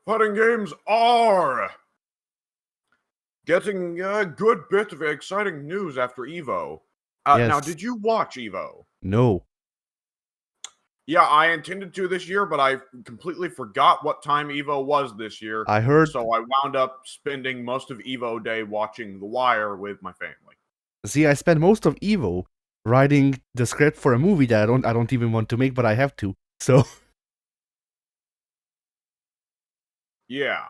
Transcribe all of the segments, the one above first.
Putting games are getting a good bit of exciting news after EVO. Now, Yes. did you watch EVO? No. Yeah, I intended to this year, but I completely forgot what time EVO was this year. I heard. So I wound up spending most of EVO day watching The Wire with my family. See, I spent most of EVO writing the script for a movie that I don't even want to make, but I have to. So Yeah.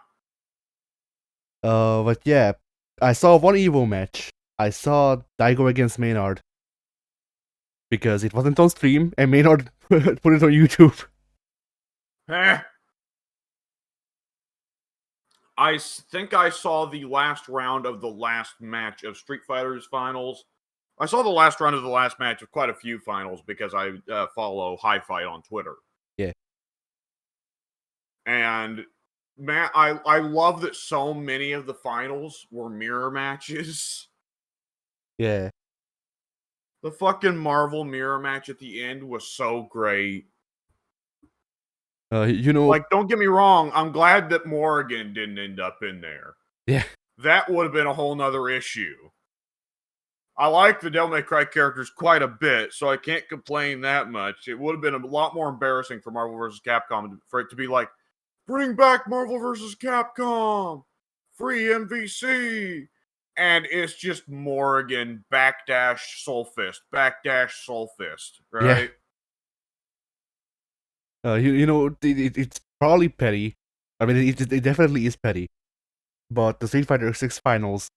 but yeah, I saw one EVO match. I saw Daigo against Maynard because it wasn't on stream, and Maynard put it on YouTube. I think I saw the last round of the last match of Street Fighter's finals. I saw the last round of the last match of quite a few finals because I follow Hi Fight on Twitter. Yeah. And man, I love that so many of the finals were mirror matches. Yeah. The fucking Marvel mirror match at the end was so great. Like, don't get me wrong, I'm glad that Morrigan didn't end up in there. Yeah. That would have been a whole nother issue. I like the Devil May Cry characters quite a bit, so I can't complain that much. It would have been a lot more embarrassing for Marvel vs. Capcom for it to be like, bring back Marvel vs. Capcom! Free MVC! And it's just Morrigan backdash Soul Fist, backdash Soul Fist, right? Yeah. It's probably petty. I mean, it definitely is petty. But the Street Fighter 6 finals,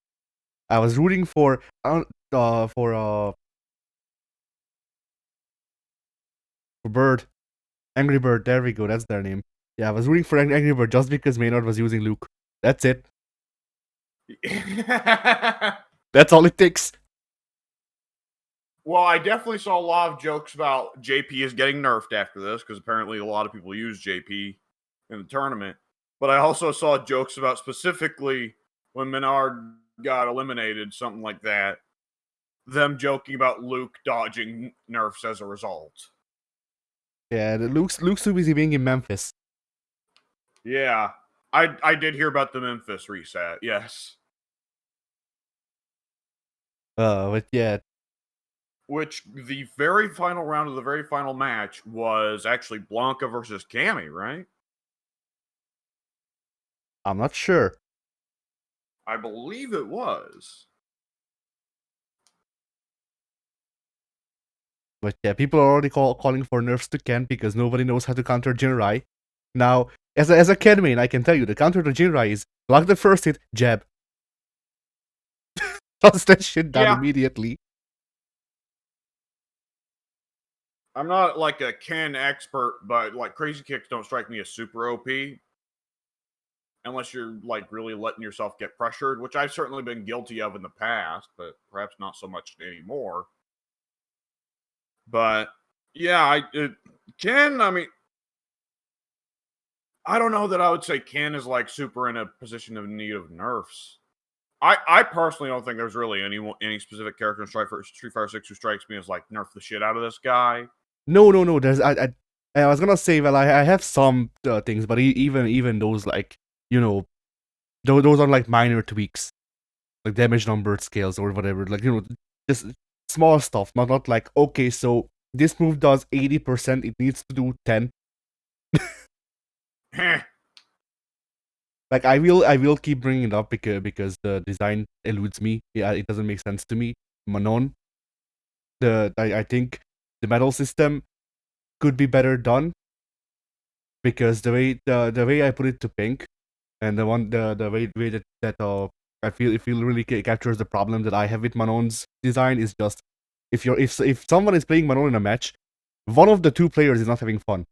I was rooting for Bird, Angry Bird. There we go. That's their name. Yeah, I was rooting for Angry Bird just because Maynard was using Luke. That's it. That's all it takes. Well, I definitely saw a lot of jokes about JP is getting nerfed after this, because apparently a lot of people use JP in the tournament. But I also saw jokes about specifically when Menard got eliminated, something like that, them joking about Luke dodging nerfs as a result. Yeah, Luke's too busy being in Memphis. Yeah, I did hear about the Memphis reset, yes. But yeah. Which, the very final round of the very final match was actually Blanca versus Cammy, right? I'm not sure. I believe it was. But yeah, people are already calling for nerfs to Ken because nobody knows how to counter Jinrai. Now, as a Ken main, I can tell you the counter to Jinrai is block the first hit, jab. Toss that shit down immediately. I'm not like a Ken expert, but like crazy kicks don't strike me as super OP. Unless you're like really letting yourself get pressured, which I've certainly been guilty of in the past, but perhaps not so much anymore. But yeah, Ken, I mean, I don't know that I would say Ken is like super in a position of need of nerfs. I personally don't think there's really any specific character in Street Fighter 6 who strikes me as like nerf the shit out of this guy. No. There's I was gonna say, well, I have some things, but even those, like, those are like minor tweaks, like damage number scales or whatever, like, just small stuff, not like, okay, so this move does 80%, it needs to do 10. Like, I will keep bringing it up because the design eludes me. Yeah, it doesn't make sense to me. Manon, I think the medal system could be better done, because the way I put it to Pink, and the way that I feel really captures the problem that I have with Manon's design is just, if someone is playing Manon in a match, one of the two players is not having fun.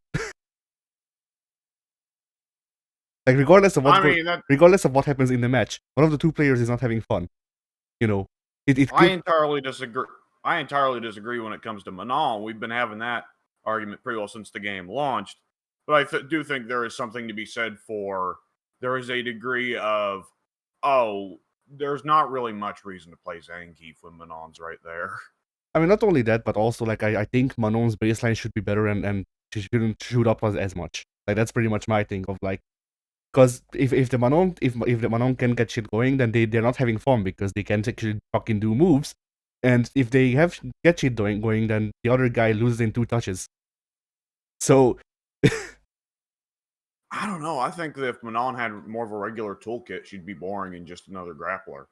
Like, regardless of what happens in the match, one of the two players is not having fun. I entirely disagree. I entirely disagree when it comes to Manon. We've been having that argument pretty well since the game launched. But I do think there is something to be said for, there is a degree of, there's not really much reason to play Zangief when Manon's right there. I mean, not only that, but also, like, I think Manon's baseline should be better, and she shouldn't shoot up as much. Like, that's pretty much my thing of, like, Because if the Manon can get shit going, then they're not having fun because they can't actually fucking do moves. And if they get shit going, then the other guy loses in 2 touches. So I don't know. I think that if Manon had more of a regular toolkit, she'd be boring and just another grappler.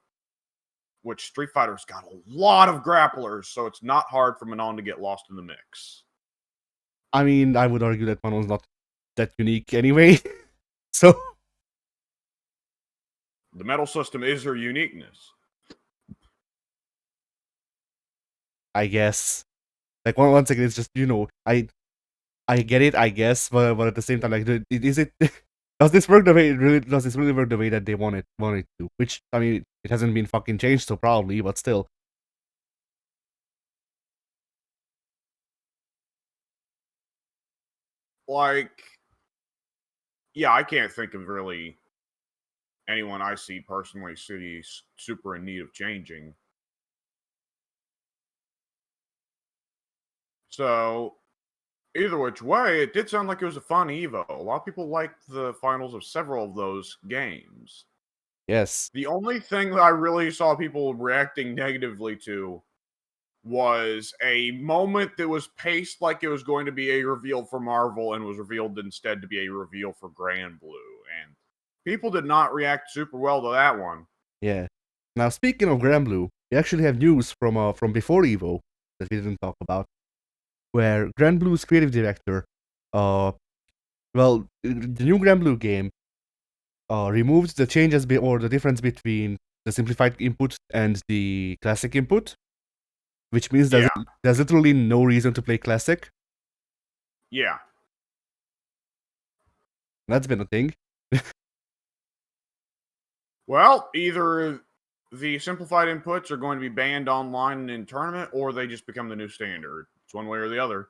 Which Street Fighter's got a lot of grapplers, so it's not hard for Manon to get lost in the mix. I mean, I would argue that Manon's not that unique anyway. So The medal system is her uniqueness. I guess, like, once again, it's just, I get it, I guess, but at the same time, like, is it does this work the way does this really work the way that they want it to? Which, I mean, it hasn't been fucking changed, so probably, but still. Like, yeah, I can't think of really anyone I see personally super in need of changing. So, either which way, it did sound like it was a fun Evo. A lot of people liked the finals of several of those games. Yes. The only thing that I really saw people reacting negatively to was a moment that was paced like it was going to be a reveal for Marvel and was revealed instead to be a reveal for Grand Blue. And people did not react super well to that one. Yeah. Now, speaking of Grand Blue, we actually have news from before Evo that we didn't talk about, where Grand Blue's creative director, the new Grand Blue game, removed the changes or the difference between the simplified input and the classic input, which means there's literally no reason to play classic. Yeah. That's been a thing. Well, either the simplified inputs are going to be banned online and in tournament, or they just become the new standard. It's one way or the other.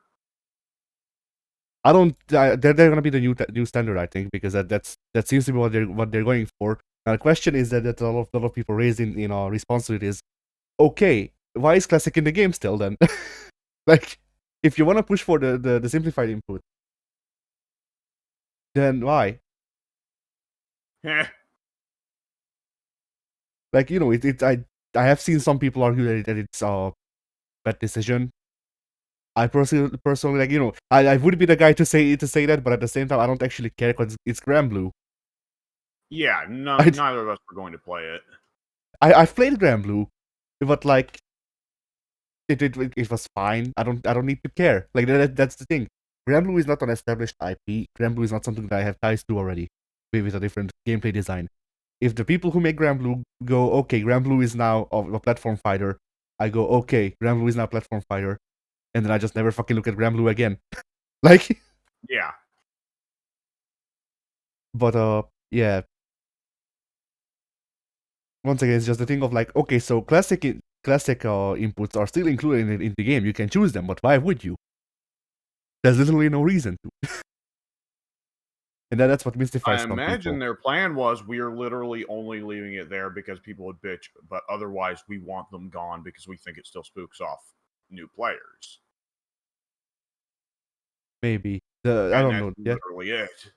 I don't. They're gonna be the new standard, I think, because that seems to be what they're going for. Now the question is that a lot of people raised in response to it is, okay, why is classic in the game still then? Like, if you want to push for the simplified input, then why? Like, I have seen some people argue that it's a bad decision. I personally, like, I would be the guy to say that, but at the same time, I don't actually care because it's Grand Blue. Yeah, neither of us were going to play it. I've played Grand Blue, but like it was fine. I don't need to care. Like that's the thing. Grand Blue is not an established IP. Grand Blue is not something that I have ties to already, with a different gameplay design. If the people who make Grand Blue go, okay, Grand Blue is now a platform fighter, I go, okay, Grand Blue is now a platform fighter, and then I just never fucking look at Grand Blue again. Like, yeah. But yeah. Once again, it's just the thing of like, okay, so classic inputs are still included in the game. You can choose them, but why would you? There's literally no reason to. And that's what mystifies some people. I imagine their plan was we are literally only leaving it there because people would bitch, but otherwise we want them gone because we think it still spooks off new players. Maybe. I don't know. Yeah. Literally it.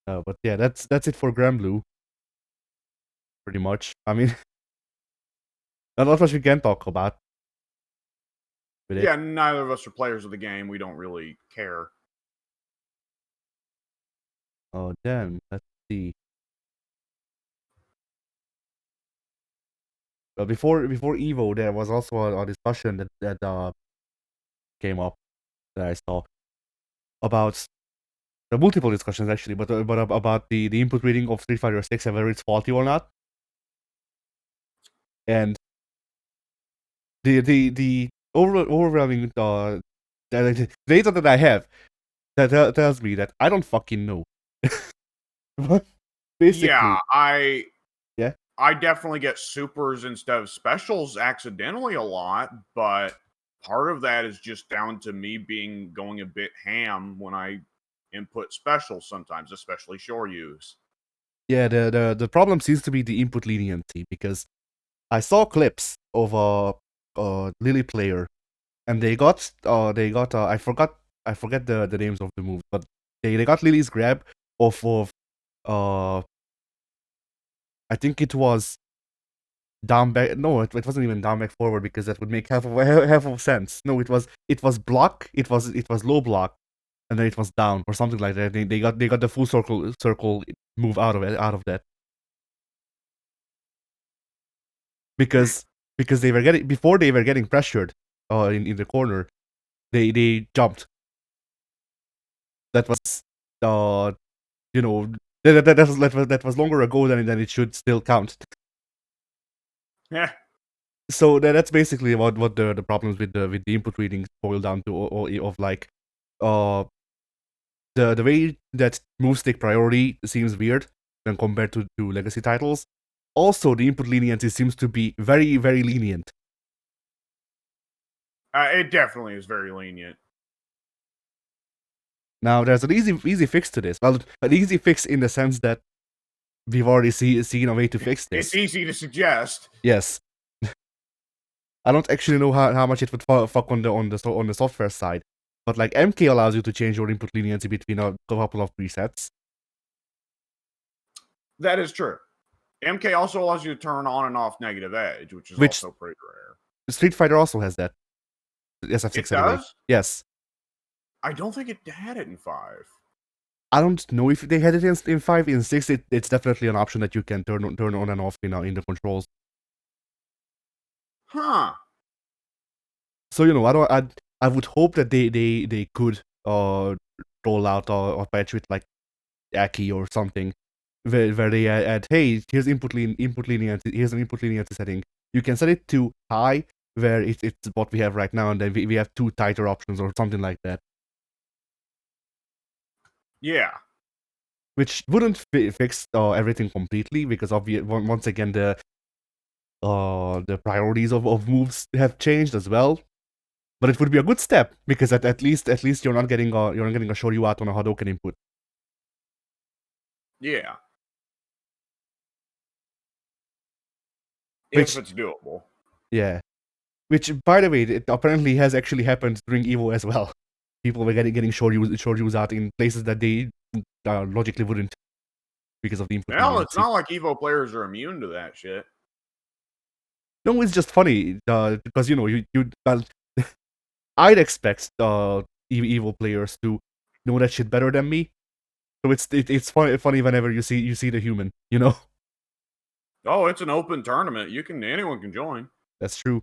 But yeah, that's it for Grand Blue. Pretty much. I mean, not much we can talk about. Yeah, neither of us are players of the game. We don't really care. Oh damn! Let's see. Before Evo, there was also a discussion that came up that I saw about the multiple discussions actually, but about the input reading of Street Fighter 6 and whether it's faulty or not. And the overwhelming the data that I have that tells me that I don't fucking know. Basically, yeah, I definitely get supers instead of specials accidentally a lot, but part of that is just down to me going a bit ham when I input specials sometimes, especially Shoryu's. Yeah, the problem seems to be the input leniency, because I saw clips of a Lily player and they got I forget the names of the moves, but they got Lily's grab of uh I think it was down back. No, it wasn't even down back forward, because that would make half of sense. No, it was block. It was low block, and then it was down or something like that. They got the full circle move out of that, because they were getting before they were getting pressured in the corner. They jumped. That was uh you know that was longer ago than it should still count. Yeah. So that's basically what the problems with the input readings boil down to, of like uh the way that moves take priority seems weird when compared to legacy titles. Also, the input leniency seems to be very, very lenient. It definitely is very lenient. Now, there's an easy fix to this. Well, an easy fix in the sense that we've already seen a way to fix this. It's easy to suggest. Yes. I don't actually know how much it would fuck on the software side, but like MK allows you to change your input leniency between a couple of presets. That is true. MK also allows you to turn on and off negative edge, which is also pretty rare. Street Fighter also has that. SF6 It anyway. does? Yes. I don't think it had it in 5. I don't know if they had it in 5. In 6, it's definitely an option that you can turn on and off in the controls. Huh. So I would hope that they could roll out a patch with like Aki or something, where they add, hey, here's input leniency, here's an input leniency setting. You can set it to high, where it's what we have right now, and then we have 2 tighter options or something like that. Yeah. Which wouldn't fix everything completely, because once again the priorities of moves have changed as well. But it would be a good step, because at least you're not getting a Shoryu out on a Hadouken input. Yeah. Which, if it's doable. Yeah. Which, by the way, it apparently has actually happened during EVO as well. People were getting Shoryus out in places that they logically wouldn't, because of the input Well, leniency. it's not like Evo players are immune to that shit. No, it's just funny, because I'd expect EVO players to know that shit better than me. So it's funny whenever you see the human, you know? Oh, it's an open tournament. Anyone can join. That's true.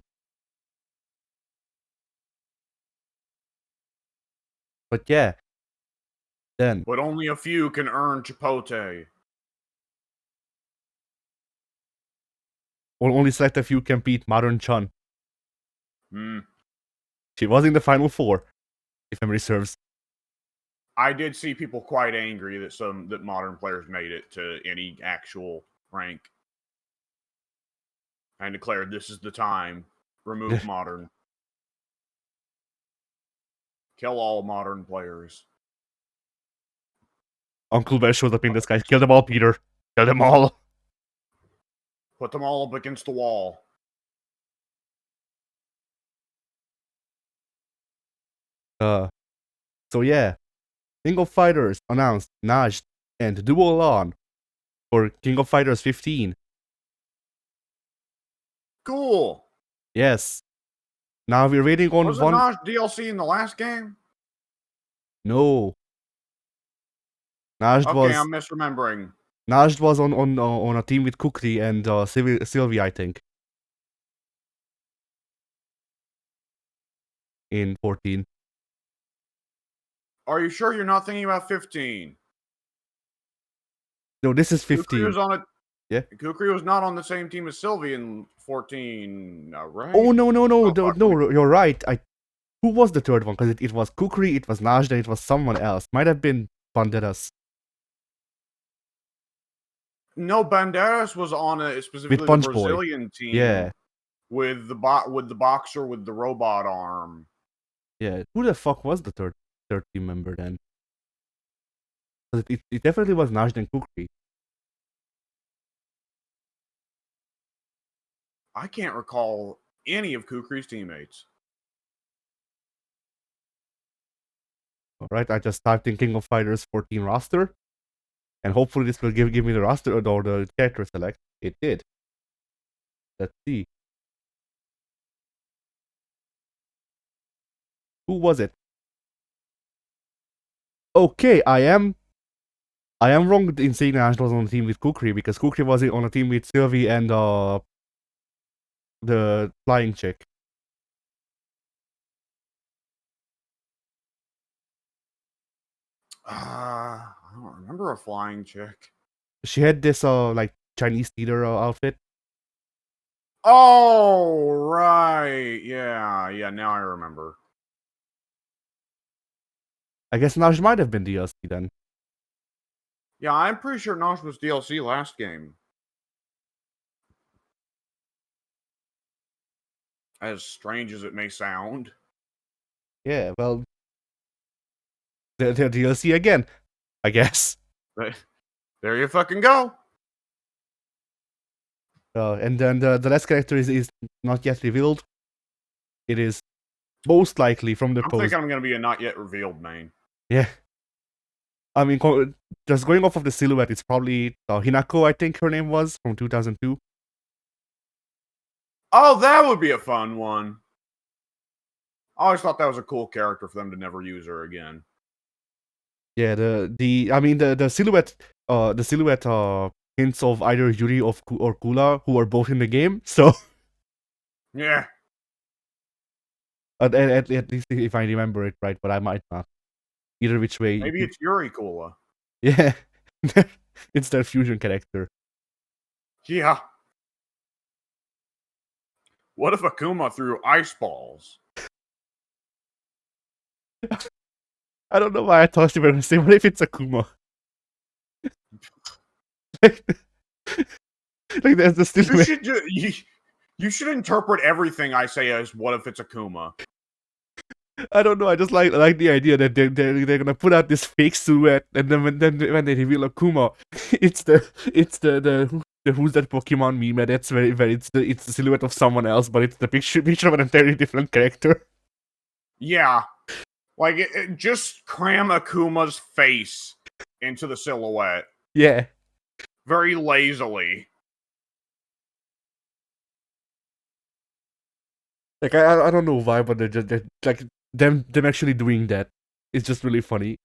But yeah. Then. But only a few can earn Chipotle. Only select a few can beat Modern Chun. Hmm. She was in the final 4, if memory serves. I did see people quite angry that modern players made it to any actual rank. And declared this is the time. Remove modern. Kill all modern players. Uncle Bear shows up in the sky. Kill them all, Peter. Kill them all. Put them all up against the wall. So yeah. King of Fighters announced Najd and Dual On for King of Fighters 15. Cool. Yes. Now we're waiting on Wasn't Najd DLC in the last game? No. Najd okay, I'm misremembering. Najd was on a team with Kukri and Sylvie, I think. In 14. Are you sure you're not thinking about 15? No, this is 15. Kukri was on it. Yeah. Kukri was not on the same team as Sylvie in 14, right? Oh no, you're right. Who was the third one? Because it was Kukri, it was Najd, and it was someone else. Might have been Banderas. No, Banderas was on specifically With Punch the Brazilian team. Yeah. With the boxer with the robot arm. Yeah. Who the fuck was the third team member then? It definitely was Najd and Kukri. I can't recall any of Kukri's teammates. Right, I just typed in King of Fighters 14 roster, and hopefully this will give me the roster or the character select. It did. Let's see. Who was it? Okay, I am wrong in saying that Angela was on the team with Kukri, because Kukri was on a team with Sylvie and the flying chick. I don't remember a flying chick. She had this like Chinese theater outfit. Oh, right. Yeah, now I remember. I guess Nash might have been DLC then. Yeah, I'm pretty sure Nosh was DLC last game. As strange as it may sound. Yeah, well, they're DLC again, I guess. But there you fucking go. And then the last character is not yet revealed. It is most likely from the I'm post. thinking I'm going to be a not yet revealed main. Yeah. I mean, just going off of the silhouette, it's probably Hinako, I think her name was, from 2002. Oh, that would be a fun one. I always thought that was a cool character for them to never use her again. Yeah, the silhouette hints of either Yuri or Kula, who are both in the game. So Yeah. at least if I remember it right, but I might not. Either which way. Maybe it's Yuri Kula. Yeah, it's their fusion character. Yeah. What if Akuma threw ice balls? I don't know why I thought you were going to say, what if it's Akuma? like there's the silhouette. You should interpret everything I say as what if it's Akuma. I don't know. I just like the idea that they're gonna put out this fake silhouette, and then when they reveal Akuma, it's the who's that Pokemon meme? That's very it's the silhouette of someone else, but it's the picture of an entirely different character. Yeah, like just cram Akuma's face into the silhouette. Yeah, very lazily. Like I don't know why, but they're like them actually doing that. It's just really funny.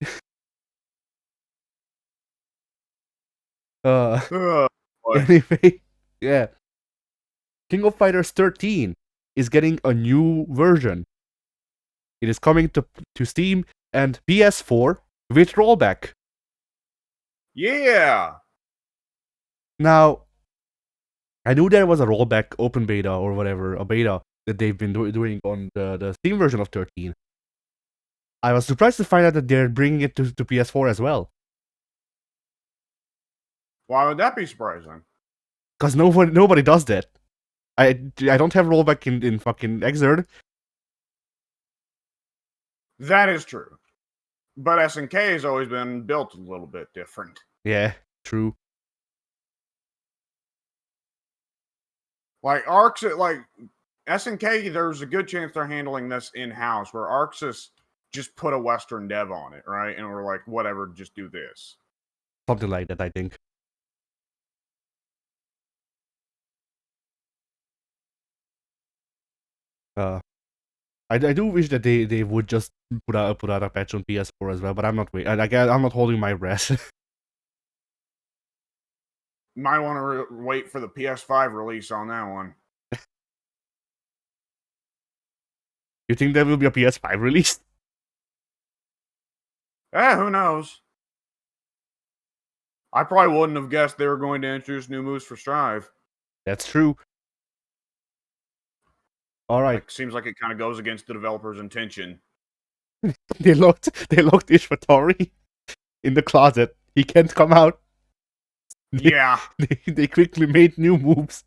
Anyway, yeah. King of Fighters 13 is getting a new version. It is coming to Steam and PS4 with rollback. Yeah. Now, I knew there was a rollback open beta or whatever, a beta that they've been doing on the Steam version of 13. I was surprised to find out that they're bringing it to PS4 as well. Why would that be surprising? Because nobody does that. I don't have rollback in fucking Xrd. That is true. But SNK has always been built a little bit different. Yeah, true. Like SNK, there's a good chance they're handling this in-house, where Arxis just put a Western dev on it, right? And we're like, whatever, just do this. Something like that, I think. I do wish that they would just put out a patch on PS4 as well, but I'm not I'm not holding my breath. Might want to wait for the PS5 release on that one. You think there will be a PS5 release? Who knows? I probably wouldn't have guessed they were going to introduce new moves for Strive. That's true. All right. Like, seems like it kind of goes against the developer's intention. they locked Ishvatori in the closet. He can't come out. Yeah. They quickly made new moves.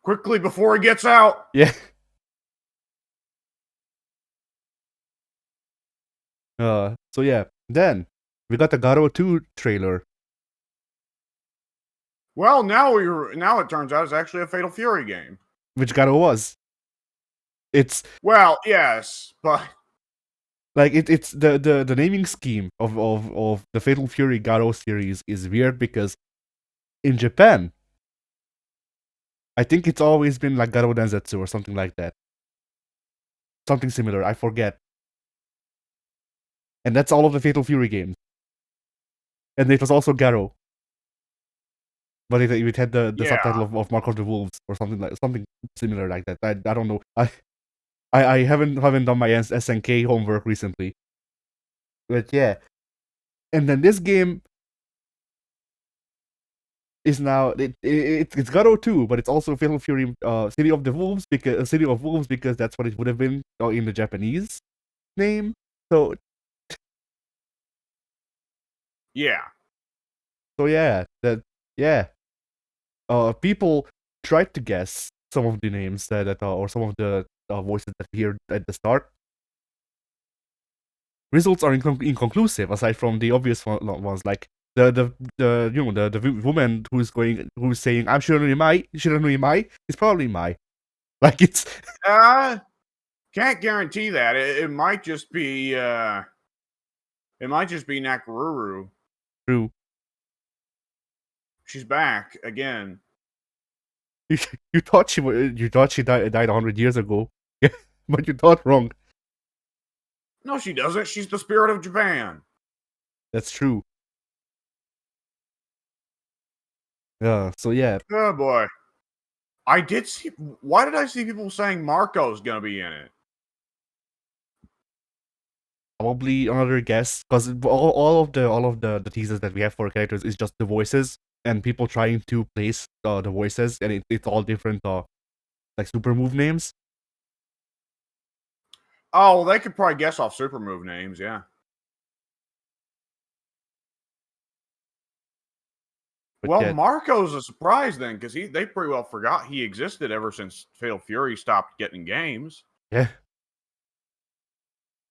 Quickly before he gets out. Yeah. So yeah. Then we got the Garo 2 trailer. Well, now it turns out it's actually a Fatal Fury game. Which Garo was. It's well, yes, but Like it's the naming scheme of the Fatal Fury Garo series is weird because in Japan, I think it's always been like Garo Densetsu or something like that. Something similar, I forget. And that's all of the Fatal Fury games. And it was also Garo. But it had the Yeah. subtitle of Mark of the Wolves or something similar like that. I don't know. I haven't done my SNK homework recently. But yeah. And then this game is now it's Garo too, but it's also Fatal Fury City of the Wolves because that's what it would have been in the Japanese name. So Yeah. Yeah. People tried to guess some of the names that or some of the voices that we hear at the start. Results are inconclusive aside from the obvious ones like the woman who's saying I'm Shiranui Mai is probably Mai. Like it's Can't guarantee that. It might just be Nakaruru. true. She's back again. You thought she died 100 years ago, but you thought wrong. No, she doesn't. She's the spirit of Japan. That's true. So yeah. Oh boy. I did see. Why did I see people saying Marco's gonna be in it? Probably another guess because all of the teasers that we have for characters is just the voices and people trying to place the voices and it's all different like super move names. Oh, well, they could probably guess off super move names. Yeah. But Well, yeah, Marco's a surprise then, because they pretty well forgot he existed ever since Fatal Fury stopped getting games. yeah,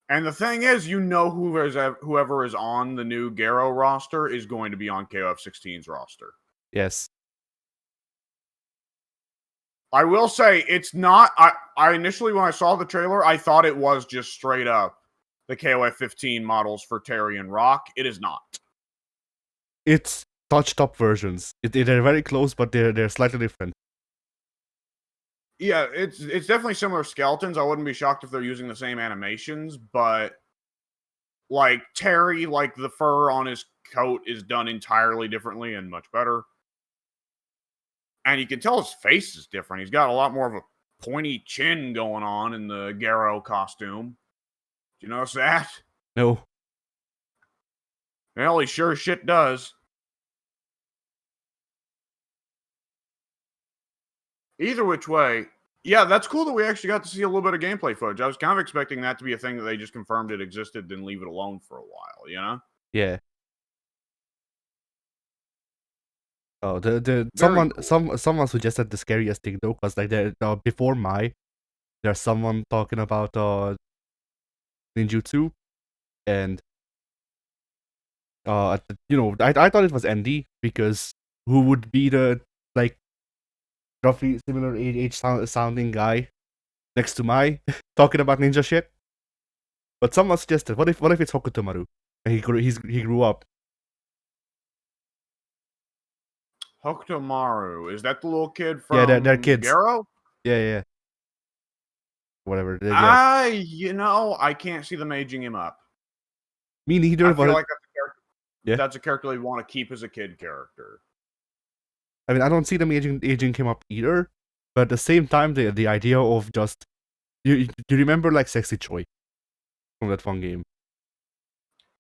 And the thing is, whoever is on the new Garo roster is going to be on KOF 16's roster. yes. I will say it's not. I initially when I saw the trailer, I thought it was just straight up the KOF 15 models for Terry and Rock. It is not. It's touched up versions. They're very close, but they're slightly different. Yeah, it's definitely similar skeletons. I wouldn't be shocked if they're using the same animations, but like Terry, like the fur on his coat is done entirely differently and much better. And you can tell his face is different. He's got a lot more of a pointy chin going on in the Garo costume. Did you notice that? No. Well, he sure as shit does. Either which way, yeah, that's cool that we actually got to see a little bit of gameplay footage. I was kind of expecting that to be a thing that they just confirmed it existed, then leave it alone for a while, you know? Yeah. Oh, Very cool. someone suggested the scariest thing though, because like before there's someone talking about ninjutsu, and I thought it was Andy because who would be the like roughly similar age sounding guy next to Mai talking about ninja shit. But someone suggested, what if it's Hokutomaru? And he grew up. Hokutomaru. Is that the little kid Yeah, they're from kids. Garo? Yeah. Whatever. Yeah. I can't see them aging him up. Me neither. I feel but like yeah, that's a character they want to keep as a kid character. I mean, I don't see them aging him up either. But at the same time, the idea of just do you remember like Sexy Choi from that fun game?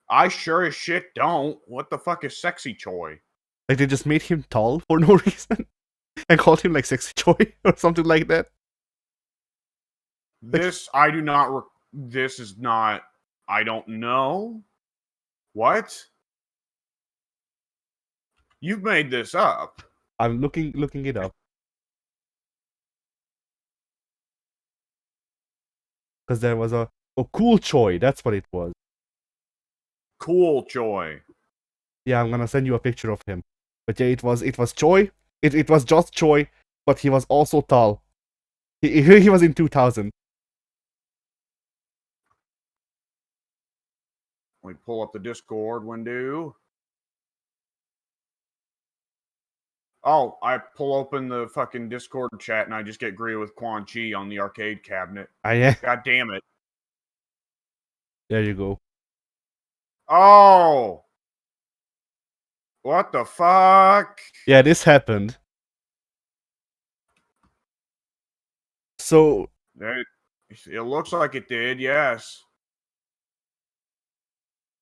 I sure as shit don't. What the fuck is Sexy Choi? Like they just made him tall for no reason and called him like Sexy Choi or something like that. This I do not. This is not. I don't know. What? You've made this up. I'm looking it up because there was a cool Choi. That's what it was. Cool Choi. Yeah, I'm gonna send you a picture of him. But yeah, it was Choi. It was just Choi, but he was also tall. He was in 2000. Let me pull up the Discord window. Oh, I pull open the fucking Discord chat and I just get greeted with Quan Chi on the arcade cabinet. Yeah. God damn it. There you go. Oh! What the fuck? Yeah, this happened. So It looks like it did, yes.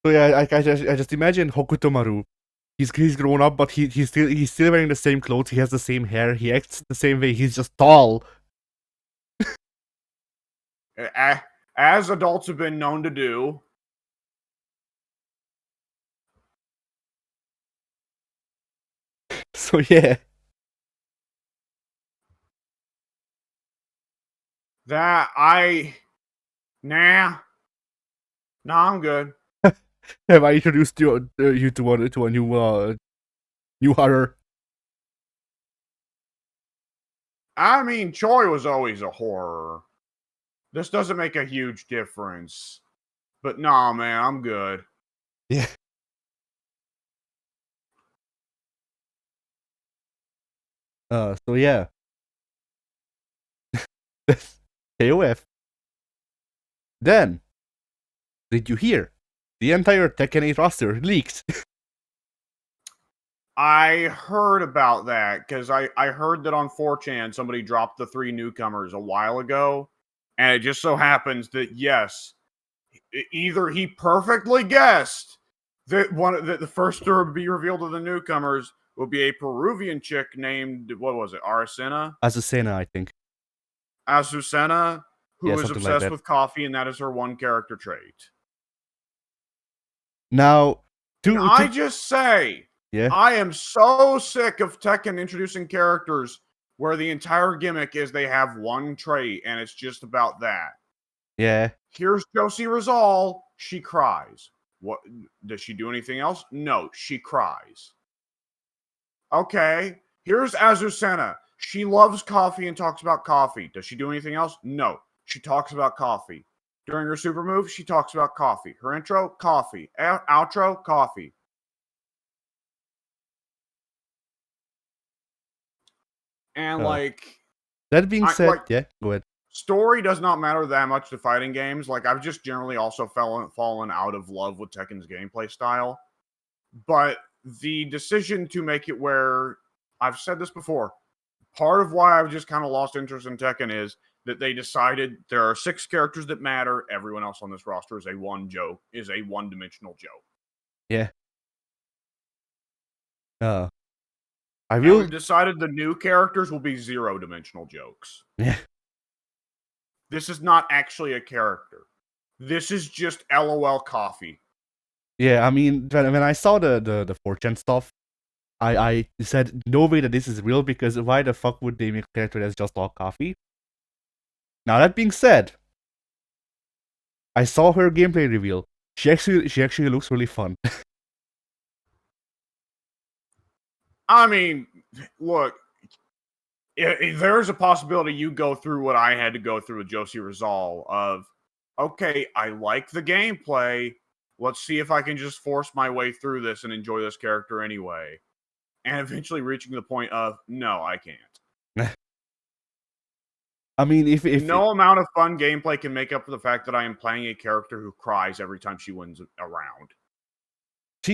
So yeah, I just imagine Hokuto Maru. He's grown up, but he's still wearing the same clothes. He has the same hair. He acts the same way. He's just tall. As adults have been known to do. So yeah. Nah, I'm good. Have I introduced you to a new horror? I mean, Choi was always a horror. This doesn't make a huge difference. But nah, man, I'm good. Yeah. So yeah. KOF. Then, did you hear? The entire Tekken 8 roster leaked. I heard about that because I heard that on 4chan somebody dropped the 3 newcomers a while ago. And it just so happens that, yes, either he perfectly guessed that the first to be revealed of the newcomers will be a Peruvian chick named, what was it, Azucena? Azucena, I think. Azucena, who is something like obsessed that. with coffee, and that is her one character trait. Now, I just say, yeah, I am so sick of Tekken introducing characters where the entire gimmick is they have one trait, and it's just about that. yeah. Here's Josie Rizal. She cries. What does she do anything else? No, she cries. Okay. Here's Azucena. She loves coffee and talks about coffee. Does she do anything else? No. She talks about coffee. During her super move, she talks about coffee. Her intro, coffee. Outro, coffee. And that being said, yeah, go ahead. Story does not matter that much to fighting games. Like, I've just generally also fallen out of love with Tekken's gameplay style. But the decision to make it where, I've said this before, part of why I've just kind of lost interest in Tekken is that they decided there are 6 characters that matter. Everyone else on this roster is a one-dimensional joke. Yeah. We've decided the new characters will be 0-dimensional jokes. Yeah. This is not actually a character. This is just LOL coffee. Yeah, I mean, when I saw the 4chan stuff, I said, no way that this is real, because why the fuck would they make a character that's just all coffee? Now, that being said, I saw her gameplay reveal. She actually looks really fun. I mean, look, there's a possibility you go through what I had to go through with Josie Rizal of, okay, I like the gameplay. Let's see if I can just force my way through this and enjoy this character anyway. And eventually reaching the point of, no, I can't. I mean, if no amount of fun gameplay can make up for the fact that I am playing a character who cries every time she wins a round.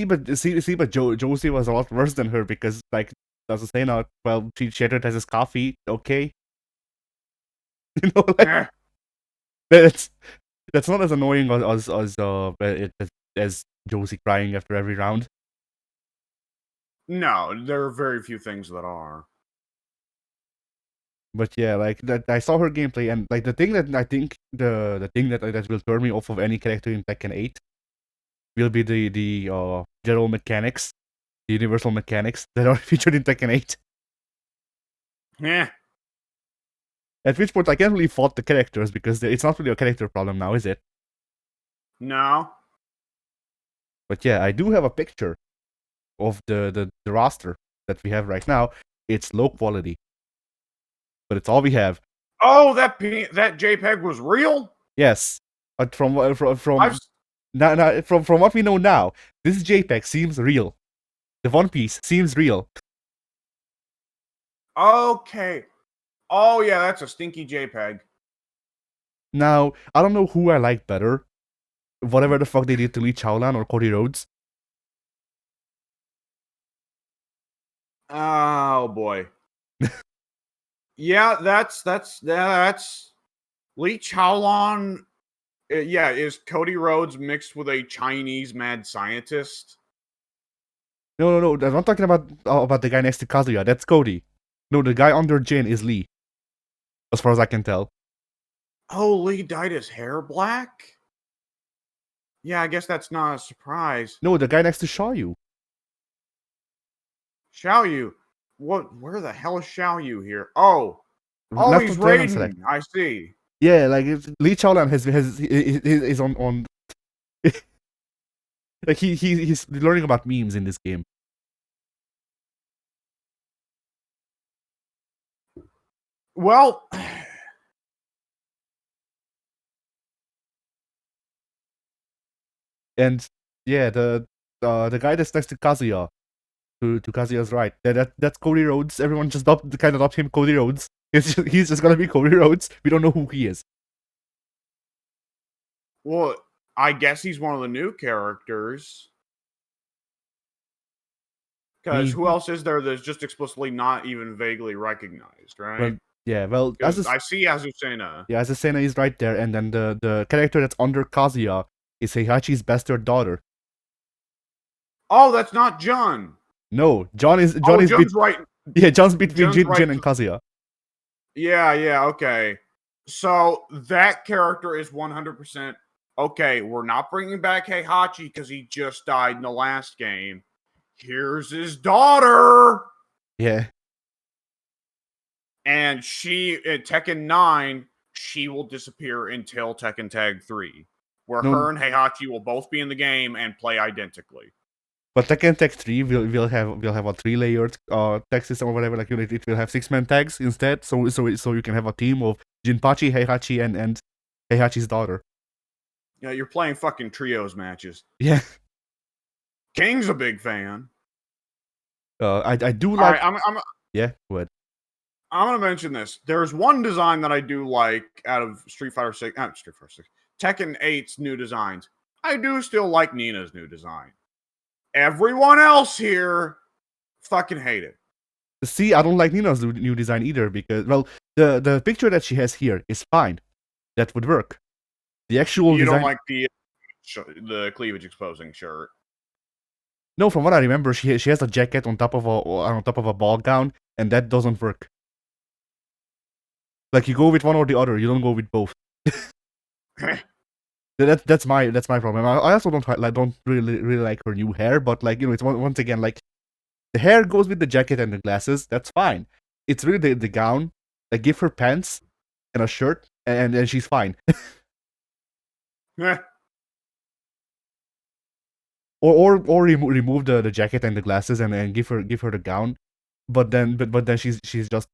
But Josie was a lot worse than her, because, like, as I say now, well, she advertises coffee, okay? You know, like, that's not as annoying as Josie crying after every round. No, there are very few things that are. But yeah, like, that I saw her gameplay, and like the thing that I think the thing that will turn me off of any character in Tekken 8 will be the general mechanics, the universal mechanics that are featured in Tekken 8. Yeah. At which point I can't really fault the characters, because it's not really a character problem now, is it? No. But yeah, I do have a picture of the roster that we have right now. It's low quality, but it's all we have. Oh, that JPEG was real? Yes, but from Now, from what we know now, this JPEG seems real. The One Piece seems real. Okay. Oh yeah, that's a stinky JPEG. Now, I don't know who I like better. Whatever the fuck they did to Lee Chaolan or Cody Rhodes. Oh boy. Yeah, that's Lee Chaolan. Yeah, is Cody Rhodes mixed with a Chinese mad scientist? No. I'm not talking about the guy next to Kazuya. That's Cody. No, the guy under Jin is Lee. As far as I can tell. Oh, Lee dyed his hair black? Yeah, I guess that's not a surprise. No, the guy next to Xiaoyu. Xiaoyu. Where the hell is Xiaoyu here? Oh, Left he's of the random select. Raiden. I see. Yeah, like Lee Chaolan is on like he's learning about memes in this game. Well, and yeah, the guy that's next to Kazuya, to Kazuya's right, that's Cody Rhodes. Everyone just kind of dubbed him Cody Rhodes. He's just gonna be Cody Rhodes. We don't know who he is. well, I guess he's one of the new characters. Because who else is there that's just explicitly not even vaguely recognized, right? Well, yeah, well, I see Azucena. Yeah, Azucena is right there, and then the character that's under Kazuya is Heihachi's bastard daughter. Oh, that's not John. No, John's right. Yeah, John's between Jin right and Kazuya. Yeah, okay. So that character is 100%. Okay, we're not bringing back Heihachi because he just died in the last game. Here's his daughter. Yeah. And she, at Tekken 9, she will disappear until Tekken Tag 3, where her and Heihachi will both be in the game and play identically. But Tekken Tag 3 will have a 3-layered tag system or whatever. Like it will have 6-man tags instead. So you can have a team of Jinpachi, Heihachi, and Heihachi's daughter. Yeah, you're playing fucking trios matches. Yeah. King's a big fan. I do like. All right, yeah, go ahead. I'm gonna mention this. There's one design that I do like out of Street Fighter 6, Tekken 8's new designs. I do still like Nina's new design. Everyone else here fucking hate it. See, I don't like Nina's new design either because, well, the picture that she has here is fine. That would work. The actual you design... don't like the cleavage exposing shirt. No, from what I remember, she has a jacket on top of a ball gown, and that doesn't work. Like you go with one or the other, you don't go with both. That's my problem. I also don't really like her new hair, but like it's once again like the hair goes with the jacket and the glasses. That's fine. It's really the gown. Like give her pants and a shirt, and she's fine. Or remove the jacket and the glasses and give her the gown, but then she's just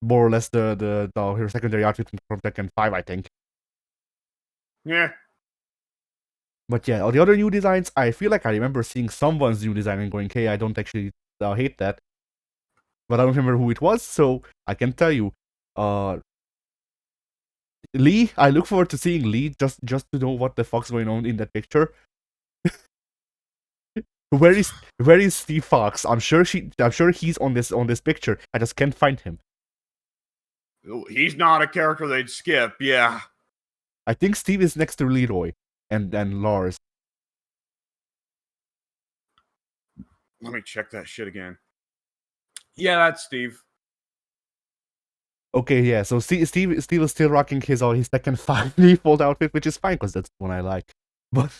more or less the her secondary outfit from Tekken 5, I think. Yeah. But yeah, all the other new designs, I feel like I remember seeing someone's new design and going, "Hey, I don't actually hate that," but I don't remember who it was, so I can tell you, Lee. I look forward to seeing Lee just to know what the fuck's going on in that picture. Where is Steve Fox? I'm sure he's on this picture. I just can't find him. He's not a character they'd skip. Yeah. I think Steve is next to Leroy and Lars. Let me check that shit again. Yeah, that's Steve. Okay, yeah. So Steve is still rocking his Tekken 5 default outfit, which is fine because that's the one I like. But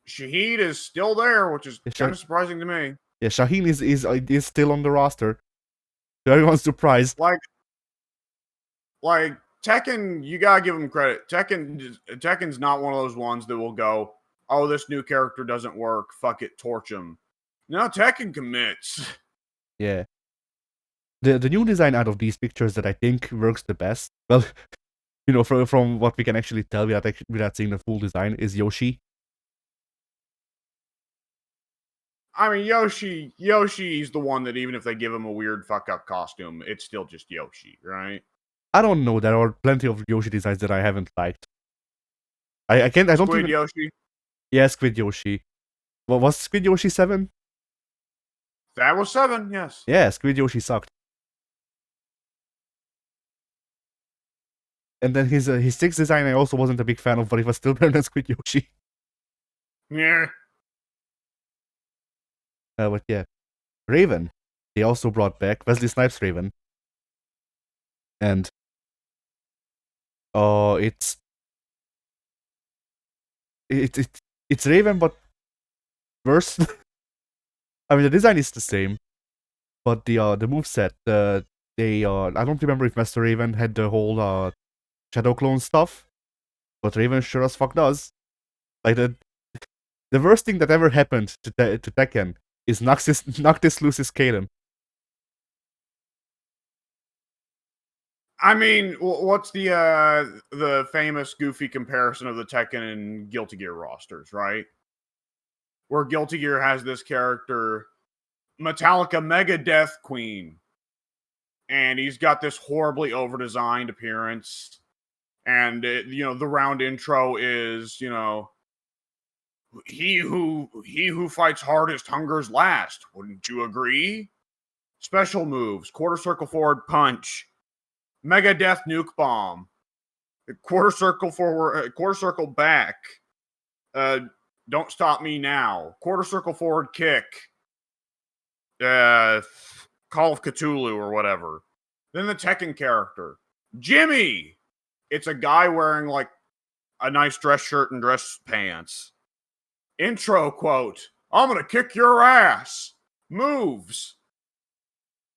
Shahid is still there, which is kind of surprising to me. Yeah, Shaheen is still on the roster. To everyone's surprise. Like Tekken, you gotta give him credit. Tekken's not one of those ones that will go, "Oh, this new character doesn't work. Fuck it, torch him." No, Tekken commits. Yeah. The new design out of these pictures that I think works the best. Well, from what we can actually tell without seeing the full design, is Yoshi. I mean, Yoshi's the one that even if they give him a weird fuck up costume, it's still just Yoshi, right? I don't know. There are plenty of Yoshi designs that I haven't liked. I can't. I don't Squid even. Yoshi. Yeah, Squid Yoshi. What was Squid Yoshi 7? That was 7, yes. Yeah, Squid Yoshi sucked. And then his 6 design I also wasn't a big fan of, but it was still better than Squid Yoshi. Yeah. But yeah, Raven. They also brought back Wesley Snipes Raven, and it's it, it it's Raven but worse. I mean, the design is the same, but the moveset, I don't remember if Master Raven had the whole Shadow Clone stuff, but Raven sure as fuck does. Like the worst thing that ever happened to Tekken is Noctis loses Kaden. I mean, what's the famous goofy comparison of the Tekken and Guilty Gear rosters, right? Where Guilty Gear has this character, Metallica Mega Death Queen, and he's got this horribly over-designed appearance, and the round intro is he who fights hardest hungers last. Wouldn't you agree? Special moves: quarter circle forward punch, Mega Death Nuke Bomb, quarter circle forward, quarter circle back. Don't stop me now. Quarter circle forward kick. Call of Cthulhu or whatever. Then the Tekken character, Jimmy. It's a guy wearing like a nice dress shirt and dress pants. Intro quote: I'm gonna kick your ass. Moves: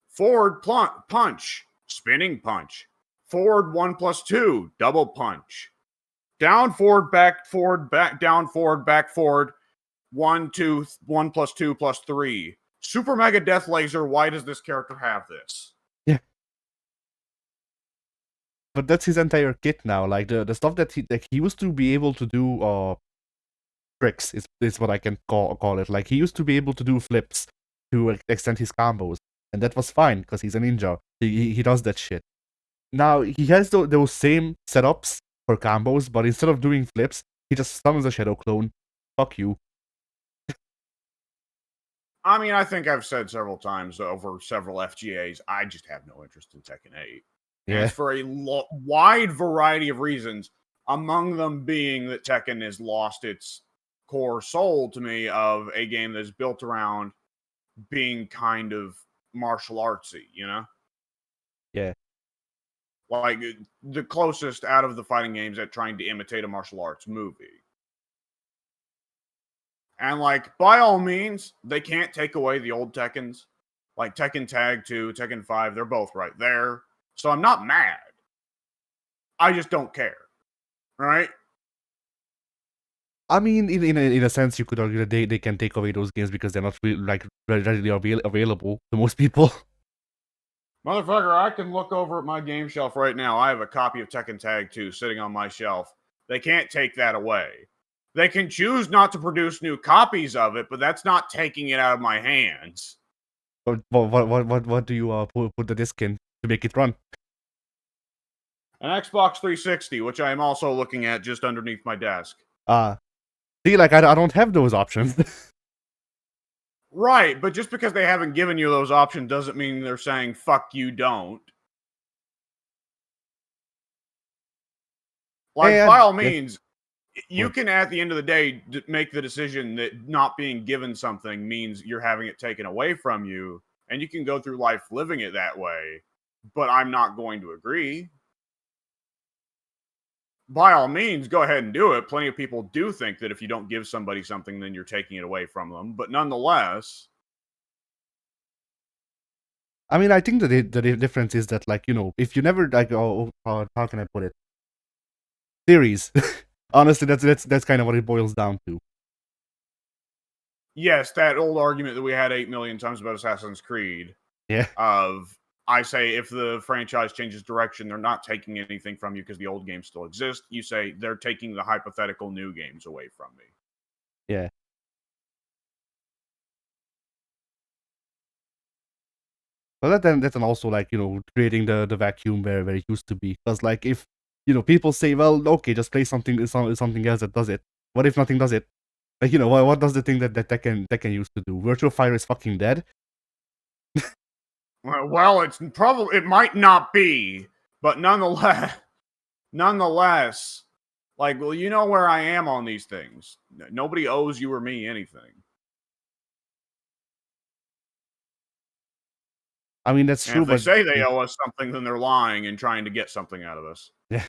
forward punch, spinning punch, forward 1+2, double punch, down forward, back, down forward, back forward, 1+2 + 3. Super Mega Death Laser. Why does this character have this? Yeah. But that's his entire kit now. Like the stuff that he used to be able to do tricks is what I can call it. Like he used to be able to do flips to extend his combos, and that was fine because he's a ninja. He does that shit. Now he has those same setups for combos, but instead of doing flips, he just summons a shadow clone. Fuck you. I mean, I think I've said several times over several FGAs, I just have no interest in Tekken 8. And Yeah. it's for a wide variety of reasons, among them being that Tekken has lost its core soul to me of a game that's built around being kind of martial artsy, Yeah. Like the closest out of the fighting games at trying to imitate a martial arts movie. And like, by all means, they can't take away the old Tekkens. Like Tekken Tag 2, Tekken 5, they're both right there. So I'm not mad. I just don't care. Right? I mean, in a sense, you could argue that they can take away those games because they're not really, readily available to most people. Motherfucker, I can look over at my game shelf right now. I have a copy of Tekken Tag 2 sitting on my shelf. They can't take that away. They can choose not to produce new copies of it, but that's not taking it out of my hands. What do you put the disc in to make it run? An Xbox 360, which I am also looking at just underneath my desk. See, like I don't have those options. Right, but just because they haven't given you those options doesn't mean they're saying fuck you don't. Like, Yeah, by all yeah. means, you can at the end of the day make the decision that not being given something means you're having it taken away from you, and you can go through life living it that way, but I'm not going to agree. By all means, go ahead and do it. Plenty of people do think that if you don't give somebody something, then you're taking it away from them. But nonetheless, I mean, I think the difference is that, like, if you never like, how can I put it? Theories. Honestly, that's kind of what it boils down to. yes, that old argument that we had 8 million times about Assassin's Creed. Yeah. Of I say if the franchise changes direction, they're not taking anything from you because the old games still exist. You say they're taking the hypothetical new games away from me. Yeah. But that's also like, creating the vacuum where it used to be. Because like if people say, well, okay, just play something else that does it. What if nothing does it? Like, what does the thing that Tekken used to do? Virtual Fire is fucking dead. Well, it might not be, but nonetheless, like, well, you know where I am on these things. Nobody owes you or me anything. I mean, that's And true, if they but say they owe us something, then they're lying and trying to get something out of us. yeah.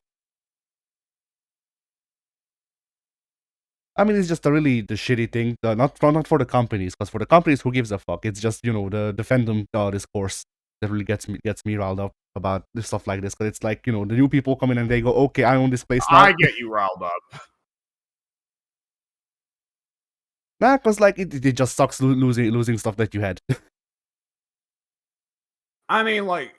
I mean, it's just the shitty thing. Not for the companies, because for the companies, who gives a fuck? It's just the fandom discourse that really gets me riled up about this stuff like this. Because it's like the new people come in and they go, okay, I own this place now. I get you riled up. Nah, because like it just sucks losing stuff that you had. I mean, like,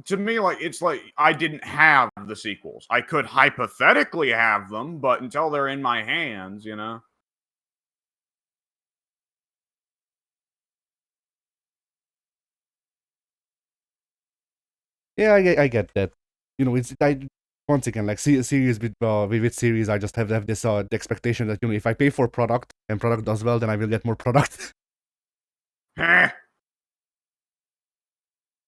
to me, like, it's like I didn't have the sequels. I could hypothetically have them, but until they're in my hands, Yeah, I get that. It's once again, like series with series, I just have this the expectation that if I pay for product and product does well, then I will get more product.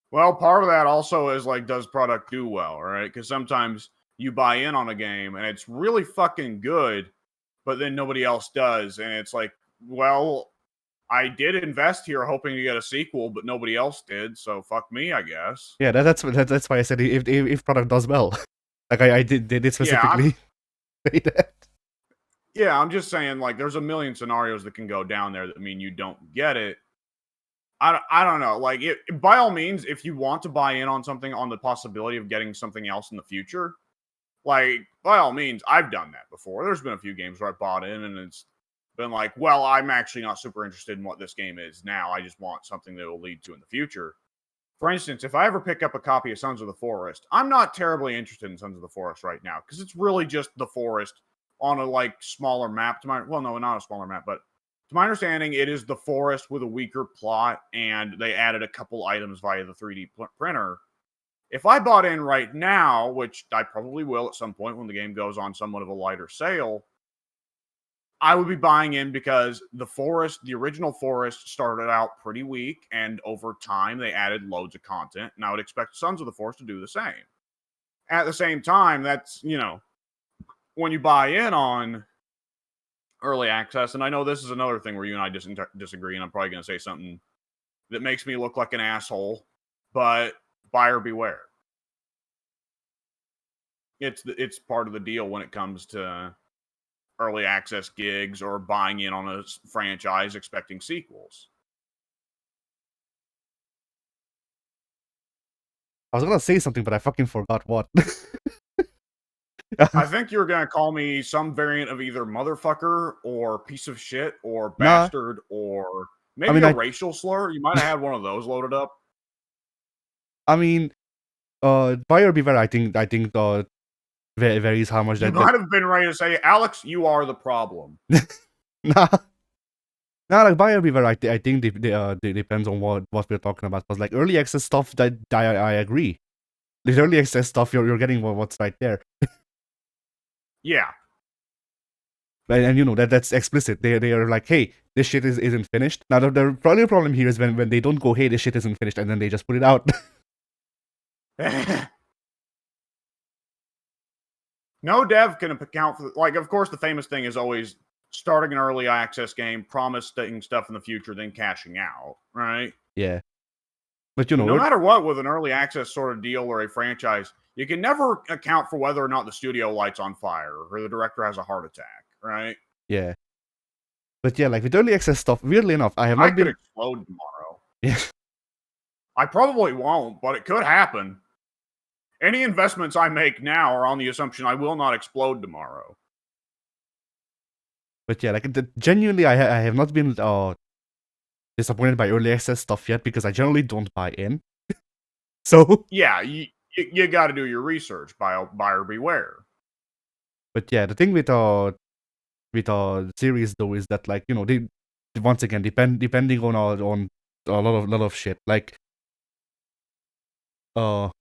Well, part of that also is like, does product do well, right? Because sometimes you buy in on a game and it's really fucking good, but then nobody else does, and it's like, well, I did invest here hoping to get a sequel, but nobody else did, so fuck me, I guess. Yeah, that's why I said if product does well, like I did specifically say that. Yeah, I'm just saying, like, there's a million scenarios that can go down there that mean you don't get it. I don't know. Like, by all means, if you want to buy in on something on the possibility of getting something else in the future, like, by all means, I've done that before. There's been a few games where I bought in and it's been like, well, I'm actually not super interested in what this game is now. I just want something that will lead to in the future. For instance, if I ever pick up a copy of Sons of the Forest, I'm not terribly interested in Sons of the Forest right now because it's really just the forest on a like smaller map. Well, no, not a smaller map, but to my understanding, it is the forest with a weaker plot, and they added a couple items via the 3D printer. If I bought in right now, which I probably will at some point when the game goes on somewhat of a lighter sale, I would be buying in because the original forest started out pretty weak, and over time they added loads of content, and I would expect Sons of the Forest to do the same. At the same time, that's, when you buy in on early access, and I know this is another thing where you and I disagree, and I'm probably going to say something that makes me look like an asshole, but buyer beware. It's part of the deal when it comes to early access gigs or buying in on a franchise expecting sequels. I was gonna say something, but I fucking forgot what. I think you're going to call me some variant of either motherfucker or piece of shit or Nah, bastard or I maybe mean, a racial slur. You might have had one of those loaded up. I mean, buyer beware. I think varies how much You might have been ready to say, Alex, you are the problem. Nah. Nah, like buyer beware. I think they depends on what we're talking about. Because like early access stuff, that I agree. The early access stuff, you're getting what's right there. Yeah. And that's explicit. They are like, hey, this shit isn't finished. Now the probably problem here is when they don't go, hey, this shit isn't finished, and then they just put it out. No dev can account for, like, of course, the famous thing is always starting an early access game, promising stuff in the future, then cashing out, right? Yeah. But no matter what, with an early access sort of deal or a franchise, you can never account for whether or not the studio lights on fire or the director has a heart attack, right? Yeah. But yeah, like with early access stuff, weirdly enough, I have I not could been. explode tomorrow. Yeah. I probably won't, but it could happen. Any investments I make now are on the assumption I will not explode tomorrow. But yeah, like genuinely, I have not been disappointed by early access stuff yet because I generally don't buy in. So yeah, you got to do your research, buyer beware. but yeah, the thing with series though is that like, you know, they once again depending on a lot of shit. Like what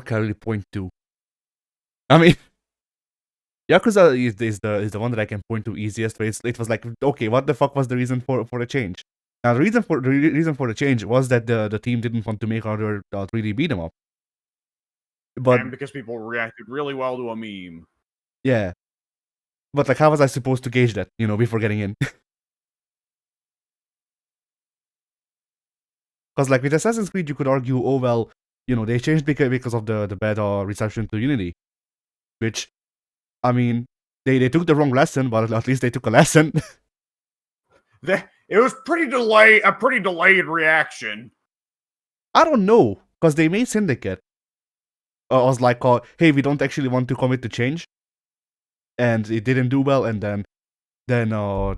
can I really point to? I mean, Yakuza is the one that I can point to easiest. Where it was like, okay, what the fuck was the reason for the change? Now the reason for the change was that the team didn't want to make another 3D beat 'em up. But And because people reacted really well to a meme. yeah, but like, how was I supposed to gauge that? You know, before getting in? Because like with Assassin's Creed, you could argue, oh well, you know, they changed because of the bad reception to Unity, which I mean, they took the wrong lesson, but at least they took a lesson. It was a pretty delayed reaction. I don't know, because they made Syndicate. I was like, hey, we don't actually want to commit to change, and it didn't do well, and then then the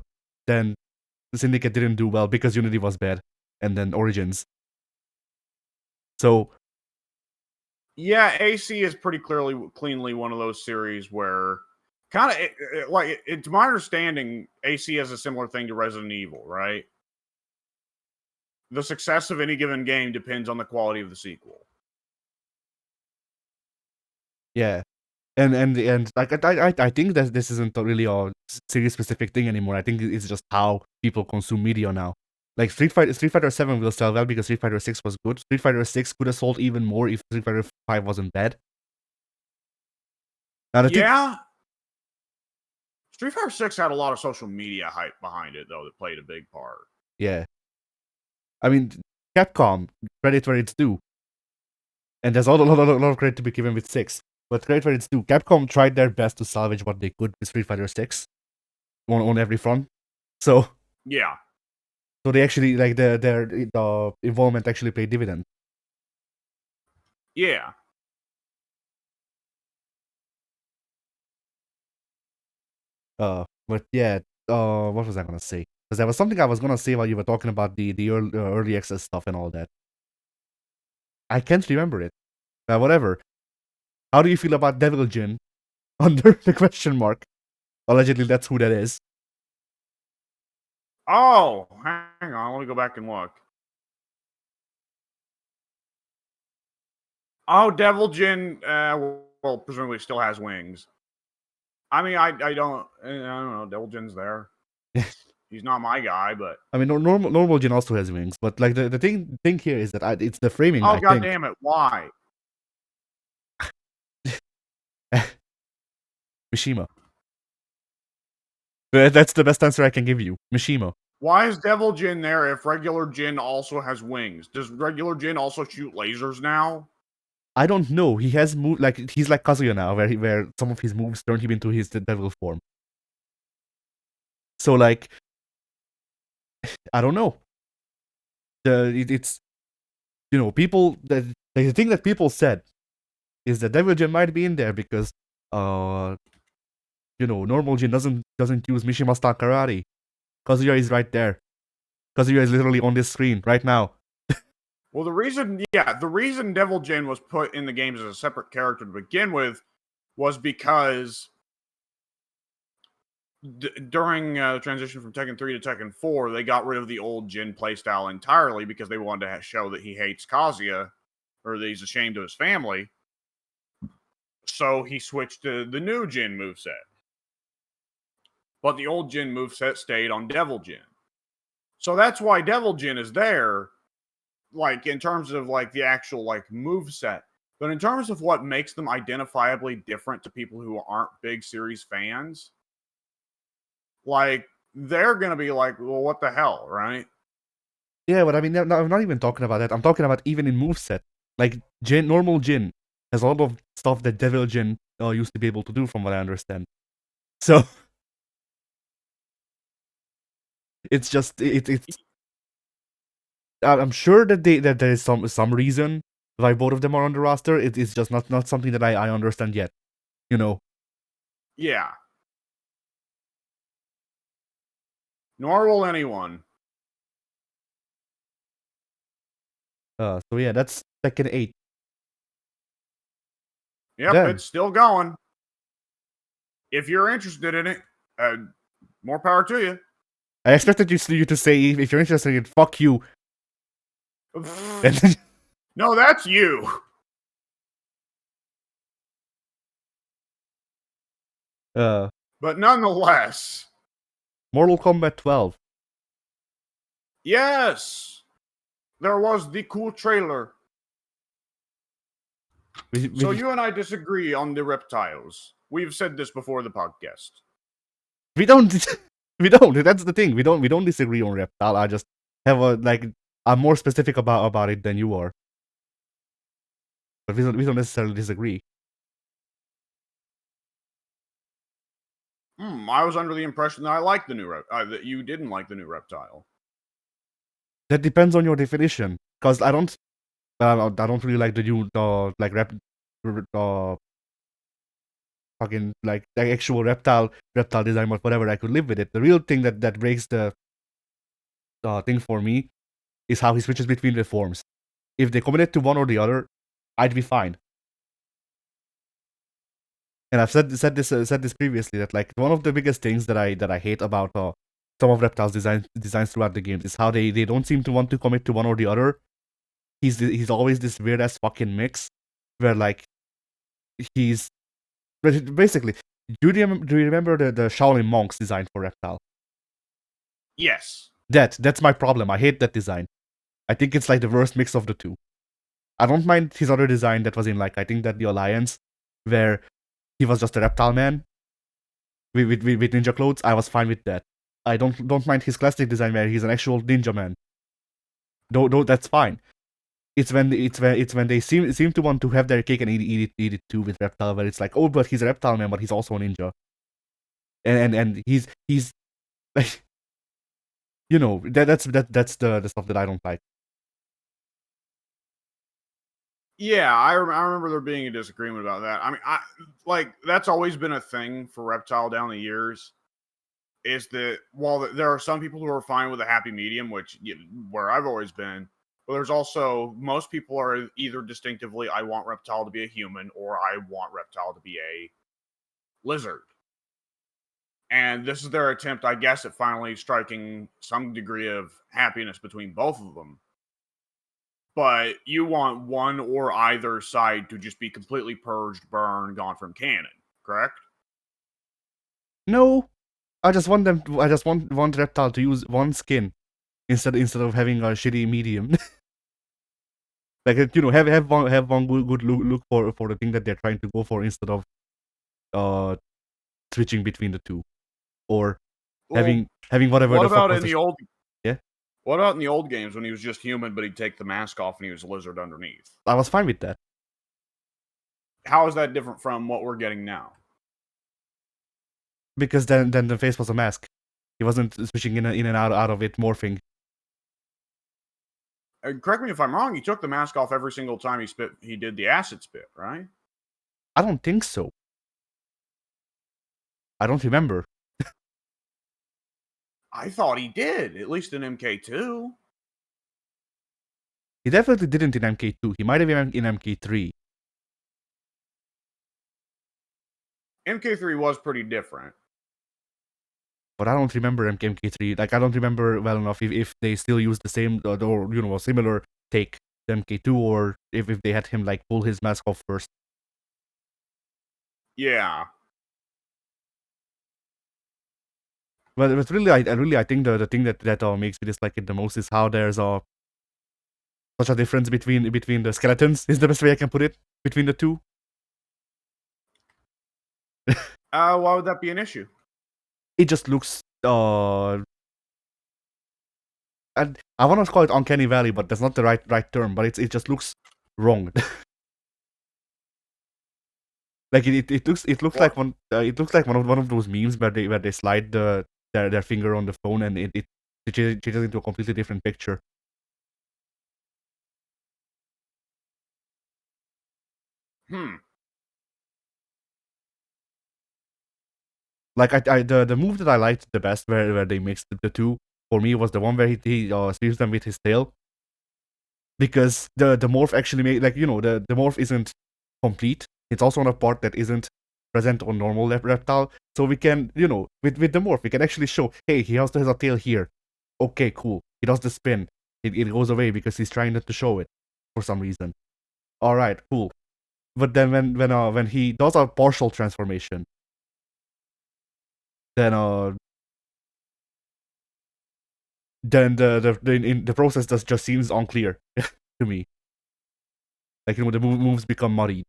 Syndicate didn't do well because Unity was bad, and then Origins. So yeah, AC is pretty cleanly one of those series where kind of like it's my understanding AC has a similar thing to Resident Evil, right? The success of any given game depends on the quality of the sequel. yeah, and like I think that this isn't really a series specific thing anymore. I think it's just how people consume media now. Like Street Fighter 7 will sell well because Street Fighter 6 was good. Street Fighter 6 could have sold even more if Street Fighter 5 wasn't bad. Now, Yeah. Street Fighter 6 had a lot of social media hype behind it, though, that played a big part. Yeah. I mean, Capcom, credit where it's due. And there's a lot of credit to be given with 6. But credit where it's due. Capcom tried their best to salvage what they could with Street Fighter 6 on every front. So yeah. So they actually, like, their involvement actually paid dividends. Yeah. But yeah, what was I gonna say? Because there was something I was gonna say while you were talking about the early access stuff and all that. I can't remember it. Whatever. How do you feel about Devolution under the question mark? Allegedly, that's who that is. Oh, hang on. Let me go back and look. Oh, Devilgen, well, presumably still has wings. I mean, I don't know. Devilgen's there. He's not my guy, but I mean, normal Jin also has wings, but like the thing here is that it's the framing. oh I god think. damn it! Why? Mishima. That's the best answer I can give you. Mishima. Why is Devilgen there if regular Jin also has wings? Does regular Jin also shoot lasers now? I don't know. He has moved like he's like Kazuya now, where some of his moves turned him into his devil form. So like, I don't know. It's you know, people the thing that people said is that Devil Jin might be in there because you know, normal Jin doesn't use Mishima style karate. Kazuya is right there. Kazuya is literally on this screen right now. Well, the reason Devilgen was put in the games as a separate character to begin with was because during the transition from Tekken 3 to Tekken 4, they got rid of the old Jin playstyle entirely because they wanted to show that he hates Kazuya or that he's ashamed of his family. So he switched to the new Jin moveset. But the old Jin moveset stayed on Devil Jin. So that's why Devil Jin is there, like in terms of like the actual like moveset. But in terms of what makes them identifiably different to people who aren't big series fans, like they're gonna be like, well, what the hell, right? Yeah, but I mean, no, I'm not even talking about that. I'm talking about even in moveset. Like normal Jin has a lot of stuff that Devil Jin used to be able to do, from what I understand. So it's just it's. I'm sure that there is some reason why both of them are on the roster. It's just not something that I understand yet. You know. Yeah. Nor will anyone. So yeah, that's Tekken 8. Yep, Then it's still going. If you're interested in it, more power to you. I expected you to say if you're interested in it, fuck you. No, that's you. But nonetheless, Mortal Kombat 12. yes, there was the cool trailer. So you and I disagree on the reptiles. We've said this before the podcast. We don't. We don't. That's the thing. We don't disagree on reptile. I just have I'm more specific about it than you are. But we don't necessarily disagree. I was under the impression that I liked the new that you didn't like the new reptile. That depends on your definition. Because I don't really like the new fucking like the actual reptile design, but whatever. I could live with it. The real thing that breaks the thing for me is how he switches between the forms. If they committed to one or the other, I'd be fine. And I've said this previously, that like one of the biggest things that I hate about some of Reptile's designs throughout the games is how they don't seem to want to commit to one or the other. He's always this weird ass fucking mix where like he's basically. Do you remember the Shaolin monks design for Reptile? Yes. That's my problem. I hate that design. I think it's like the worst mix of the two. I don't mind his other design that was in like I think that the Alliance, where he was just a reptile man with ninja clothes. I was fine with that. I don't mind his classic design where he's an actual ninja man. No, that's fine. It's when they seem to want to have their cake and eat it too with reptile, where it's like, oh, but he's a reptile man, but he's also a ninja. And he's like, you know, that's the stuff that I don't like. Yeah, I remember there being a disagreement about that. I mean, that's always been a thing for Reptile down the years. Is that while there are some people who are fine with a happy medium, which where I've always been, but there's also most people are either distinctively I want Reptile to be a human or I want Reptile to be a lizard. And this is their attempt, I guess, at finally striking some degree of happiness between both of them. But you want one or either side to just be completely purged, burned, gone from canon, correct? No, I just want want Reptile to use one skin instead of having a shitty medium. Like, you know, have one good look for the thing that they're trying to go for instead of switching between the two, or having whatever. What the fuck about was in the old? Yeah. What about in the old games when he was just human, but he'd take the mask off and he was a lizard underneath? I was fine with that. How is that different from what we're getting now? Because then the face was a mask. He wasn't switching in and out of it, morphing. Correct me if I'm wrong. He took the mask off every single time he spit. He did the acid spit, right? I don't think so. I don't remember. I thought he did, at least in MK2. He definitely didn't in MK2. He might have been in MK3. MK3 was pretty different. But I don't remember MK3. Like, I don't remember well enough if they still use the same or you know, a similar take to MK2, or if they had him like pull his mask off first. Yeah. But really, I think the thing that makes me dislike it the most is how there's such a difference between the skeletons. Is the best way I can put it, between the two. Why would that be an issue? It just looks and I want to call it uncanny valley, but that's not the right term. But it just looks wrong. Like it looks like one of those memes where they slide their finger on the phone and it changes into a completely different picture. Like the move that I liked the best where they mixed the two for me was the one where he steals them with his tail. because the morph actually make the morph isn't complete. It's also on a part that isn't present on normal reptile. So we can, with the morph, we can actually show, hey, he also has a tail here. Okay, cool. He does the spin. It goes away because he's trying not to show it for some reason. All right, cool. But then when he does a partial transformation, then the process just seems unclear to me. Like, the moves become muddy.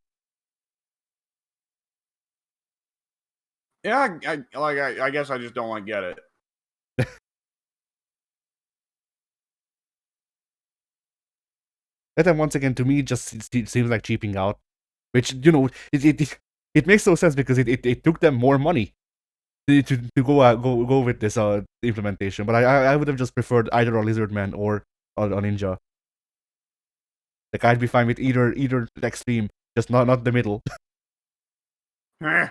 Yeah, I guess I just don't get it. And then once again, to me, it just seems like cheaping out, which it makes no sense because it took them more money to go with this implementation. But I would have just preferred either a lizard man or a ninja. Like, I'd be fine with either extreme, just not the middle. Yeah,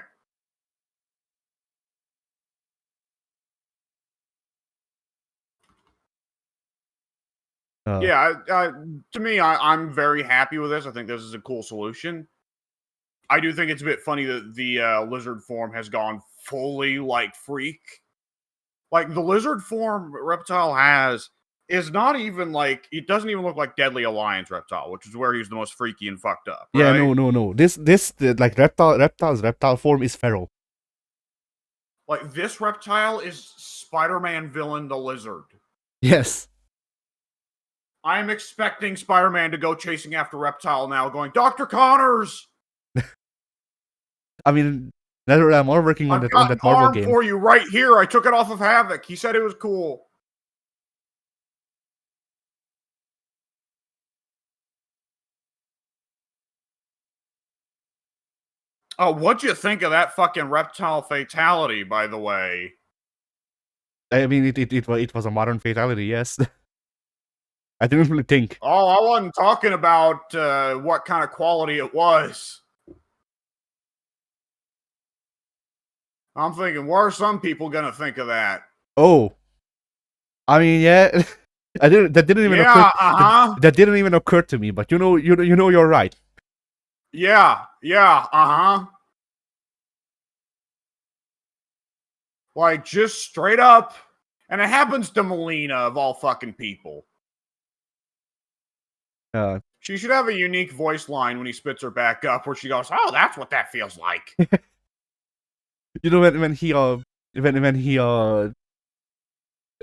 to me, I'm very happy with this. I think this is a cool solution. I do think it's a bit funny that the lizard form has gone fully like freak. Like, the lizard form Reptile has is not even like, it doesn't even look like Deadly Alliance Reptile, which is where he's the most freaky and fucked up. Right? Yeah, no. Like, reptile's reptile form is feral. Like, this reptile is Spider-Man villain the lizard. Yes. I'm expecting Spider-Man to go chasing after Reptile now, going, Dr. Connors! I mean, NetherRealm are working on that Marvel game. for you right here. I took it off of Havoc. He said it was cool. Oh, what'd you think of that fucking Reptile fatality, by the way? I mean, it was a modern fatality, yes. I didn't really think. Oh, I wasn't talking about what kind of quality it was. I'm thinking, what are some people gonna think of that? Oh, I mean, yeah, that didn't even that didn't even occur to me. But you're right. Yeah, Like, just straight up, and it happens to Melina of all fucking people. She should have a unique voice line when he spits her back up, where she goes, "Oh, that's what that feels like." When he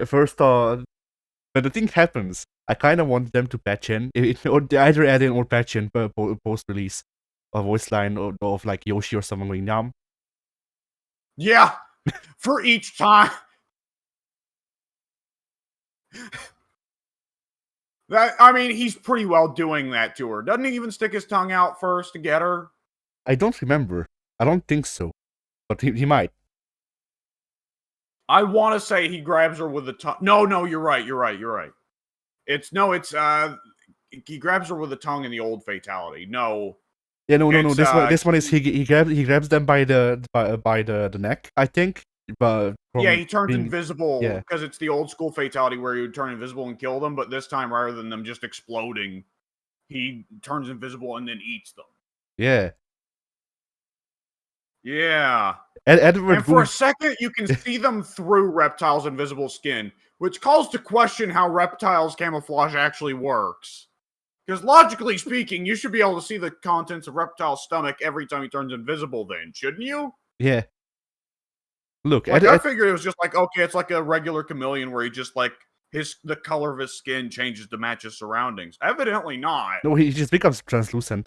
first when the thing happens, I kind of want them to patch in or either add in or patch in post release a voice line of like Yoshi or someone going Yum. Yeah, for each time. I mean, he's pretty well doing that to her. Doesn't he even stick his tongue out first to get her? I don't remember. I don't think so. But he might. I want to say he grabs her with the tongue. No, you're right. It's he grabs her with the tongue in the old fatality. No. Yeah, no. This one is he grabs them by the neck, I think. But yeah, he turns invisible because it's the old school fatality where he would turn invisible and kill them, but this time rather than them just exploding, he turns invisible and then eats them. Yeah. Yeah. And for a second, you can see them through Reptile's invisible skin, which calls to question how Reptile's camouflage actually works. Because logically speaking, you should be able to see the contents of Reptile's stomach every time he turns invisible then, shouldn't you? Yeah. Look, like, I figured it was just like, okay, it's like a regular chameleon where he just like the color of his skin changes to match his surroundings. Evidently not. No, he just becomes translucent.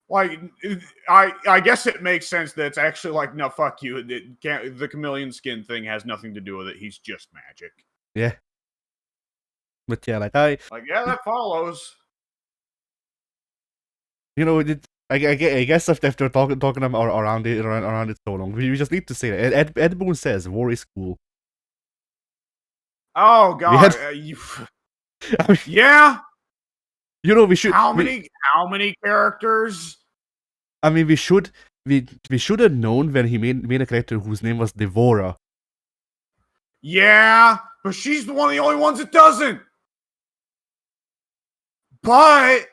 Like, I guess it makes sense that it's actually like, no, fuck you. The chameleon skin thing has nothing to do with it. He's just magic. Yeah. But yeah, yeah, that follows. I guess if they're talking around it so long, we just need to say that. Ed Boon says war is cool. Oh god, yeah. We should. How many characters? I mean, we should have known when he made a character whose name was Devora. Yeah, but she's the only ones that doesn't. But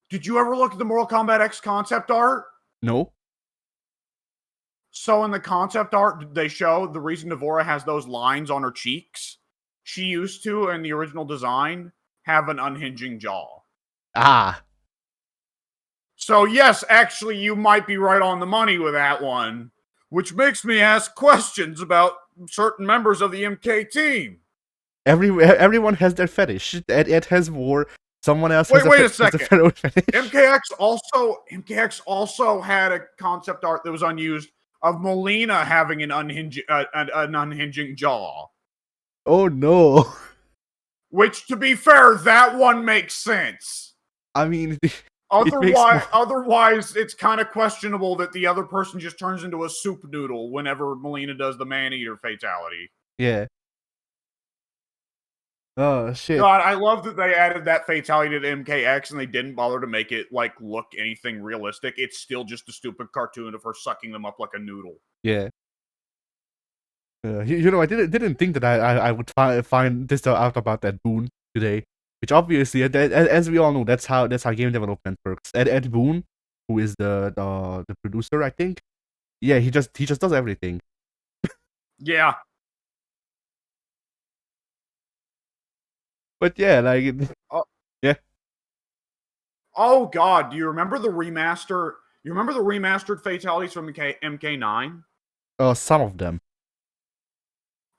did you ever look at the Mortal Kombat X concept art? No. So in the concept art, they show the reason D'Vorah has those lines on her cheeks. She used to, in the original design, have an unhinging jaw. Ah. So yes, actually, you might be right on the money with that one, which makes me ask questions about certain members of the MK team. Everyone has their fetish. Ed has war. Someone else has Wait a has second. fetish. MKX also had a concept art that was unused of Melina having an unhinging jaw. Oh no. Which, to be fair, that one makes sense. I mean, Otherwise, it's kind of questionable that the other person just turns into a soup noodle whenever Melina does the man-eater fatality. Yeah. Oh shit. God, I love that they added that fatality to MKX and they didn't bother to make it like look anything realistic. It's still just a stupid cartoon of her sucking them up like a noodle. Yeah. You know, I didn't think that I would find this out about that Boone today. Which obviously, as we all know, that's how game development works. Ed Boone, who is the producer, I think. Yeah, he just does everything. Yeah. But yeah, like yeah. Oh God, do you remember the remaster? You remember the remastered fatalities from MK9? Some of them.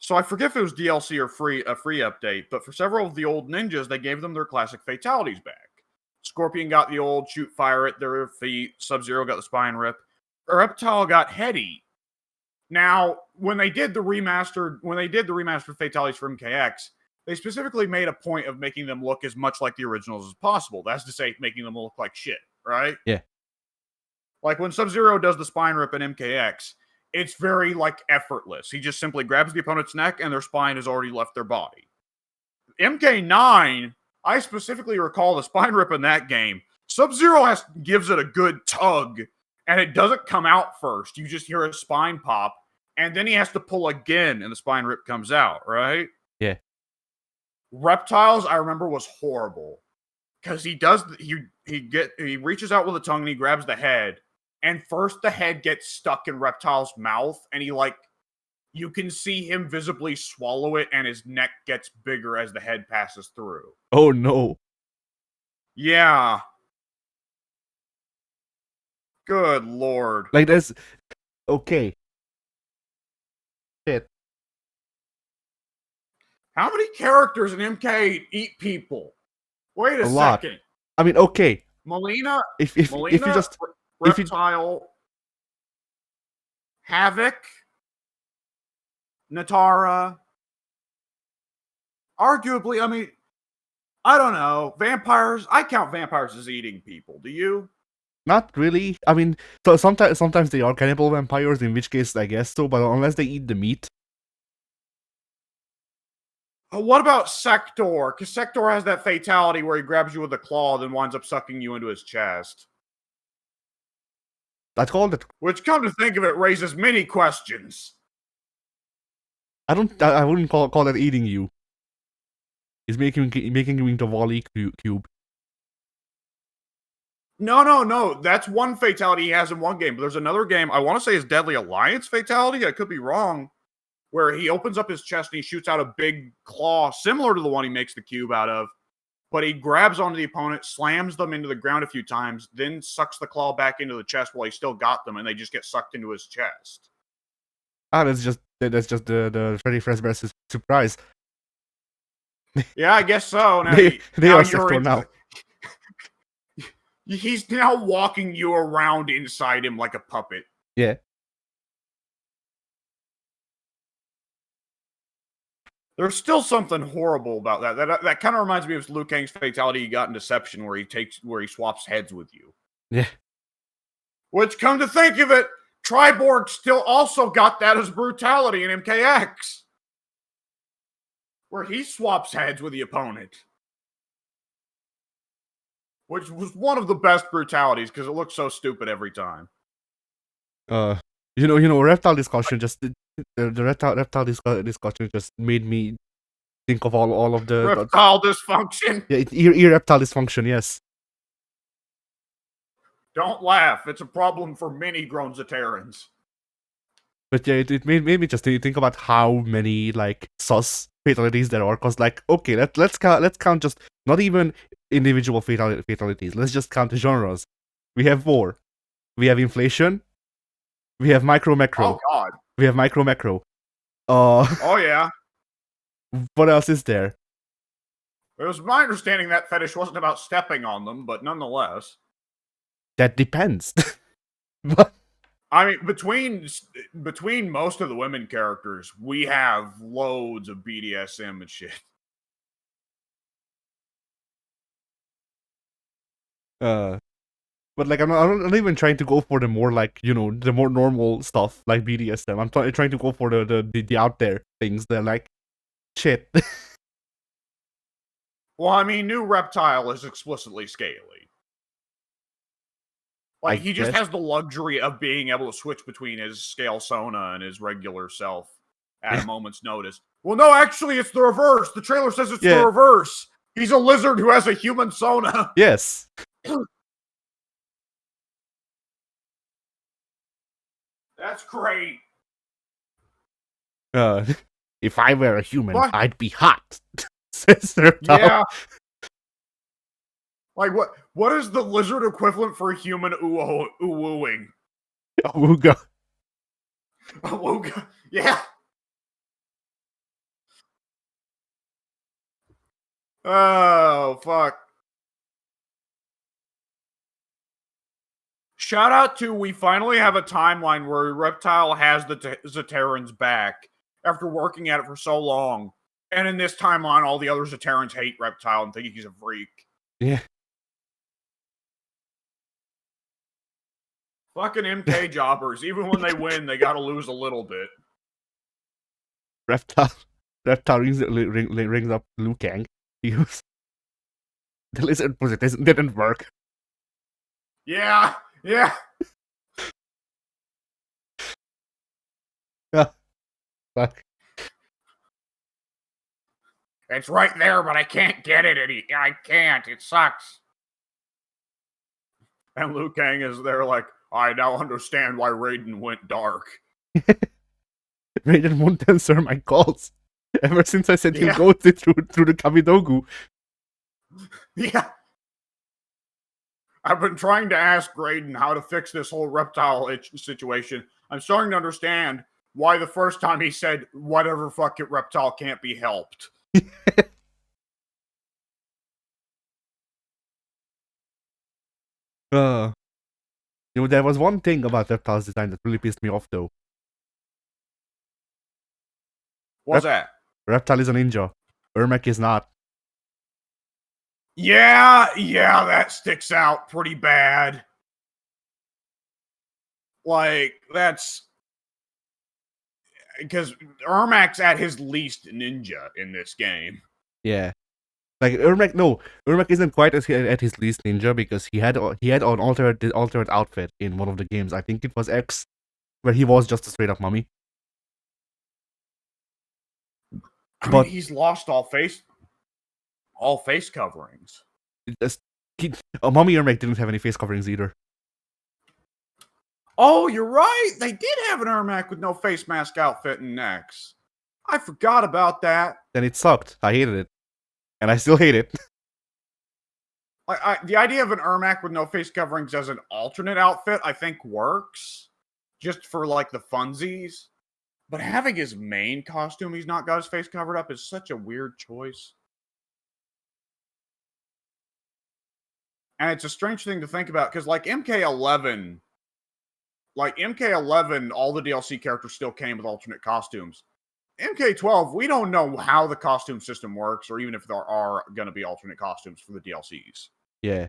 So I forget if it was DLC or a free update, but for several of the old ninjas, they gave them their classic fatalities back. Scorpion got the old shoot fire at their feet. Sub-Zero got the spine rip. Reptile got heady. Now, when they did the remastered fatalities for MKX, they specifically made a point of making them look as much like the originals as possible. That's to say, making them look like shit, right? Yeah. Like when Sub-Zero does the spine rip in MKX, it's very, like, effortless. He just simply grabs the opponent's neck and their spine has already left their body. MK9, I specifically recall the spine rip in that game. Sub-Zero gives it a good tug, and it doesn't come out first. You just hear a spine pop, and then he has to pull again, and the spine rip comes out, right? Yeah. Reptiles, I remember, was horrible. Because he reaches out with a tongue and he grabs the head. And first the head gets stuck in Reptile's mouth, and you can see him visibly swallow it, and his neck gets bigger as the head passes through. Oh no. Yeah. Good lord. Like that's okay. Shit. How many characters in MK eat people? Wait a second. Lot. I mean, okay. Melina, if you just Reptile, Havoc, Natara. Arguably, I mean, I don't know. Vampires, I count vampires as eating people. Do you? Not really. I mean, so sometimes they are cannibal vampires, in which case I guess so, but unless they eat the meat. What about Sector? Because Sector has that fatality where he grabs you with a claw, then winds up sucking you into his chest. I'd call it. Which, come to think of it, raises many questions. I wouldn't call that eating you. He's making you into Wall-E cube. No. That's one fatality he has in one game. But there's another game, I want to say his Deadly Alliance fatality. I could be wrong. Where he opens up his chest and he shoots out a big claw, similar to the one he makes the cube out of. But he grabs onto the opponent, slams them into the ground a few times, then sucks the claw back into the chest while he still got them, and they just get sucked into his chest. Ah, that's just the Freddy Fazbear's surprise. Yeah, I guess so. Now, they are Sector now. He's now walking you around inside him like a puppet. Yeah. There's still something horrible about that. That kind of reminds me of Liu Kang's fatality he got in Deception, where he swaps heads with you. Yeah. Which, come to think of it, Triborg still also got that as brutality in MKX, where he swaps heads with the opponent, which was one of the best brutalities because it looks so stupid every time. Reptile discussion just the reptile discussion just made me think of all of the reptile dysfunction. yeah, erectile dysfunction. Yes, Don't laugh. It's a problem for many grown Zaterans. but yeah, it made me just think about how many like sus fatalities there are. Cause like, okay, let's count just not even individual fatalities. Let's just count the genres. We have war. We have inflation. We have micro macro. Oh God. We have micro macro. Oh yeah. What else is there? It was my understanding that fetish wasn't about stepping on them, but nonetheless. That depends. But I mean, between most of the women characters, we have loads of BDSM and shit. But like I'm not even trying to go for the more like the more normal stuff like BDSM. I'm trying to go for the out there things. They're like shit. Well, I mean, new Reptile is explicitly scaly. Like, he just has the luxury of being able to switch between his scale Sona and his regular self at a moment's notice. Well, no, actually, it's the reverse. The trailer says it's the reverse. He's a lizard who has a human Sona. Yes. That's great. If I were a human, I'd be hot. Says Reptile. Yeah. Like, what is the lizard equivalent for a human ooh-wooing? Awooga. Awooga. Yeah. Oh, fuck. Shout out to we finally have a timeline where Reptile has the Zaterans back after working at it for so long. And in this timeline, all the other Zaterans hate Reptile and think he's a freak. Yeah. Fucking MK jobbers. Even when they win, they gotta lose a little bit. Reptile rings up Liu Kang. He goes, the lizard position didn't work. Yeah. Yeah. Fuck. It's right there, but I can't get it. I can't. It sucks. And Liu Kang is there like, I now understand why Raiden went dark. Raiden won't answer my calls. Ever since I said he'll go through the Kamidogu. Yeah. I've been trying to ask Raiden how to fix this whole Reptile situation. I'm starting to understand why the first time he said, whatever, fuck it, Reptile can't be helped. There was one thing about Reptile's design that really pissed me off, though. What's that? Reptile is a ninja. Ermac is not. Yeah, that sticks out pretty bad. Like, that's... Because Ermac's at his least ninja in this game. Yeah. Like, Ermac isn't quite at his least ninja because he had an alternate outfit in one of the games. I think it was X, where he was just a straight up mummy. I mean, he's lost all face coverings. Mummy Ermac didn't have any face coverings either. Oh, you're right. They did have an Ermac with no face mask outfit in X. I forgot about that. Then it sucked. I hated it. And I still hate it. The idea of an Ermac with no face coverings as an alternate outfit, I think, works. Just for, like, the funsies. But having his main costume, he's not got his face covered up, is such a weird choice. And it's a strange thing to think about, because, like, MK11, all the DLC characters still came with alternate costumes. MK12, we don't know how the costume system works, or even if there are going to be alternate costumes for the DLCs. Yeah.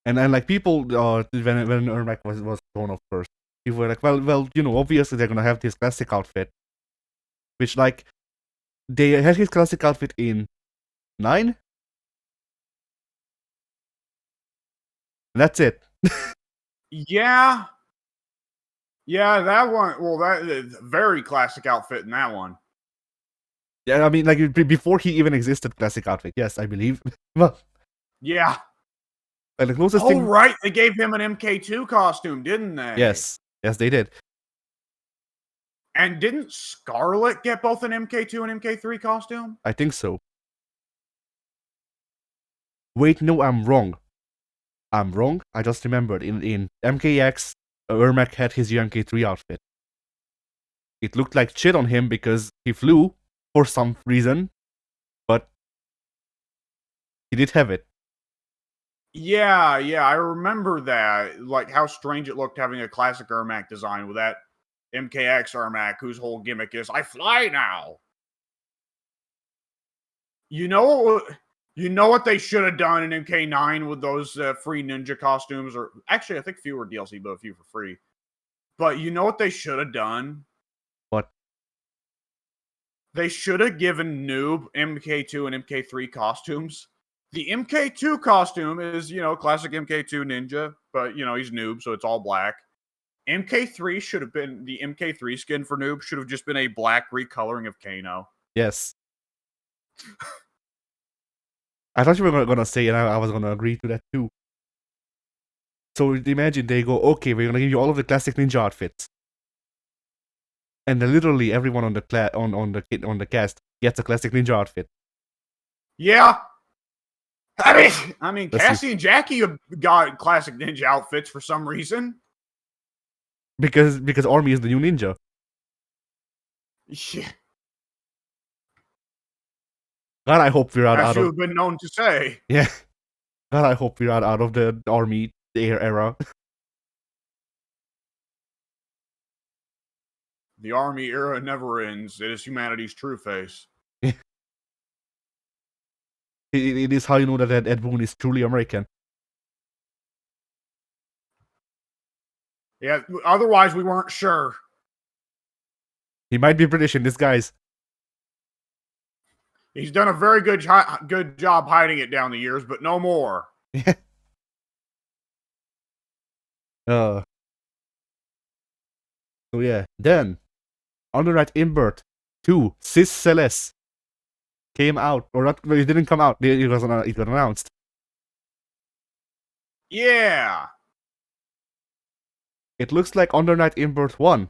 And then, like, people, when Ermac was shown up first, people were like, well, obviously they're gonna have this classic outfit. Which, like, they had his classic outfit in 9? That's it. Yeah. Yeah, that one. Well, that is a very classic outfit in that one. Yeah, I mean, like before he even existed, classic outfit. Yes, I believe. Well, Yeah. like the closest Oh, thing. right. They gave him an MK2 costume, didn't they? Yes, yes, they did. And didn't Scarlet get both an MK2 and MK3 costume? I think so. Wait, no, I'm wrong. I'm wrong. I just remembered. In MKX, Ermac had his UMK3 outfit. It looked like shit on him because he flew for some reason, but he did have it. Yeah, I remember that. Like how strange it looked having a classic Ermac design with that MKX Ermac, whose whole gimmick is "I fly now." You know, you know what they should have done in MK9 with those free ninja costumes, or actually, I think fewer DLC, but a few for free. But you know what they should have done? What? They should have given Noob MK2 and MK3 costumes. The MK2 costume is, classic MK2 ninja, but, he's Noob, so it's all black. MK3 should have been, the MK3 skin for Noob should have just been a black recoloring of Kano. Yes. I thought you were gonna say, and I was gonna agree to that too. So imagine they go, okay, we're gonna give you all of the classic ninja outfits, and then literally everyone on the on the cast gets a classic ninja outfit. Yeah. I mean, Let's see. Cassie and Jackie have got classic ninja outfits for some reason. Because Army is the new ninja. Yeah, God, I hope we're as out you of have been known to say. yeah. God, I hope we're out of the Army era. The Army era never ends. It is humanity's true face. It is how you know that Ed Boon is truly American. Yeah, otherwise we weren't sure. He might be British in disguise. He's done a very good job hiding it down the years, but no more. So yeah, then Underwrite Invert 2 Cis Celeste came out, or not? It didn't come out. It got announced. Yeah. It looks like Undernight Invert 1.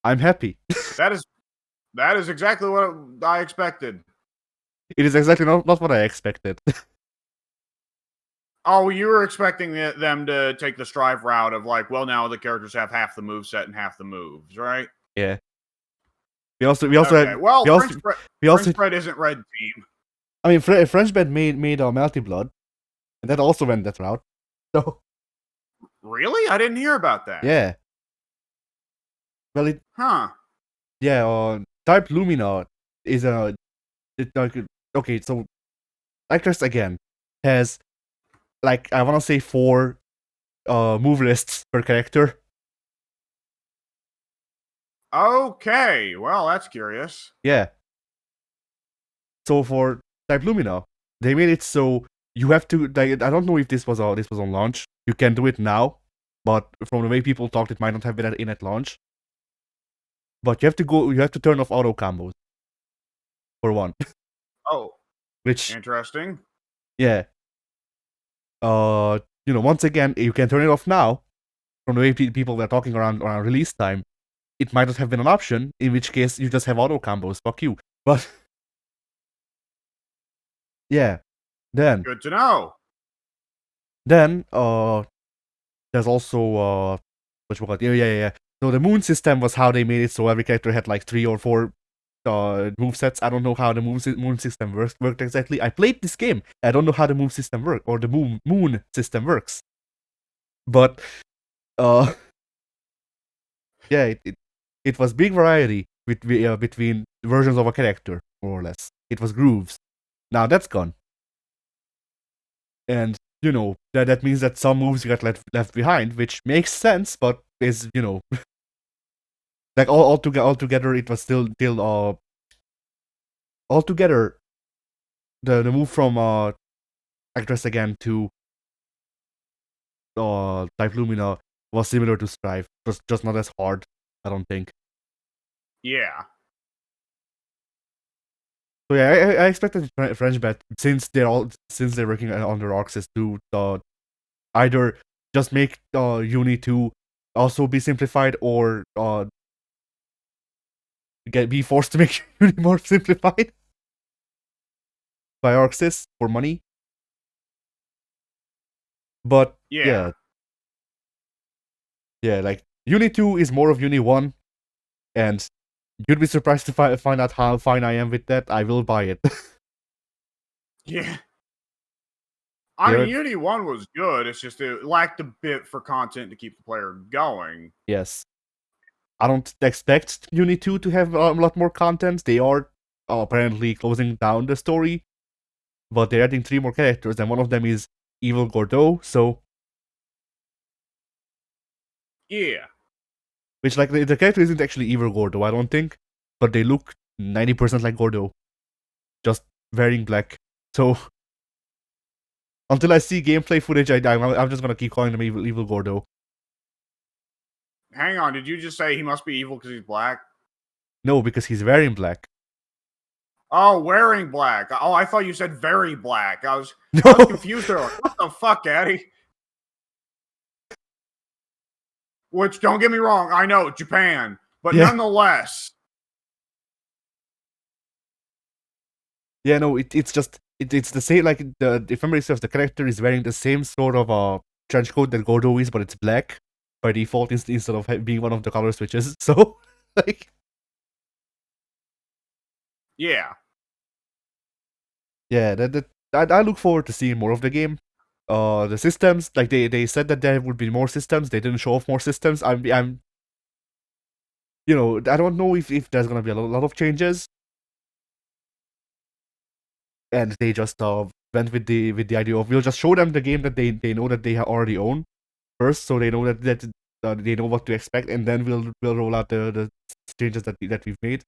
I'm happy. that is exactly what I expected. It is exactly not what I expected. Oh, you were expecting them to take the strive route of like, well, now the characters have half the moveset and half the moves, right? Yeah. We also okay. had, well, we also French Bread isn't Red Team. I mean, French Bed made Melty Blood, and that also went that route. So really, I didn't hear about that. yeah. Well, yeah. Type Lumina is okay. So Actress again has like I want to say 4 move lists per character. Okay, well, that's curious. Yeah. So for Type Lumina, they made it so you have to. Like, I don't know if this was on launch. You can do it now, but from the way people talked, it might not have been in at launch. But you have to turn off auto combos for one. Oh, Which interesting. yeah. Once again, you can turn it off now. From the way people were talking around release time, it might not have been an option. In which case, you just have auto combos. Fuck you. But yeah, then Good to know. Then there's also what you call it? Yeah. So the moon system was how they made it so every character had like 3 or 4 move sets. I don't know how the moon system worked exactly. I played this game. I don't know how the move system works or the moon system works. But yeah, it was big variety between versions of a character, more or less. It was grooves. Now that's gone. And that means that some moves got left behind, which makes sense, but is like altogether it was still altogether the move from Actress again to Type Lumina was similar to Strive, just not as hard, I don't think. Yeah. So yeah, I expected French bet since they're working on the Roxas to either just make Uni 2 also be simplified or be forced to make Uni more simplified by Roxas for money. But Yeah. yeah, like Uni 2 is more of Uni 1, and you'd be surprised to find out how fine I am with that. I will buy it. Yeah. I mean, Uni 1 was good. It's just it lacked a bit for content to keep the player going. Yes. I don't expect Uni 2 to have a lot more content. They are apparently closing down the story, but they're adding 3 more characters, and one of them is Evil Gordeau, so... Yeah. Which, like, the character isn't actually Evil Gordeau, I don't think, but they look 90% like Gordeau. Just wearing black. So, until I see gameplay footage, I'm just gonna keep calling them Evil Gordeau. Hang on, did you just say he must be evil because he's black? No, because he's wearing black. Oh, wearing black. Oh, I thought you said very black. I was No. confused there. Like, what the fuck, Addy? Which, don't get me wrong, I know, Japan. But nonetheless. Yeah, no, it's just... It's the same, like, if memory serves, the character is wearing the same sort of trench coat that Gordo is, but it's black by default instead of being one of the color switches. So, like... Yeah. Yeah, I look forward to seeing more of the game. The systems, like, they said that there would be more systems. They didn't show off more systems. I'm you know, I don't know if there's gonna be a lot of changes. And they just went with the idea of, we'll just show them the game that they know that they already own first, so they know that they know what to expect, and then we'll roll out the changes that we've made,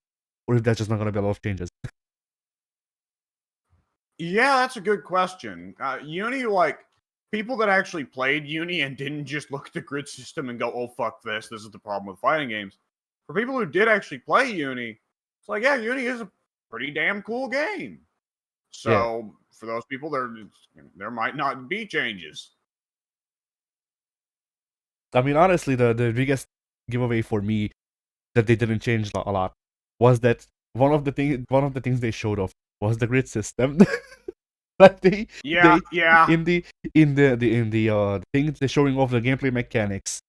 or if there's just not gonna be a lot of changes. Yeah, that's a good question. Uni, like, people that actually played Uni and didn't just look at the grid system and go, oh, fuck this, this is the problem with fighting games. For people who did actually play Uni, it's like, yeah, Uni is a pretty damn cool game. So, for those people, there might not be changes. I mean, honestly, the biggest giveaway for me that they didn't change a lot was that one of the things they showed off was the grid system. Like they in the things they're showing off the gameplay mechanics.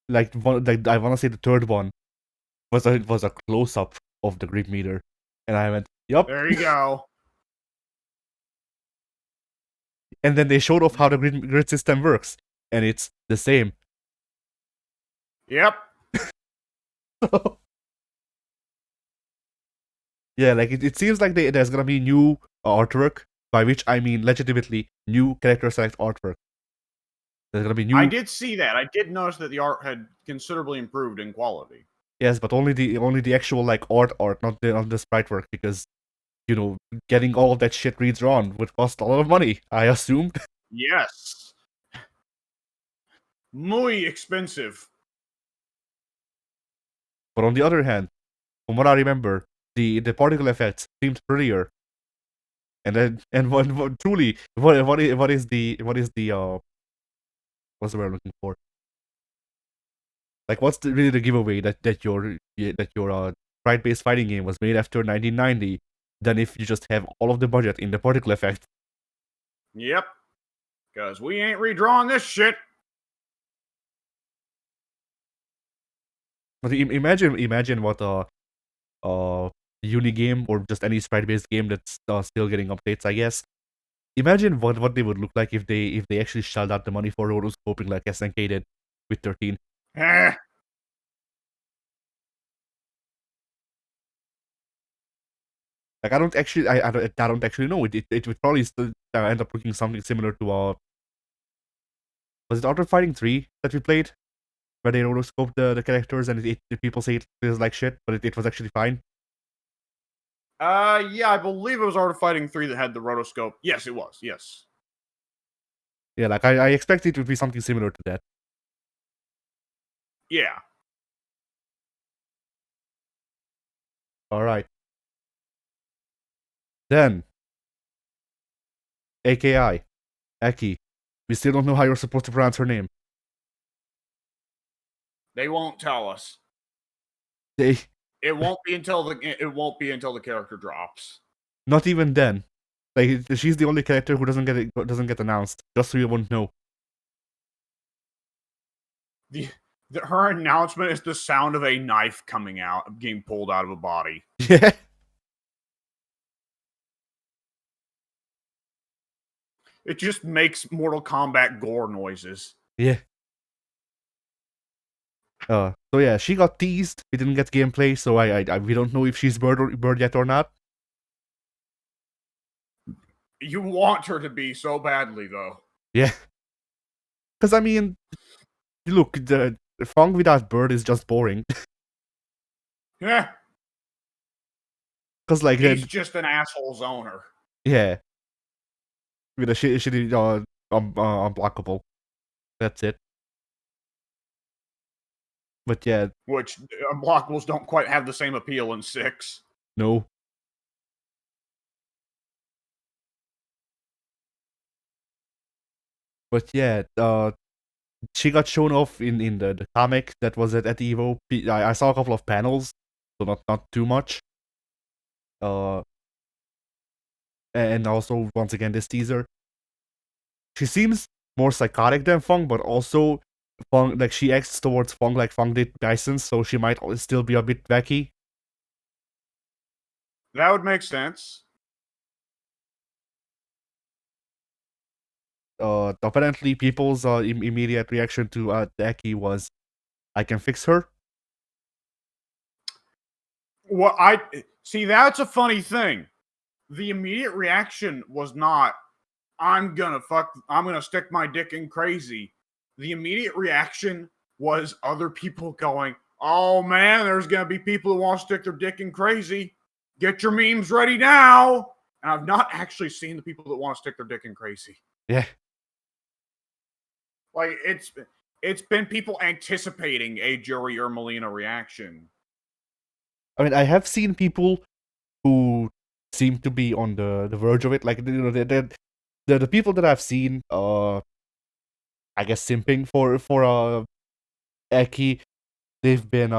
Like I want to say the third one was a close up of the grid meter, and I went, "Yup." There you go. And then they showed off how the grid system works, and it's the same. Yep. Yeah, like it seems like there's gonna be new artwork, by which I mean legitimately new character select artwork. There's gonna be new. I did see that. I did notice that the art had considerably improved in quality. Yes, but only the actual like art, not the sprite work, because you know, getting all of that shit redrawn would cost a lot of money, I assume. Yes. Muy expensive. But on the other hand, from what I remember, the particle effects seemed prettier. And what truly what is the what's the word I'm looking for? Like, what's really the giveaway that your sprite-based fighting game was made after 1990? Than if you just have all of the budget in the particle effect. Yep. Because we ain't redrawing this shit. But imagine what uni game or just any sprite-based game that's still getting updates, I guess. Imagine what they would look like if they actually shelled out the money for rotoscoping like SNK did with 13. Eh. Like, I don't actually know. It would probably still end up looking something similar to was it Art of Fighting 3 that we played? Where they rotoscoped the characters and people say it feels like shit, but it was actually fine. Yeah, I believe it was Art of Fighting 3 that had the rotoscope. Yes, it was. Yes. Yeah, like I expect it would be something similar to that. Yeah. All right. Then, AKI, Aki. We still don't know how you're supposed to pronounce her name. They won't tell us. They, It won't be until the character drops. not even then. Like, she's the only character who doesn't get announced, just so you won't know. Her announcement is the sound of a knife coming out, being pulled out of a body. Yeah. It just makes Mortal Kombat gore noises. Yeah. So yeah, she got teased. We didn't get gameplay, so we don't know if she's bird yet or not. You want her to be so badly, though. Yeah. Because I mean, look, the Fong without bird is just boring. Yeah. Because like he's just an asshole's owner. Yeah. With a shitty unblockable. That's it. But yeah. Which unblockables don't quite have the same appeal in 6. No. But yeah, she got shown off in the comic that was at EVO. I saw a couple of panels, so not too much. And also once again this teaser. She seems more psychotic than Fong, but also Fong, like, she acts towards Fong like Fong did Dyson, so she might still be a bit wacky. That would make sense. Apparently people's immediate reaction to Deki was, I can fix her. Well, I see, that's a funny thing. The immediate reaction was not, I'm gonna stick my dick in crazy. The immediate reaction was other people going, oh man, there's gonna be people who want to stick their dick in crazy. Get your memes ready now. And I've not actually seen the people that want to stick their dick in crazy. Yeah. Like, it's been people anticipating a Jury or Melina reaction. I mean, I have seen people who seem to be on the verge of it. Like, you know, the people that I've seen, I guess simping for Eki, they've been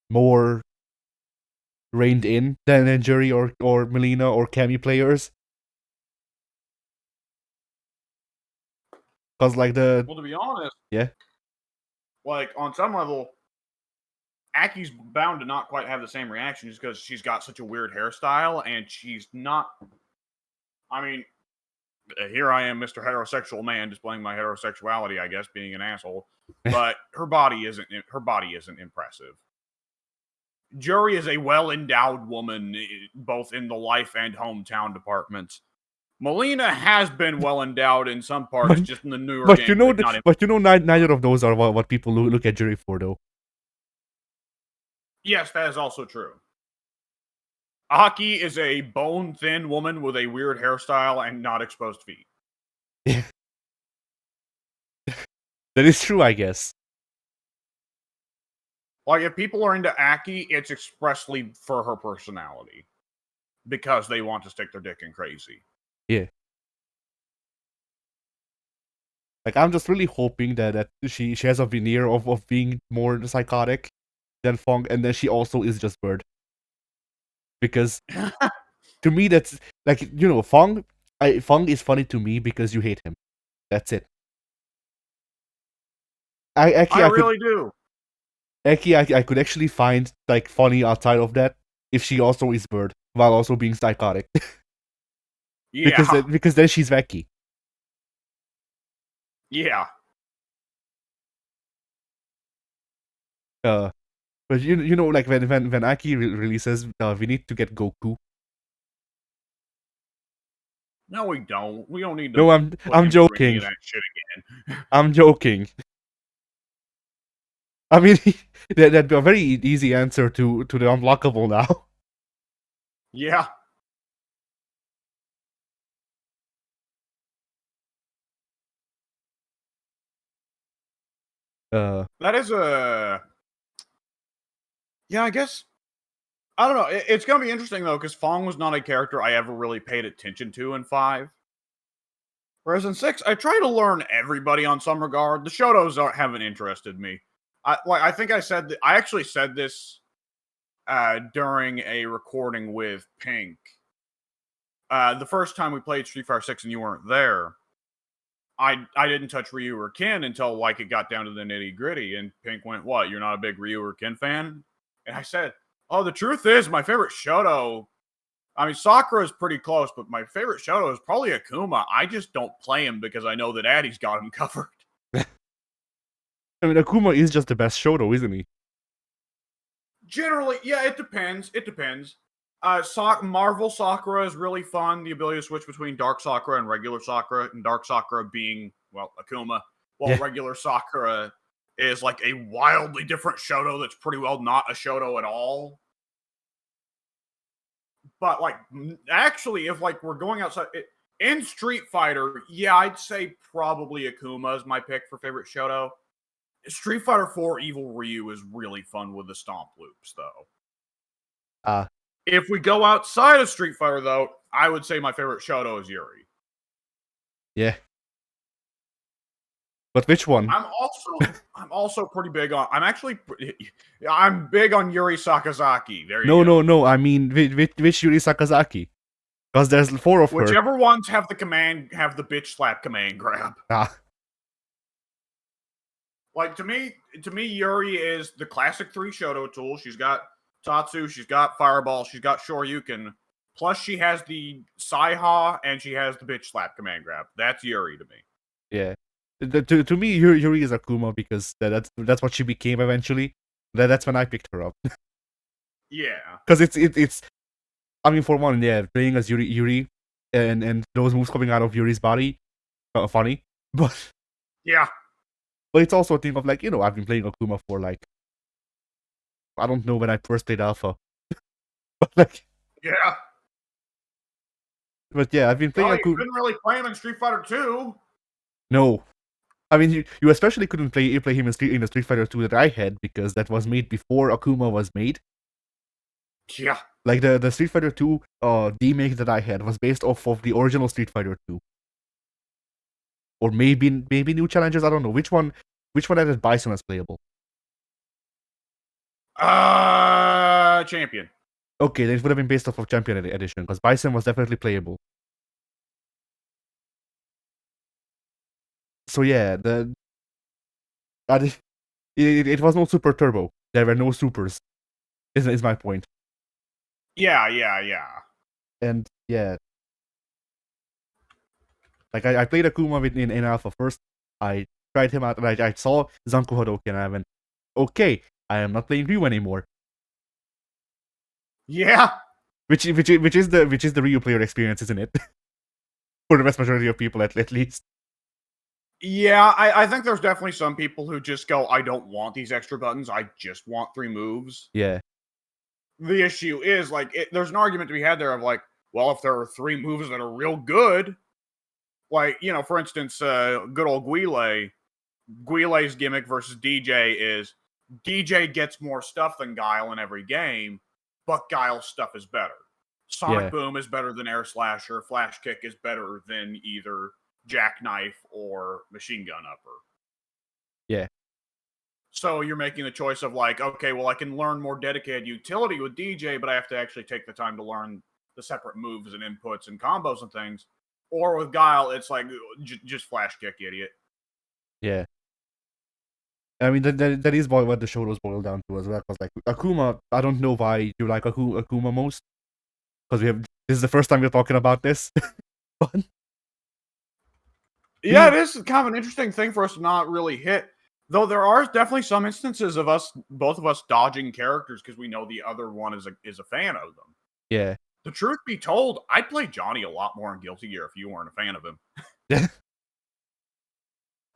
more reined in than Jury or Melina or Cammy players. Because like Well, to be honest, yeah, like on some level, Aki's bound to not quite have the same reaction just because she's got such a weird hairstyle and she's not. I mean, here I am, Mr. Heterosexual Man, displaying my heterosexuality, I guess, being an asshole. But her body isn't impressive. Jury is a well-endowed woman, both in the life and hometown departments. Melina has been well-endowed in some parts, just in the newer but game. Neither of those are what people look at Jury for, though. Yes, that is also true. Aki is a bone-thin woman with a weird hairstyle and not exposed feet. That is true, I guess. Like, if people are into Aki, it's expressly for her personality. Because they want to stick their dick in crazy. Yeah. Like, I'm just really hoping that she has a veneer of being more psychotic than Fong, and then she also is just Bird. Because to me, that's like, you know, Fong is funny to me because you hate him. That's it. I really do. Eki, I could actually find like funny outside of that if she also is Bird while also being psychotic. Yeah. because then she's wacky. Yeah. But you know, like when Aki releases, we need to get Goku. No, we don't. We don't need to. No, I'm joking. That shit again. I'm joking. I mean, that'd be a very easy answer to the unblockable now. Yeah. That is a. Yeah, I guess I don't know. It's gonna be interesting though, because Fong was not a character I ever really paid attention to in 5. Whereas in 6, I try to learn everybody on some regard. The Shotos haven't interested me. I think I said that, I actually said this during a recording with Pink. The first time we played Street Fighter 6 and you weren't there, I didn't touch Ryu or Ken until like it got down to the nitty gritty, and Pink went, "What? You're not a big Ryu or Ken fan?" And I said, "Oh, the truth is, my favorite Shoto. I mean, Sakura is pretty close, but my favorite Shoto is probably Akuma. I just don't play him because I know that Addy's got him covered." I mean, Akuma is just the best Shoto, isn't he? Generally, yeah, it depends. It depends. Marvel Sakura is really fun. The ability to switch between Dark Sakura and regular Sakura, and Dark Sakura being, well, Akuma, while regular Sakura is like a wildly different Shoto that's pretty well not a Shoto at all. But like, actually, if like we're going outside in Street Fighter, yeah, I'd say probably Akuma is my pick for favorite Shoto. Street Fighter 4 Evil Ryu is really fun with the stomp loops, though. If we go outside of Street Fighter, though, I would say my favorite Shoto is Yuri. Yeah. But which one? I'm also pretty big on. I'm big on Yuri Sakazaki. There you go. No. I mean, which Yuri Sakazaki? Because there's 4 of her. Whichever ones have the bitch slap command grab. Like to me, Yuri is the classic 3 Shoto tool. She's got Tatsu, she's got Fireball, she's got Shoryuken. Plus, she has the Saiha, and she has the bitch slap command grab. That's Yuri to me. Yeah. To me, Yuri is Akuma because that's what she became eventually. That's when I picked her up. Yeah. Because it's. I mean, for one, yeah, playing as Yuri, and those moves coming out of Yuri's body, funny, but yeah. But it's also a thing of like, I've been playing Akuma for like, I don't know when I first played Alpha, but like. Yeah. But yeah, I've been playing Akuma. You couldn't really play him in Street Fighter 2. No. I mean, you especially couldn't play him in the Street Fighter 2 that I had, because that was made before Akuma was made. Yeah. Like, the Street Fighter 2 remake that I had was based off of the original Street Fighter 2. Or maybe New Challengers, I don't know. Which one added Bison as playable? Champion. Okay, then it would have been based off of Champion Edition, because Bison was definitely playable. So yeah, it was no Super Turbo. There were no supers. Is my point. Yeah. And yeah, like I played Akuma in Alpha first. I tried him out, and I saw Zanku Hadoken, and I went, okay, I am not playing Ryu anymore. Yeah. Which is the Ryu player experience, isn't it? For the vast majority of people, at least. Yeah, I think there's definitely some people who just go, I don't want these extra buttons. I just want 3 moves. Yeah. The issue is, like, there's an argument to be had there of, like, well, if there are 3 moves that are real good, like, for instance, good old Guile's gimmick versus DJ is DJ gets more stuff than Guile in every game, but Guile's stuff is better. Sonic Boom is better than Air Slasher. Flash Kick is better than either Jackknife or Machine Gun Upper. Yeah. So you're making the choice of like, okay, well, I can learn more dedicated utility with DJ, but I have to actually take the time to learn the separate moves and inputs and combos and things. Or with Guile, it's like, just Flash Kick, idiot. Yeah. I mean, that is what the show was boiled down to as well. Because, like, Akuma, I don't know why you like Akuma most. Because this is the first time we're talking about this. But yeah, it is kind of an interesting thing for us to not really hit. Though there are definitely some instances of both of us dodging characters because we know the other one is a fan of them. Yeah. The truth be told, I'd play Johnny a lot more in Guilty Gear if you weren't a fan of him.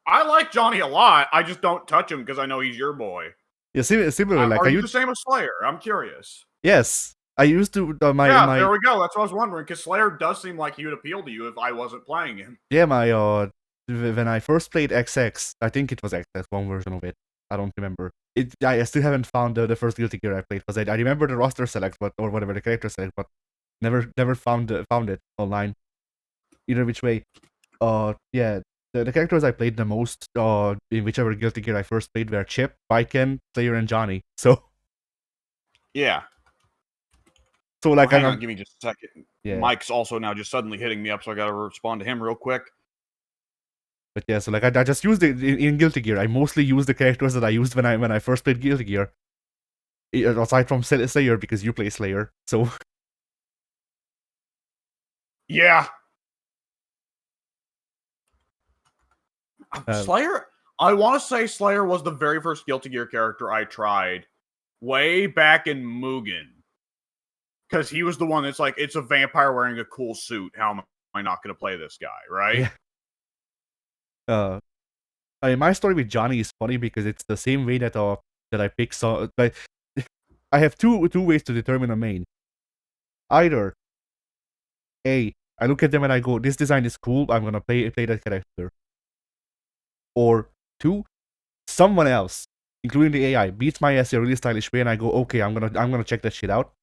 I like Johnny a lot. I just don't touch him because I know he's your boy. Yeah, similarly. Like, are you the same as Slayer? I'm curious. Yes. I used to there we go. That's what I was wondering, because Slayer does seem like he would appeal to you if I wasn't playing him. Yeah, when I first played XX, I think it was XX, one version of it. I don't remember. I still haven't found the first Guilty Gear I played because I remember the roster select, or whatever the character select, but never found it online. Either which way, yeah, the characters I played the most, in whichever Guilty Gear I first played were Chip, Viken, Slayer, and Johnny. So Yeah. like, hang on, give me just a second. Yeah. Mike's also now just suddenly hitting me up, so I gotta respond to him real quick. But yeah, so like I just used it in Guilty Gear. I mostly use the characters that I used when I first played Guilty Gear. Aside from Slayer, because you play Slayer, so yeah. Slayer. I want to say Slayer was the very first Guilty Gear character I tried, way back in Mugen, because he was the one that's like, it's a vampire wearing a cool suit. How am I not going to play this guy, right? Yeah. My story with Johnny is funny because it's the same way that I pick. So like, I have two ways to determine a main. Either A, I look at them and I go, this design is cool, I'm gonna play that character. Or two, someone else, including the AI, beats my ass in a really stylish way, and I go, okay, I'm gonna check that shit out.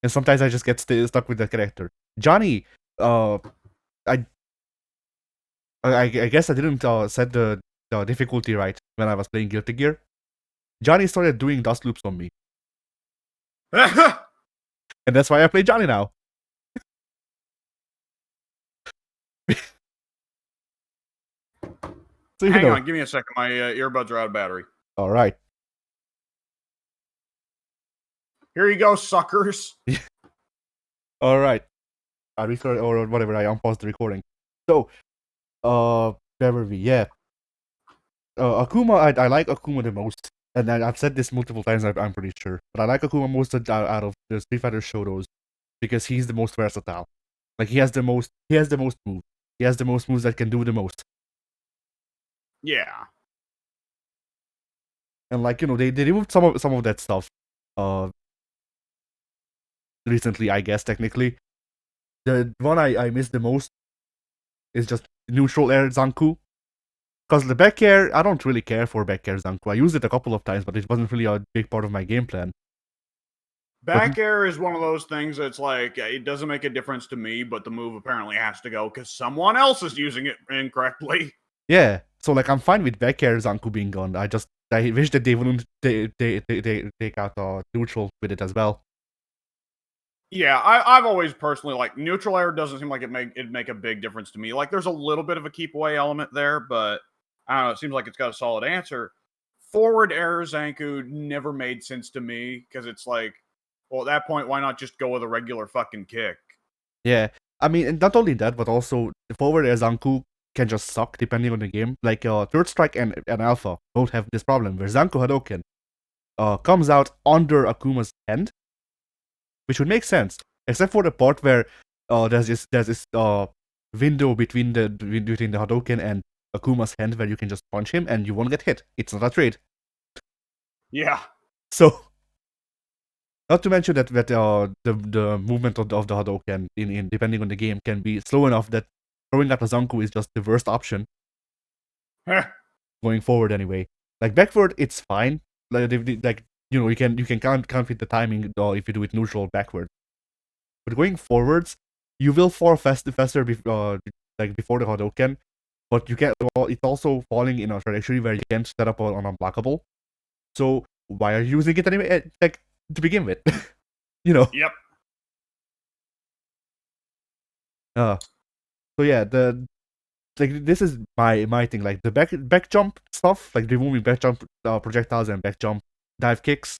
And sometimes I just get stuck with that character. Johnny, I guess I didn't set the difficulty right when I was playing Guilty Gear. Johnny started doing dust loops on me. And that's why I play Johnny now. So, hang on, give me a second. My earbuds are out of battery. All right. Here you go, suckers. All right. I restart or whatever. I unpaused the recording. So, where were we? Yeah. Akuma. I like Akuma the most, and I've said this multiple times. I'm pretty sure, but I like Akuma most out of the Street Fighter Shotos because he's the most versatile. Like he has the most moves. He has the most moves that can do the most. Yeah. And like, they removed some of that stuff recently, I guess. Technically, the one I miss the most is just neutral air Zanku, because the back air, I don't really care for back air Zanku. I used it a couple of times, but it wasn't really a big part of my game plan. Back air is one of those things that's like, it doesn't make a difference to me, but the move apparently has to go because someone else is using it incorrectly. Yeah, so like I'm fine with back air Zanku being gone. I wish that they wouldn't take out neutral with it as well. Yeah, I've always personally, like, neutral air doesn't seem like it'd make a big difference to me. Like, there's a little bit of a keep away element there, but I don't know, it seems like it's got a solid answer. Forward air Zanku never made sense to me, because it's like, well, at that point, why not just go with a regular fucking kick? Yeah, I mean, and not only that, but also the forward air Zanku can just suck depending on the game. Like Third Strike and Alpha both have this problem where Zanku Hadoken comes out under Akuma's hand, which would make sense, except for the part where there's this window between the Hadoken and Akuma's hand where you can just punch him and you won't get hit. It's not a trade. Yeah. So, not to mention that the movement of the Hadoken in depending on the game can be slow enough that throwing out a Zanku is just the worst option. Going forward anyway. Like backward, it's fine. Like you can count with the timing if you do it neutral backward. But going forwards, you will fall faster like before the Hadoken. But you can't. Well, it's also falling in a trajectory where you can't set up on unblockable. So why are you using it anyway? Like to begin with, Yep. So yeah, this is my thing. Like the back jump stuff, like removing back jump projectiles and back jump dive kicks.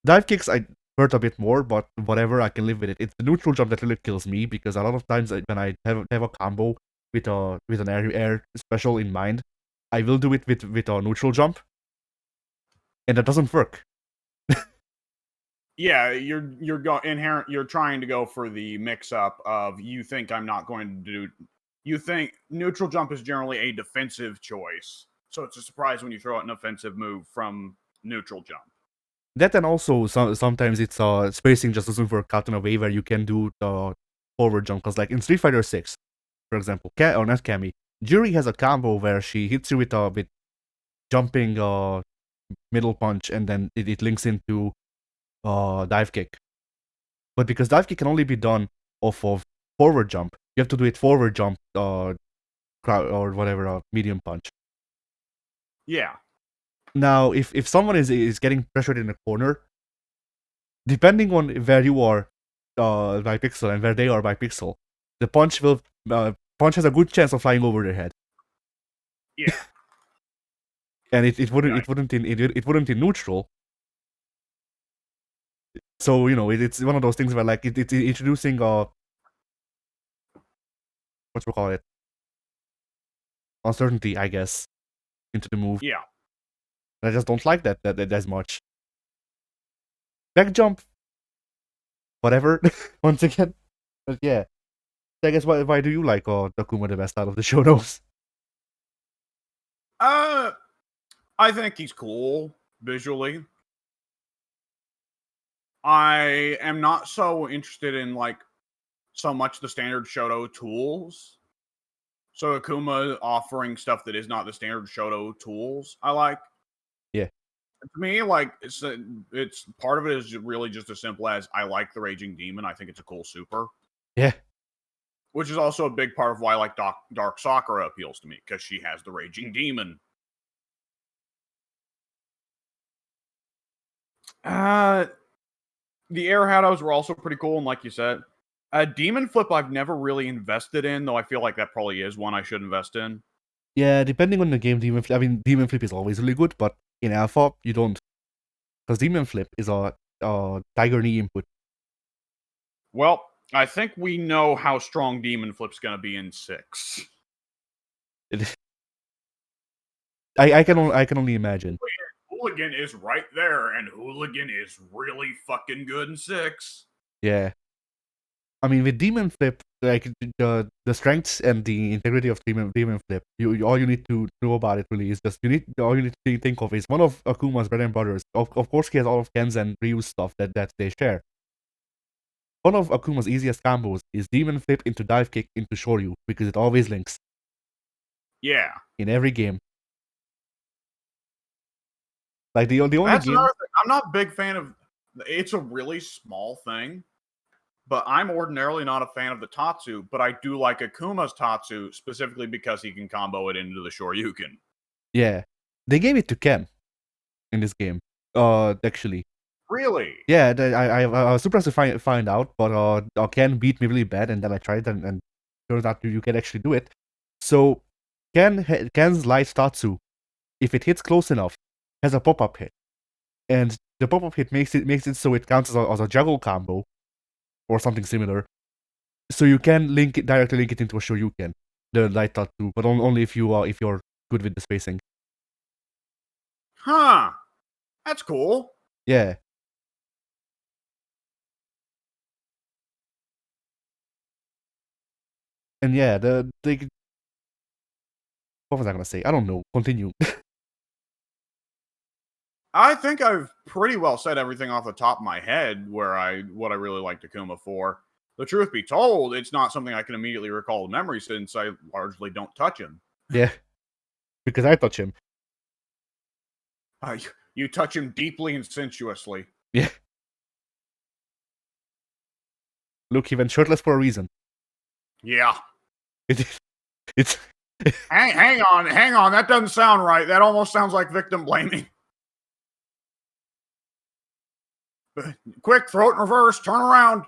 Dive kicks I hurt a bit more, but whatever, I can live with it. It's the neutral jump that really kills me, because a lot of times when I have a combo with an air special in mind, I will do it with a neutral jump, and that doesn't work. Yeah, you're trying to go for the mix up of, you think I'm not going to do. You think neutral jump is generally a defensive choice, so it's a surprise when you throw out an offensive move from neutral jump. That, and also sometimes it's spacing just doesn't work out in a way where you can do the forward jump. Because like in Street Fighter 6, for example, or not Cammy, Juri has a combo where she hits you with jumping middle punch, and then it links into dive kick. But because dive kick can only be done off of forward jump, you have to do it forward jump or whatever, medium punch. Yeah. Now, if someone is getting pressured in a corner, depending on where you are by pixel and where they are by pixel, the punch has a good chance of flying over their head. Yeah. And it wouldn't in neutral. So it's one of those things where like it's introducing what we call it, uncertainty, I guess, into the move. Yeah. And I just don't like that as much. Back jump, whatever. Once again, but yeah. I guess why do you like Takuma the best out of the Shotos? I think he's cool visually. I am not so interested in like so much the standard Shoto tools. So Akuma offering stuff that is not the standard Shoto tools, I like. Yeah. To me, like it's part of it is really just as simple as I like the Raging Demon. I think it's a cool super. Yeah. Which is also a big part of why like Dark Sakura appeals to me, because she has the Raging Demon. The air shadows were also pretty cool, and like you said, Demon Flip I've never really invested in, though I feel like that probably is one I should invest in. Yeah, depending on the game, Demon Flip is always really good, but in Alpha, you don't. Because Demon Flip is a Tiger Knee input. Well, I think we know how strong Demon Flip's going to be in 6. I can only imagine. Hooligan is right there, and Hooligan is really fucking good in 6. Yeah. I mean, with Demon Flip, like the strengths and the integrity of Demon Flip, you all you need to know about it really is just all you need to think of is one of Akuma's bread and butters. Of course, he has all of Ken's and Ryu's stuff that they share. One of Akuma's easiest combos is Demon Flip into dive kick into Shoryu because it always links. Yeah. In every game. Like the only That's game. another thing. I'm not a big fan of. It's a really small thing, but I'm ordinarily not a fan of the Tatsu. But I do like Akuma's Tatsu specifically because he can combo it into the Shoryuken. Yeah, they gave it to Ken in this game. Actually. Really? Yeah, I was surprised to find out, but Ken beat me really bad, and then I tried and turns out you can actually do it. So Ken's light Tatsu, if it hits close enough, has a pop-up hit, and the pop-up hit makes it so it counts as a juggle combo or something similar. So you can directly link it into a Shoryuken, the light Tatsu, but only if you're good with the spacing. Huh. That's cool. Yeah. And yeah, what was I gonna say? I don't know. Continue. I think I've pretty well said everything off the top of my head what I really like Takuma for. The truth be told, it's not something I can immediately recall the memory since I largely don't touch him. Yeah, because I touch him. You touch him deeply and sensuously. Yeah. Look, he went shirtless for a reason. Yeah. It's. hang on. That doesn't sound right. That almost sounds like victim blaming. Quick, throw it in reverse. Turn around.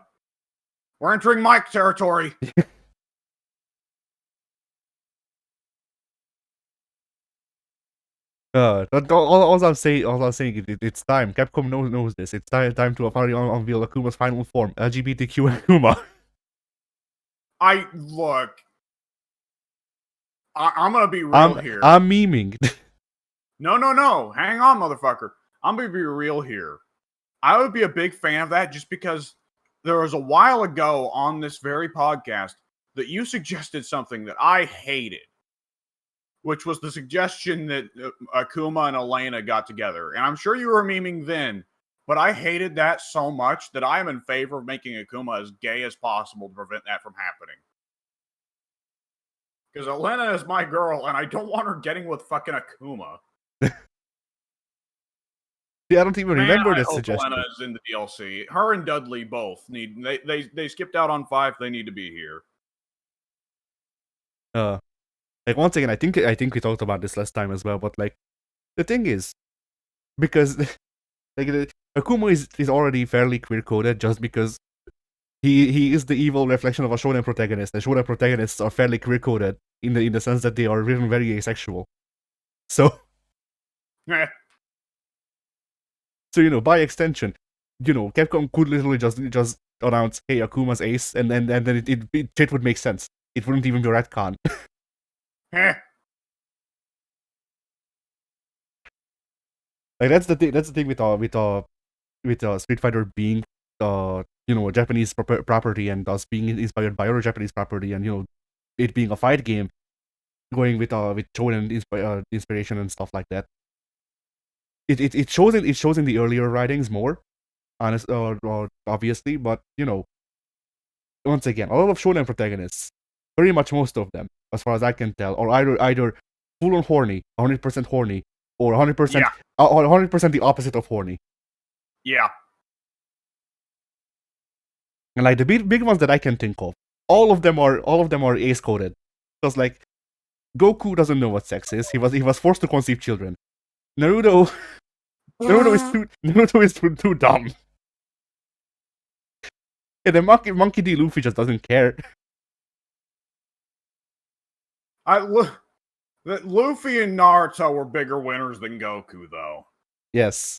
We're entering Mike territory. All I'm saying, it's time. Capcom knows this. It's time to finally unveil Akuma's final form, LGBTQ Akuma. Look. I'm gonna be real here. I'm memeing. No. Hang on, motherfucker. I'm gonna be real here. I would be a big fan of that just because there was a while ago on this very podcast that you suggested something that I hated, which was the suggestion that Akuma and Elena got together. And I'm sure you were memeing then, but I hated that so much that I am in favor of making Akuma as gay as possible to prevent that from happening. Because Elena is my girl, and I don't want her getting with fucking Akuma. See, I don't even Man, remember I that hope suggestion. Elena is in the DLC. Her and Dudley both need. They skipped out on 5. They need to be here. Like once again, I think we talked about this last time as well. But like the thing is, because like Akuma is already fairly queer coded just because he is the evil reflection of a shonen protagonist. And shonen protagonists are fairly queer coded in the sense that they are written very asexual. So Eh, so by extension, Capcom could literally just announce, "Hey, Akuma's ace," and then it would make sense. It wouldn't even be a retcon. eh. Like that's the thing. That's the thing with Street Fighter being a Japanese property and us being inspired by other Japanese property, and it being a fight game, going with shonen inspiration and stuff like that. It shows in the earlier writings more, obviously, but once again, a lot of shonen protagonists, very much most of them, as far as I can tell, are either full on horny, 100% horny, or 100% Yeah. 100% the opposite of horny. Yeah. And like the big ones that I can think of, all of them are ace coded. Because like Goku doesn't know what sex is. He was forced to conceive children. Naruto Naruto is too dumb. And the Monkey D. Luffy just doesn't care. Luffy and Naruto were bigger winners than Goku, though. Yes.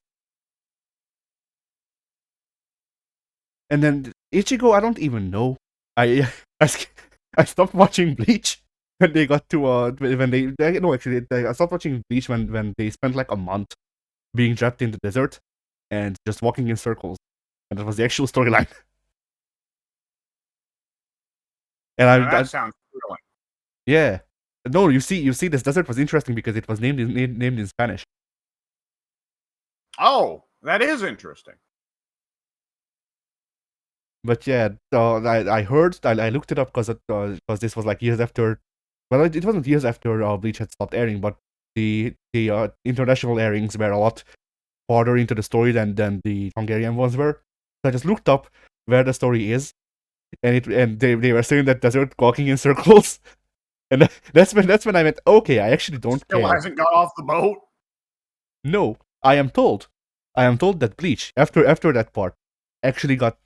And then Ichigo, I don't even know. I I stopped watching Bleach when they got to when they no actually I stopped watching Bleach when they spent like a month being trapped in the desert and just walking in circles, and that was the actual storyline. And Now that sounds thrilling. yeah, no, you see this desert was interesting because it was named in Spanish. Oh, that is interesting. But yeah, I heard I looked it up because this was like years after. Well, it wasn't years after Bleach had stopped airing, but the international airings were a lot farther into the story than the Hungarian ones were. So I just looked up where the story is, and they were saying that desert walking in circles, and that's when I went, okay, I actually don't Still care. hasn't got off the boat. No, I am told that Bleach after that part actually got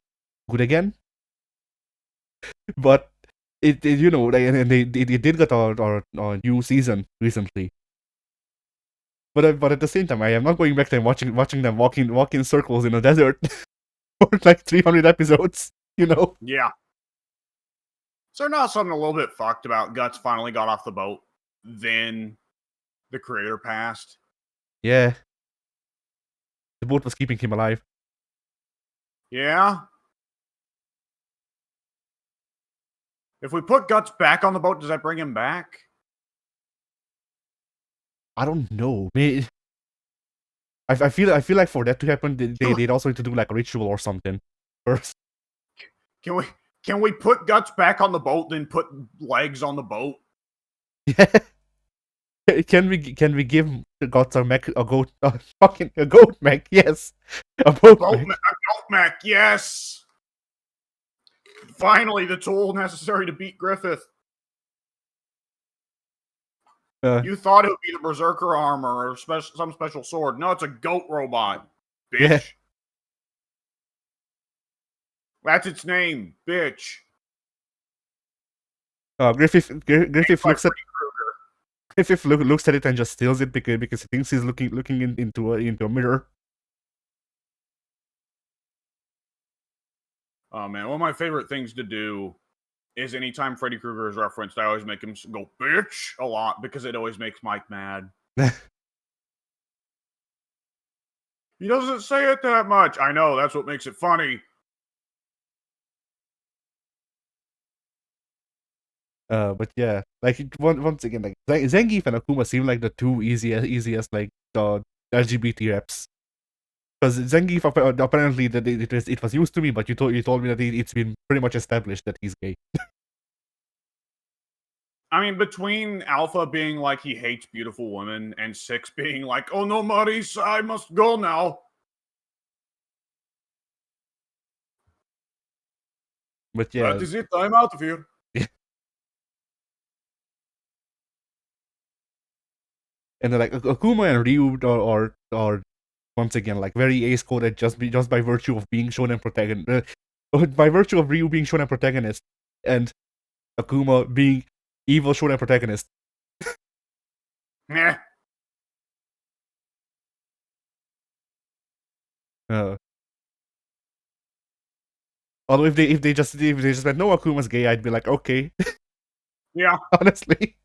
good again, but it and they did get a new season recently. But at the same time, I am not going back there and watching them walk in circles in a desert for like 300 episodes. Yeah. Is there not something a little bit fucked about Guts finally got off the boat, then the creator passed? Yeah, the boat was keeping him alive. Yeah. If we put Guts back on the boat, does that bring him back? I don't know. I feel like for that to happen, they'd also need to do like a ritual or something first. Can we put Guts back on the boat, then put legs on the boat? Yeah. Can we give the gods a mech, a goat, fucking a goat mech? Yes, a boat mech. A goat mech, yes. Finally, the tool necessary to beat Griffith. You thought it would be the Berserker armor or some special sword. No, it's a goat robot, bitch. Yeah. That's its name, bitch. Griffith looks at it and just steals it because he thinks he's looking into a mirror. Oh man, one of my favorite things to do is anytime Freddy Krueger is referenced, I always make him go bitch a lot because it always makes Mike mad. He doesn't say it that much. I know, that's what makes it funny. But yeah, like once again, like Zangief and Akuma seem like the two easiest like the LGBT reps. Because Zangief apparently that it was used to me, but you told me that it's been pretty much established that he's gay. I mean, between Alpha being like he hates beautiful women and Six being like, oh no, Maurice, I must go now. But yeah, that is it. I'm out of here. and then like Akuma and Ryu are once again like very ace coded just by virtue of being shonen protagonist, by virtue of Ryu being shonen protagonist and Akuma being evil shonen protagonist. Meh. Uh, Although if they just went no Akuma's gay, I'd be like okay, Yeah, honestly.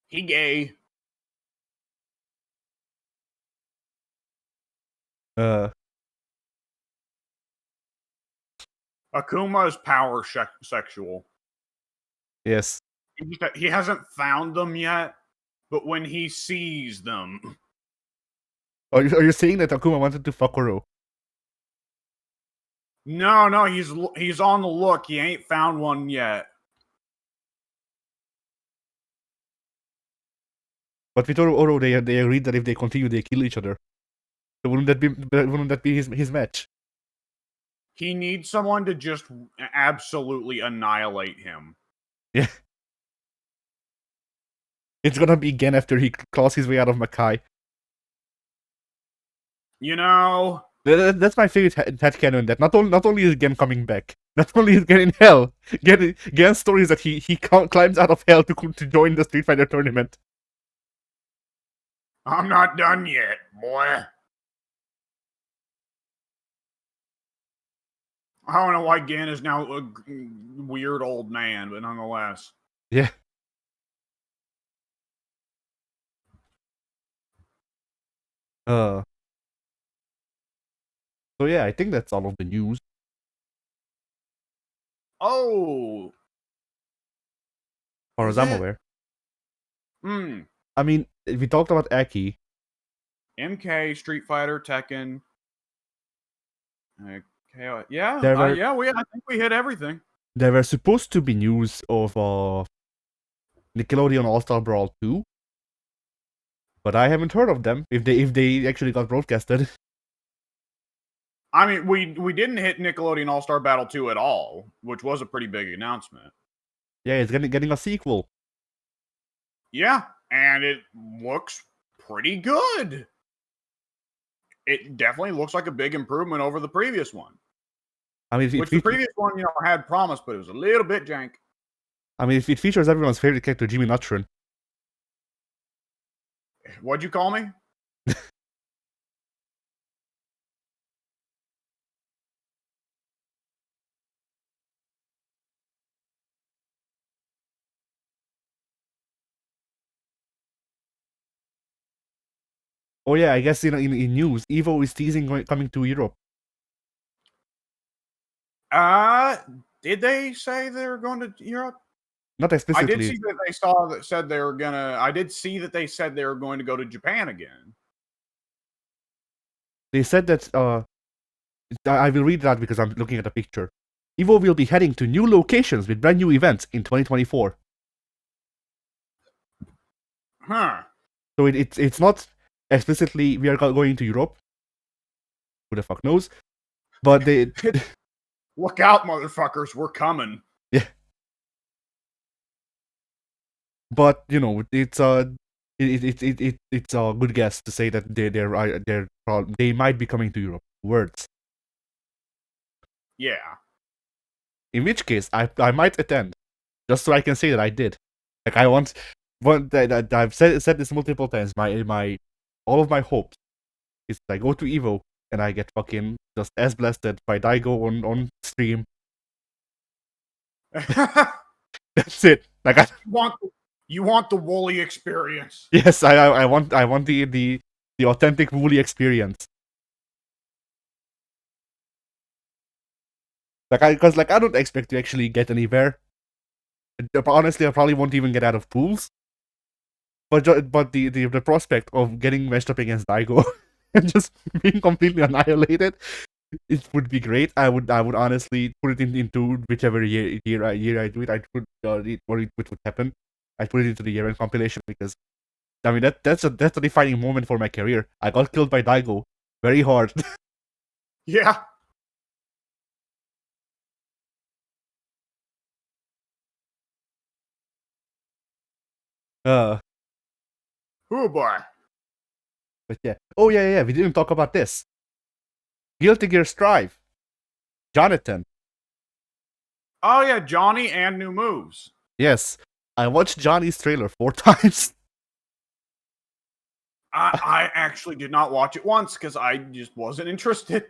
he gay. Uh, Akuma is power sexual. yes. He hasn't found them yet, but when he sees them, Are you saying that Akuma wanted to fuck Oro? no, he's on the look. He ain't found one yet. But with Oro, they agreed that if they continue, they kill each other. So wouldn't that be his match? He needs someone to just absolutely annihilate him. Yeah. It's gonna be Gen after he claws his way out of Makai. You know, That's my favorite headcanon, that not only is Gen coming back, not only is Gen in hell, Gen's story is that he climbs out of hell to join the Street Fighter tournament. I'm not done yet, boy. I don't know why Gan is now a weird old man, but nonetheless. Yeah. So yeah, I think that's all of the news. Oh. As far as I'm aware. I mean, we talked about Aki. MK, Street Fighter, Tekken. Okay, yeah, I think we hit everything. There were supposed to be news of Nickelodeon All-Star Brawl 2, but I haven't heard of them. If they actually got broadcasted. I mean, we didn't hit Nickelodeon All-Star Battle 2 at all, which was a pretty big announcement. Yeah, it's getting a sequel. Yeah, and it looks pretty good. It definitely looks like a big improvement over the previous one. I mean, the previous one, had promise, but it was a little bit jank. I mean, it features everyone's favorite character, Jimmy Neutron. What'd you call me? Oh yeah, I guess in news, EVO is teasing coming to Europe. Did they say they were going to Europe? Not explicitly. I did see that said they were gonna. I did see that they said they were going to go to Japan again. They said that. I will read that because I'm looking at a picture. EVO will be heading to new locations with brand new events in 2024. Huh. So it's not explicitly we are going to Europe. Who the fuck knows? But they look out, motherfuckers! We're coming. Yeah. But it's a good guess to say that they might be coming to Europe. Words. Yeah. In which case, I might attend, just so I can say that I did. Like I want, I've said this multiple times. My all of my hopes is that I go to EVO and I get fucking just as blasted by Daigo on stream. That's it. Like you want the Wooly experience. Yes, I want the authentic Wooly experience. Because I don't expect to actually get anywhere. Honestly, I probably won't even get out of pools. But the prospect of getting matched up against Daigo and just being completely annihilated, it would be great. I would honestly put it into whichever year I do it. I'd put it would happen. I'd put it into the year-end compilation because I mean that's a defining moment for my career. I got killed by Daigo very hard. Yeah. Uh, Oh boy. but yeah. Oh yeah. We didn't talk about this. Guilty Gear Strive. Jonathan. Oh yeah, Johnny and new moves. Yes, I watched Johnny's trailer 4 times. I actually did not watch it once because I just wasn't interested.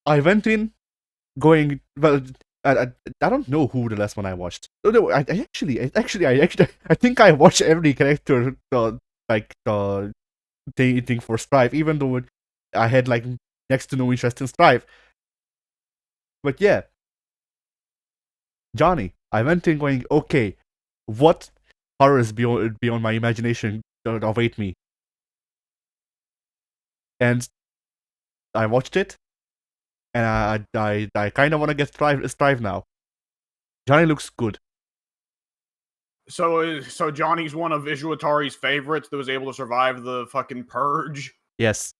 I went in going well. I don't know who the last one I watched. No, I think I watched every character thing for Strive, even though I had like next to no interest in Strive. But yeah, Johnny, I went in going, okay, what horrors beyond my imagination await me? And I watched it, and I kind of want to get Strive now. Johnny looks good. So Johnny's one of Izuatari's favorites that was able to survive the fucking purge. Yes,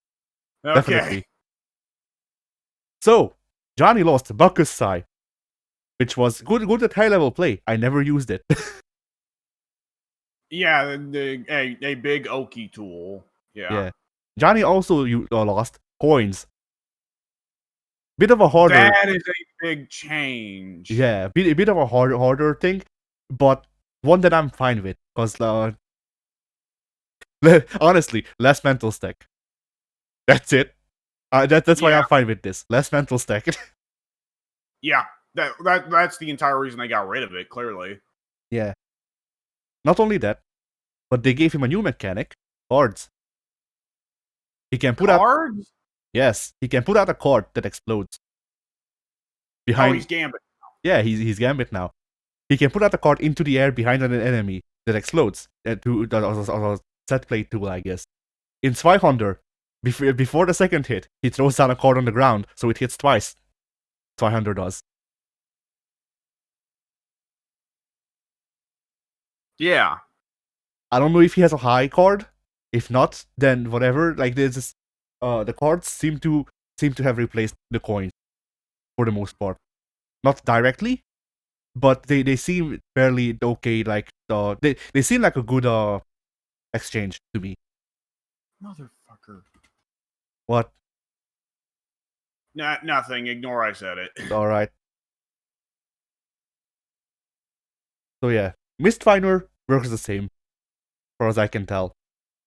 Okay. definitely. So Johnny lost Bakusai, which was good at high level play. I never used it. Yeah, a big Oki tool. Yeah. Johnny also lost coins. Bit of a harder. That is a big change. Yeah, a bit of a harder thing, but one that I'm fine with, because honestly, less mental stack. That's it. That's why I'm fine with this. Less mental stack. Yeah, that's the entire reason they got rid of it. Clearly. Yeah. Not only that, but they gave him a new mechanic: cards. He can put cards. Out, yes, he can put out a card that explodes. Behind. Oh, he's Gambit. Yeah, he's Gambit now. He can put out a card into the air behind an enemy that explodes. To set play tool, I guess. In Zweihander, before the second hit, he throws down a card on the ground, so it hits twice. Zweihander does. Yeah. I don't know if he has a high card. If not, then whatever. Like there's this, the cards seem to have replaced the coins for the most part. Not directly, but they seem fairly okay. Like they seem like a good exchange to me. Motherfucker. What? Nothing. Ignore I said it. All right. So yeah, Mistfinder works the same, as far as I can tell.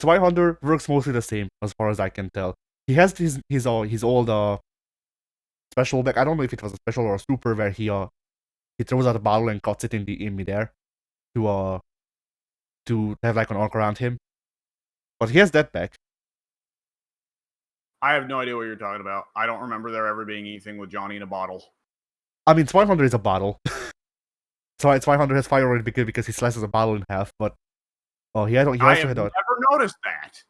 Zweihander works mostly the same, as far as I can tell. He has his old special deck. I don't know if it was a special or a super where he throws out a bottle and cuts it in midair to have like an arc around him. But he has that back. I have no idea what you're talking about. I don't remember there ever being anything with Johnny in a bottle. I mean, Zweihander is a bottle. So Zweihander has fire already because he slices a bottle in half. But I have never noticed that.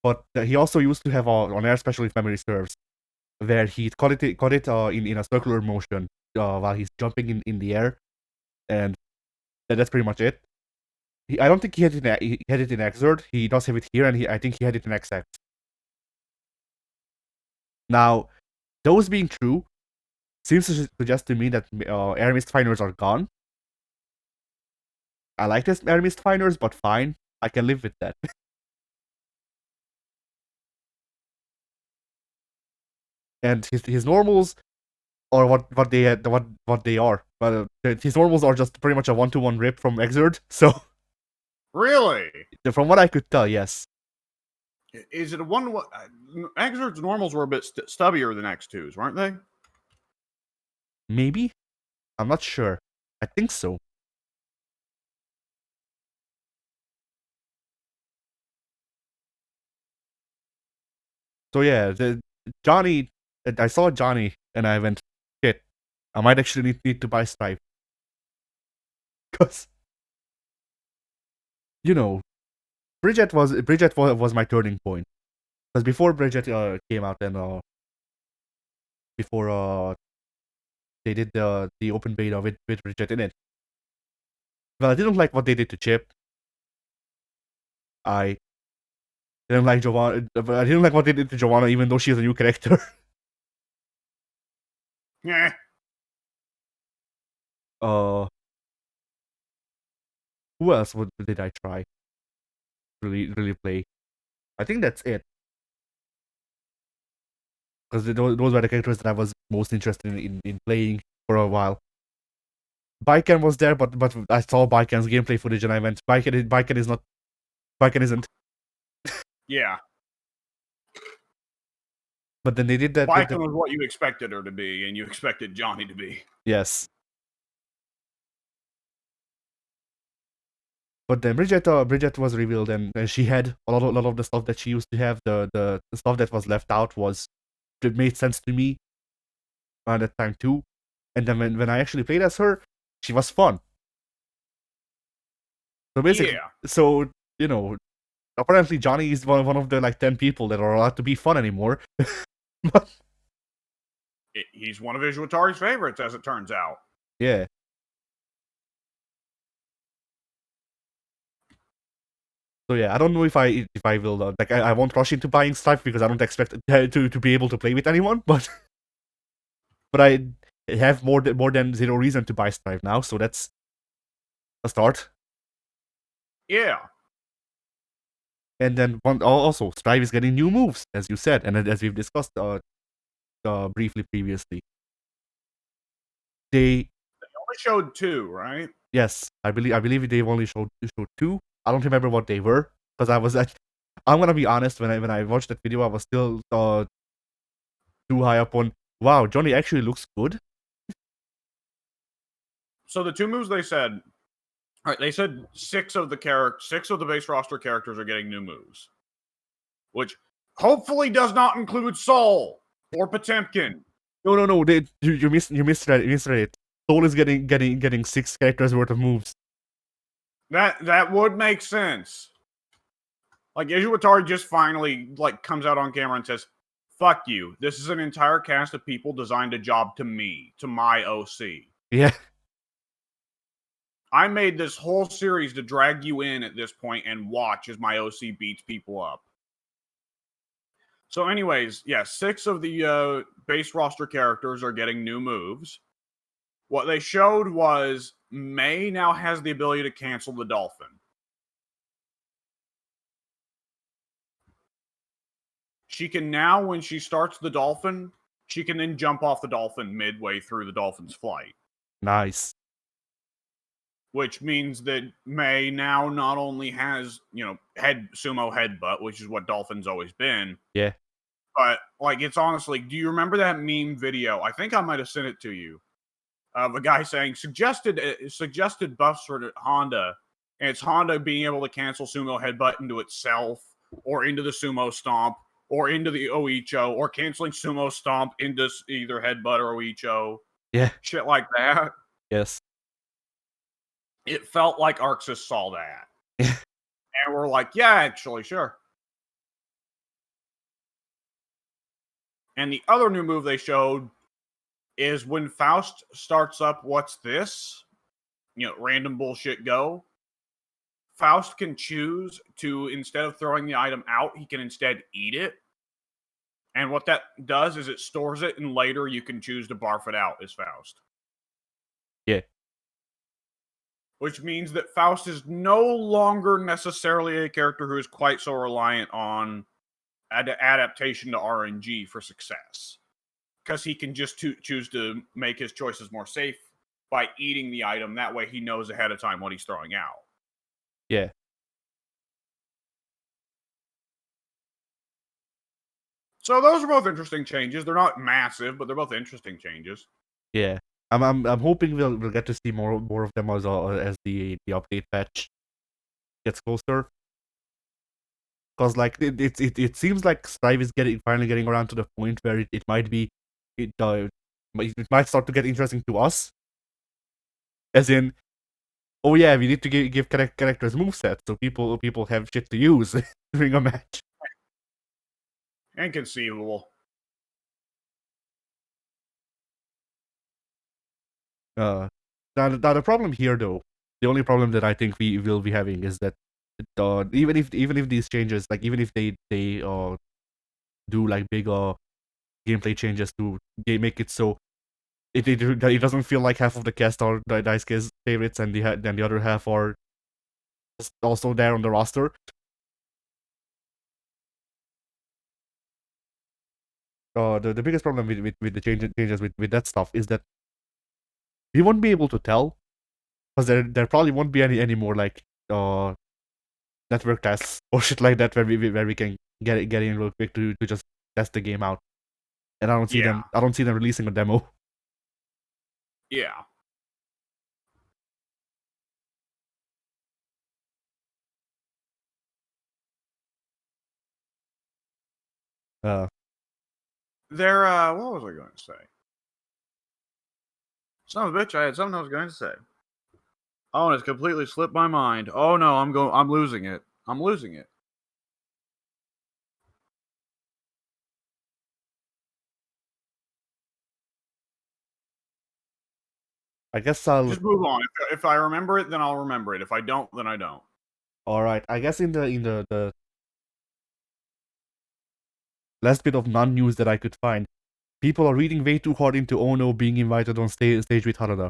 But he also used to have an air special if memory serves, where he caught it in a circular motion while he's jumping in the air, and that's pretty much it. I don't think he had it in Exert. He does have it here, and I think he had it in XX. Now, those being true, seems to suggest to me that Air Mist Finders are gone. I like this Air Mist Finders, but fine, I can live with that. And his normals are what they are. But his normals are just pretty much a 1-to-1 rip from Exert. So really, from what I could tell, yes. Is it a one? Exert's normals were a bit stubbier than X2's, weren't they? Maybe, I'm not sure. I think so. So yeah, Johnny. I saw Johnny and I went, shit, I might actually need to buy Stripe. Because, you know, Bridget was my turning point. Because before Bridget came out and before they did the open beta with Bridget in it. Well, I didn't like what they did to Chip. I didn't like Giovanna. I didn't like what they did to Giovanna, even though she's a new character. Yeah. Who else did I try? Really play. I think that's it. Because those were the characters that I was most interested in playing for a while. Baiken was there, but I saw Baiken's gameplay footage and I went, Baiken isn't. Yeah. But then they did that. Baiken was what you expected her to be, and you expected Johnny to be. Yes. But then Bridget was revealed, and she had a lot of the stuff that she used to have. The stuff that was left out it made sense to me at that time too. And then when I actually played as her, she was fun. So basically, apparently Johnny is one of the like 10 people that are allowed to be fun anymore. But he's one of Izuatari's favorites, as it turns out. Yeah. So yeah, I don't know if I will I won't rush into buying stuff because I don't expect to be able to play with anyone, but I have more than zero reason to buy Strive now, so that's a start. Yeah. And then also Strive is getting new moves, as you said, and as we've discussed briefly previously. They only showed 2, right? Yes, I believe they've only showed 2. I don't remember what they were because I'm gonna be honest. When I watched that video, I was still too high up on. Wow, Johnny actually looks good. So the 2 moves they said. All right, they said 6 of the base roster characters are getting new moves, which hopefully does not include Soul or Potemkin. No. You misread it. Soul is getting 6 characters worth of moves. That would make sense. Like Izuatari just finally comes out on camera and says, "Fuck you. This is an entire cast of people designed a job to me, to my OC." Yeah. I made this whole series to drag you in at this point and watch as my OC beats people up. So anyways, yeah, 6 of the base roster characters are getting new moves. What they showed was May now has the ability to cancel the dolphin. She can now, when she starts the dolphin, she can then jump off the dolphin midway through the dolphin's flight. Nice. Which means that May now not only has, sumo headbutt, which is what dolphins always been. Yeah. But, it's honestly, do you remember that meme video? I think I might have sent it to you. Of a guy saying, suggested buffs for Honda. And it's Honda being able to cancel sumo headbutt into itself, or into the sumo stomp, or into the Oicho, or canceling sumo stomp into either headbutt or Oicho. Yeah. Shit like that. Yes. It felt like Arxis saw that. And we're like, yeah, actually, sure. And the other new move they showed is when Faust starts up What's This? Random bullshit go. Faust can choose to, instead of throwing the item out, he can instead eat it. And what that does is it stores it, and later you can choose to barf it out as Faust. Yeah. Which means that Faust is no longer necessarily a character who is quite so reliant on adaptation to RNG for success. Because he can just choose to make his choices more safe by eating the item. That way he knows ahead of time what he's throwing out. Yeah. So those are both interesting changes. They're not massive, but they're both interesting changes. Yeah. I'm hoping we'll get to see more of them as the update patch gets closer. Because it seems like Strive is finally getting around to the point where it might start to get interesting to us. As in, oh yeah, we need to give characters movesets so people have shit to use during a match. Inconceivable. Now the problem here, though, the only problem that I think we will be having is that even if these changes, even if they do big gameplay changes to make it so it doesn't feel like half of the cast are Daisuke's favorites and the other half are just also there on the roster. The biggest problem with the changes with that stuff is that we won't be able to tell, because there probably won't be any more like network tests or shit like that where we can get in real quick to just test the game out. And I don't see them releasing a demo. Yeah. Uh, what was I going to say? Son of a bitch, I had something I was going to say. Oh, and it's completely slipped my mind. Oh no, I'm losing it. I'm losing it. I guess I'll just move on. If I remember it, then I'll remember it. If I don't, then I don't. All right. I guess in the last bit of non-news that I could find, people are reading way too hard into Ono being invited on stage with Harada.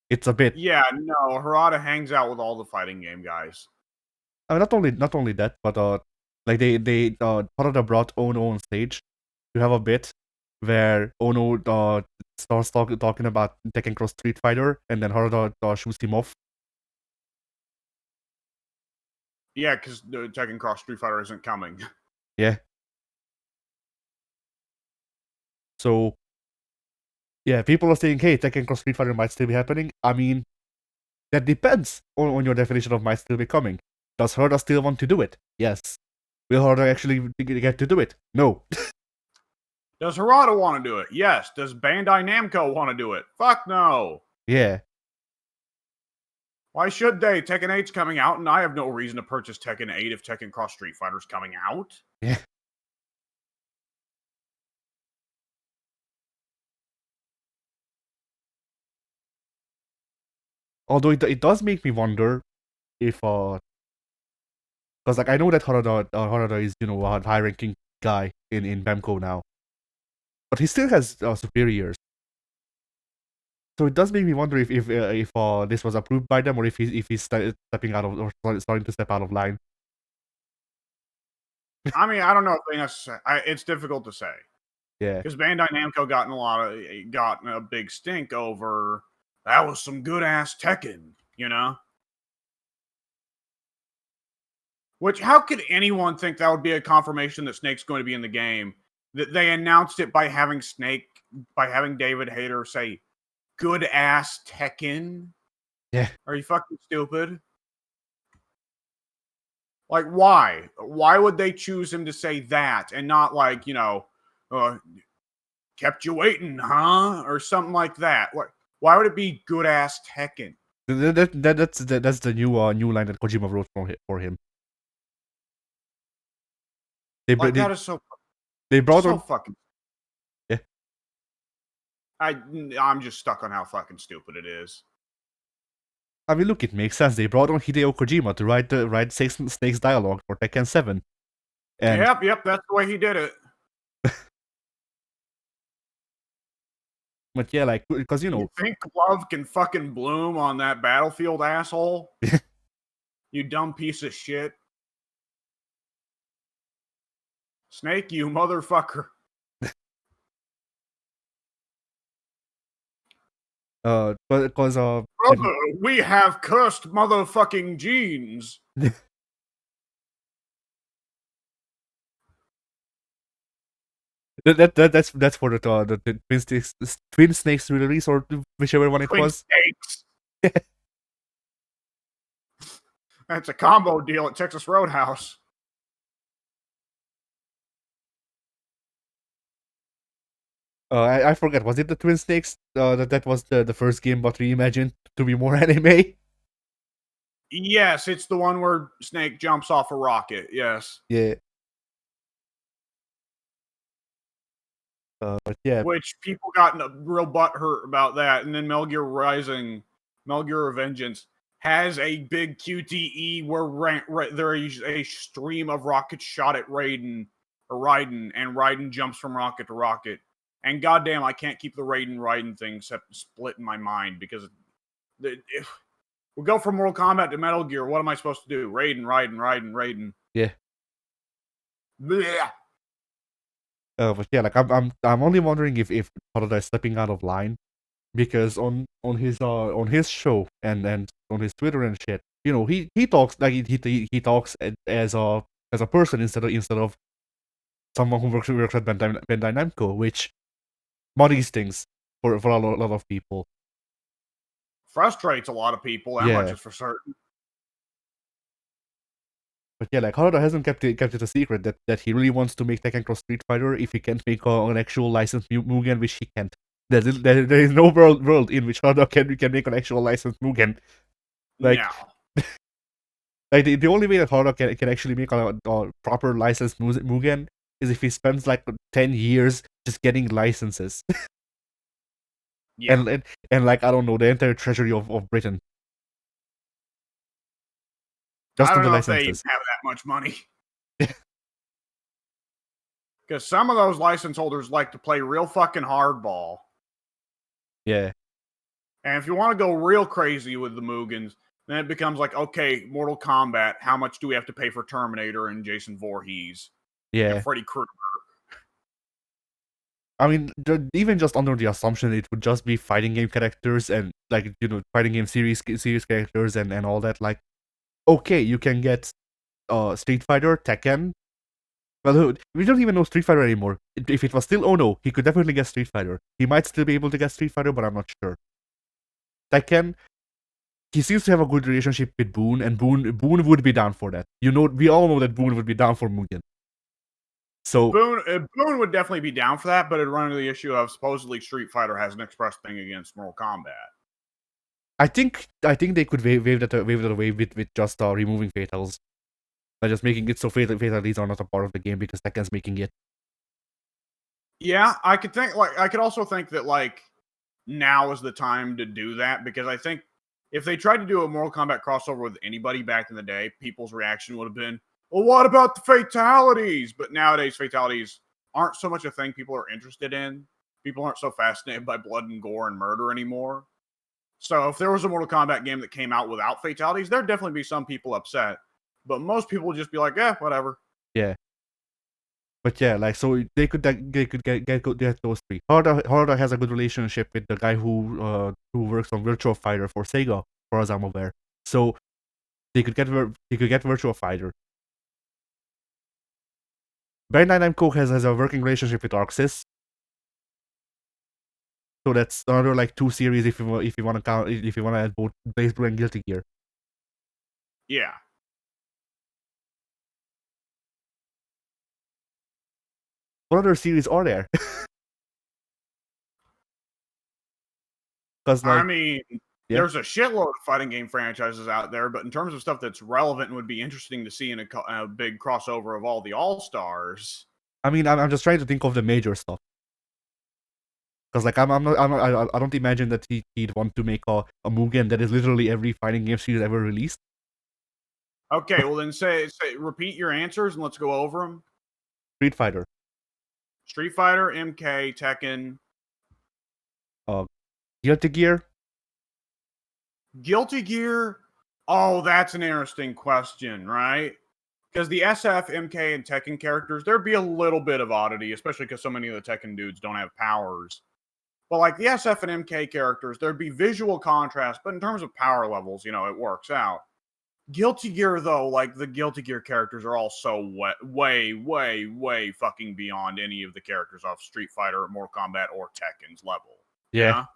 It's a bit. Yeah, no, Harada hangs out with all the fighting game guys. I mean, not only that, but like they Harada brought Ono on stage to have a bit where Ono starts talking about Tekken Cross Street Fighter, and then Harada shoots him off. Yeah, because the Tekken Cross Street Fighter isn't coming. Yeah. So, yeah, people are saying, hey, Tekken Cross Street Fighter might still be happening. I mean, that depends on your definition of might still be coming. Does Harada still want to do it? Yes. Will Harada actually get to do it? No. Does Harada want to do it? Yes. Does Bandai Namco want to do it? Fuck no. Yeah. Why should they? Tekken 8's coming out, and I have no reason to purchase Tekken 8 if Tekken Cross Street Fighter's coming out. Yeah. Although it does make me wonder if because like I know that Harada is a high ranking guy in Bemco now, but he still has superiors. So it does make me wonder if this was approved by them, or if he's stepping out of, or starting to step out of line. I mean, I don't know if they necessarily. It's difficult to say. Yeah. Because Bandai Namco gotten a big stink over that was some good ass Tekken, you know? Which, how could anyone think that would be a confirmation that Snake's going to be in the game? That they announced it by having David Hayter say, good ass Tekken? Yeah. Are you fucking stupid? Like, why? Why would they choose him to say that and not like, kept you waiting, huh? Or something like that. Why would it be good ass Tekken? That's the new line that Kojima wrote for him. That is so. They brought so on fucking. Yeah. I'm just stuck on how fucking stupid it is. I mean, look, it makes sense. They brought on Hideo Kojima to write Snake's dialogue for Tekken 7. And yep, that's the way he did it. But yeah, like, because You think love can fucking bloom on that battlefield, asshole? You dumb piece of shit. Snake, you motherfucker. Because Brother, we have cursed motherfucking genes. That's for the Twin Snakes release, or whichever one it Twin was. Snakes. That's a combo deal at Texas Roadhouse. I forget. Was it the Twin Snakes? That was the first game, but reimagined to be more anime. Yes, it's the one where Snake jumps off a rocket. Yes. Yeah. But yeah. Which people got a real butthurt about that, and then Metal Gear Revengeance has a big QTE where there is a stream of rockets shot at Raiden, and Raiden jumps from rocket to rocket. And goddamn, I can't keep the Raiden thing splitting my mind because We go from Mortal Kombat to Metal Gear. What am I supposed to do? Raiden. Yeah. Blech. But yeah, like I'm only wondering if Harada is stepping out of line, because on his show and on his Twitter and shit, he talks like he talks as a person instead of someone who works at Bandai Namco, which muddies things for a lot of people. Frustrates a lot of people. That much is for certain. But yeah, like Harada hasn't kept it a secret that he really wants to make Tekken Cross Street Fighter if he can't make an actual licensed Mugen, which he can't. There is no world in which Harada can make an actual licensed Mugen. Like, no. Like the only way that Harada can actually make a proper licensed Mugen is if he spends like 10 years just getting licenses. Yeah. And like, I don't know, the entire treasury of Britain. Just I don't know if they have that much money. Because some of those license holders like to play real fucking hardball. Yeah. And if you want to go real crazy with the Mugens, then it becomes like, okay, Mortal Kombat, how much do we have to pay for Terminator and Jason Voorhees? Yeah. And Freddy Krueger. I mean, even just under the assumption it would just be fighting game characters and, like, fighting game series characters and all that, like, okay, you can get Street Fighter, Tekken. Well, we don't even know Street Fighter anymore. If it was still Ono, he could definitely get Street Fighter. He might still be able to get Street Fighter, but I'm not sure. Tekken, he seems to have a good relationship with Boone, and Boone would be down for that. We all know that Boone would be down for Mugen. So Boone would definitely be down for that, but it'd run into the issue of supposedly Street Fighter has an express thing against Mortal Kombat. I think they could wave that away with just removing fatals. By just making it so fatalities are not a part of the game because Tekken's making it. Yeah, I could also think that like now is the time to do that, because I think if they tried to do a Mortal Kombat crossover with anybody back in the day, people's reaction would have been, well, what about the fatalities? But nowadays, fatalities aren't so much a thing people are interested in. People aren't so fascinated by blood and gore and murder anymore. So if there was a Mortal Kombat game that came out without fatalities, there'd definitely be some people upset. But most people would just be like, whatever. Yeah. But yeah, like, so they could get those three. Harada has a good relationship with the guy who works on Virtua Fighter for Sega, far as I'm aware. So he could get Virtua Fighter. Bandai Namco has a working relationship with Arc Sys. So that's another like 2 series if you want to add both BlazBlue and Guilty Gear. Yeah. What other series are there? Because I mean, there's a shitload of fighting game franchises out there, but in terms of stuff that's relevant and would be interesting to see in a big crossover of all the All-Stars. I mean, I'm just trying to think of the major stuff. Because like I don't imagine that he'd want to make a Mugen that is literally every fighting game series ever released. Okay, well then repeat your answers and let's go over them. Street Fighter, MK, Tekken. Guilty Gear. Guilty Gear. Oh, that's an interesting question, right? Because the SF, MK, and Tekken characters, there'd be a little bit of oddity, especially because so many of the Tekken dudes don't have powers. But like the SF and MK characters, there'd be visual contrast, but in terms of power levels, it works out. Guilty Gear, though, like the Guilty Gear characters are all so way fucking beyond any of the characters of Street Fighter, Mortal Kombat, or Tekken's level. Yeah.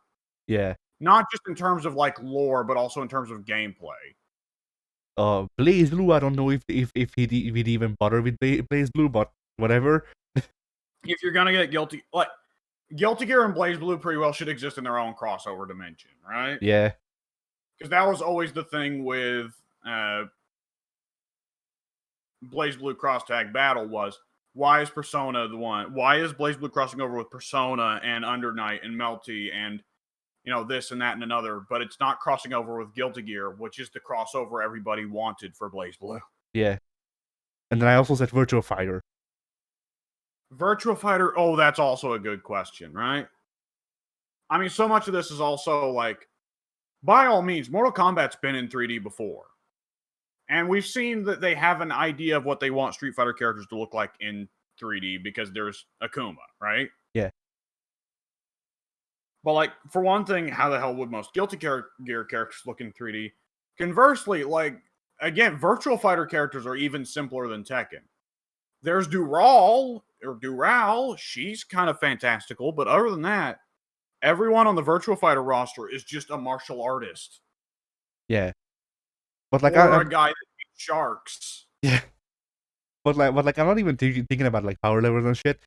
Yeah. Not just in terms of like lore, but also in terms of gameplay. BlazBlue, I don't know if he'd even bother with BlazBlue, but whatever. If you're gonna get Guilty Gear and BlazBlue pretty well should exist in their own crossover dimension, right? Yeah. Because that was always the thing with BlazBlue Cross Tag Battle was, why is Persona the one? Why is BlazBlue crossing over with Persona and Under Night and Melty and this and that and another, but it's not crossing over with Guilty Gear, which is the crossover everybody wanted for BlazBlue. Yeah. And then I also said Virtua Fighter. Virtua Fighter, oh, that's also a good question, right? I mean, so much of this is also like, by all means, Mortal Kombat's been in 3D before. And we've seen that they have an idea of what they want Street Fighter characters to look like in 3D because there's Akuma, right? Yeah. But, like, for one thing, how the hell would most Guilty Gear characters look in 3D? Conversely, like, again, Virtual Fighter characters are even simpler than Tekken. There's Dural, she's kind of fantastical, but other than that, everyone on the Virtual Fighter roster is just a martial artist. Yeah. But like or a guy that eats sharks. Yeah. But like I'm not even thinking about like power levels and shit.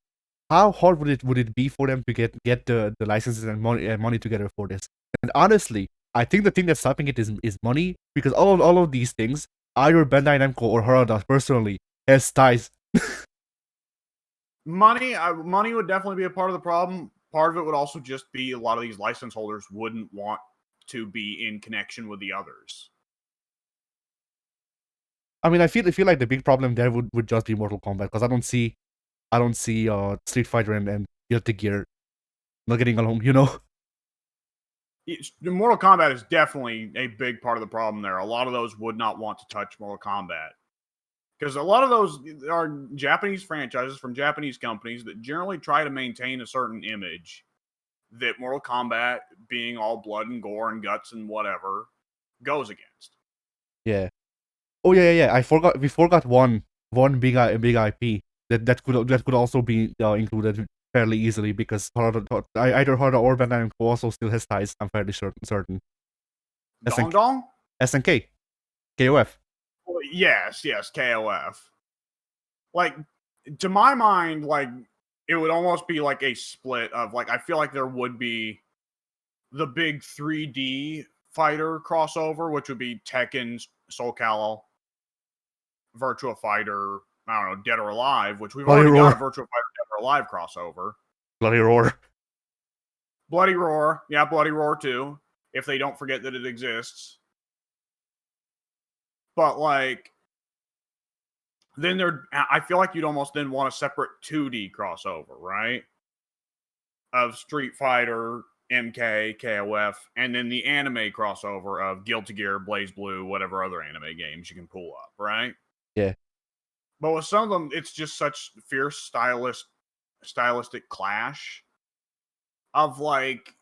How hard would it be for them to get the licenses and money together for this? And honestly, I think the thing that's stopping it is money, because all of these things, either Bandai Namco or Harada personally has ties. Money would definitely be a part of the problem. Part of it would also just be a lot of these license holders wouldn't want to be in connection with the others. I mean, I feel like the big problem there would just be Mortal Kombat, because I don't see Street Fighter and Guilty Gear not getting along, you know? Mortal Kombat is definitely a big part of the problem there. A lot of those would not want to touch Mortal Kombat. Because a lot of those are Japanese franchises from Japanese companies that generally try to maintain a certain image that Mortal Kombat, being all blood and gore and guts and whatever, goes against. Yeah. Oh yeah. We forgot one big IP that could also be included fairly easily, because either Harada or Bandai Namco also still has ties. I'm fairly certain. Dong Dong? SNK, KOF. Well, yes, KOF. Like, to my mind, like, it would almost be like a split of, like, I feel like there would be the big 3D fighter crossover, which would be Tekken, Soul Calibur, Virtua Fighter, I don't know, Dead or Alive, which we've already got a Virtua Fighter Dead or Alive crossover. Bloody Roar. Bloody Roar. Yeah, Bloody Roar too, if they don't forget that it exists. But, like, then I feel like you'd almost then want a separate 2D crossover, right? Of Street Fighter, MK, KOF, and then the anime crossover of Guilty Gear, Blaze Blue, whatever other anime games you can pull up, right? Yeah. But with some of them, it's just such fierce stylistic clash of, like,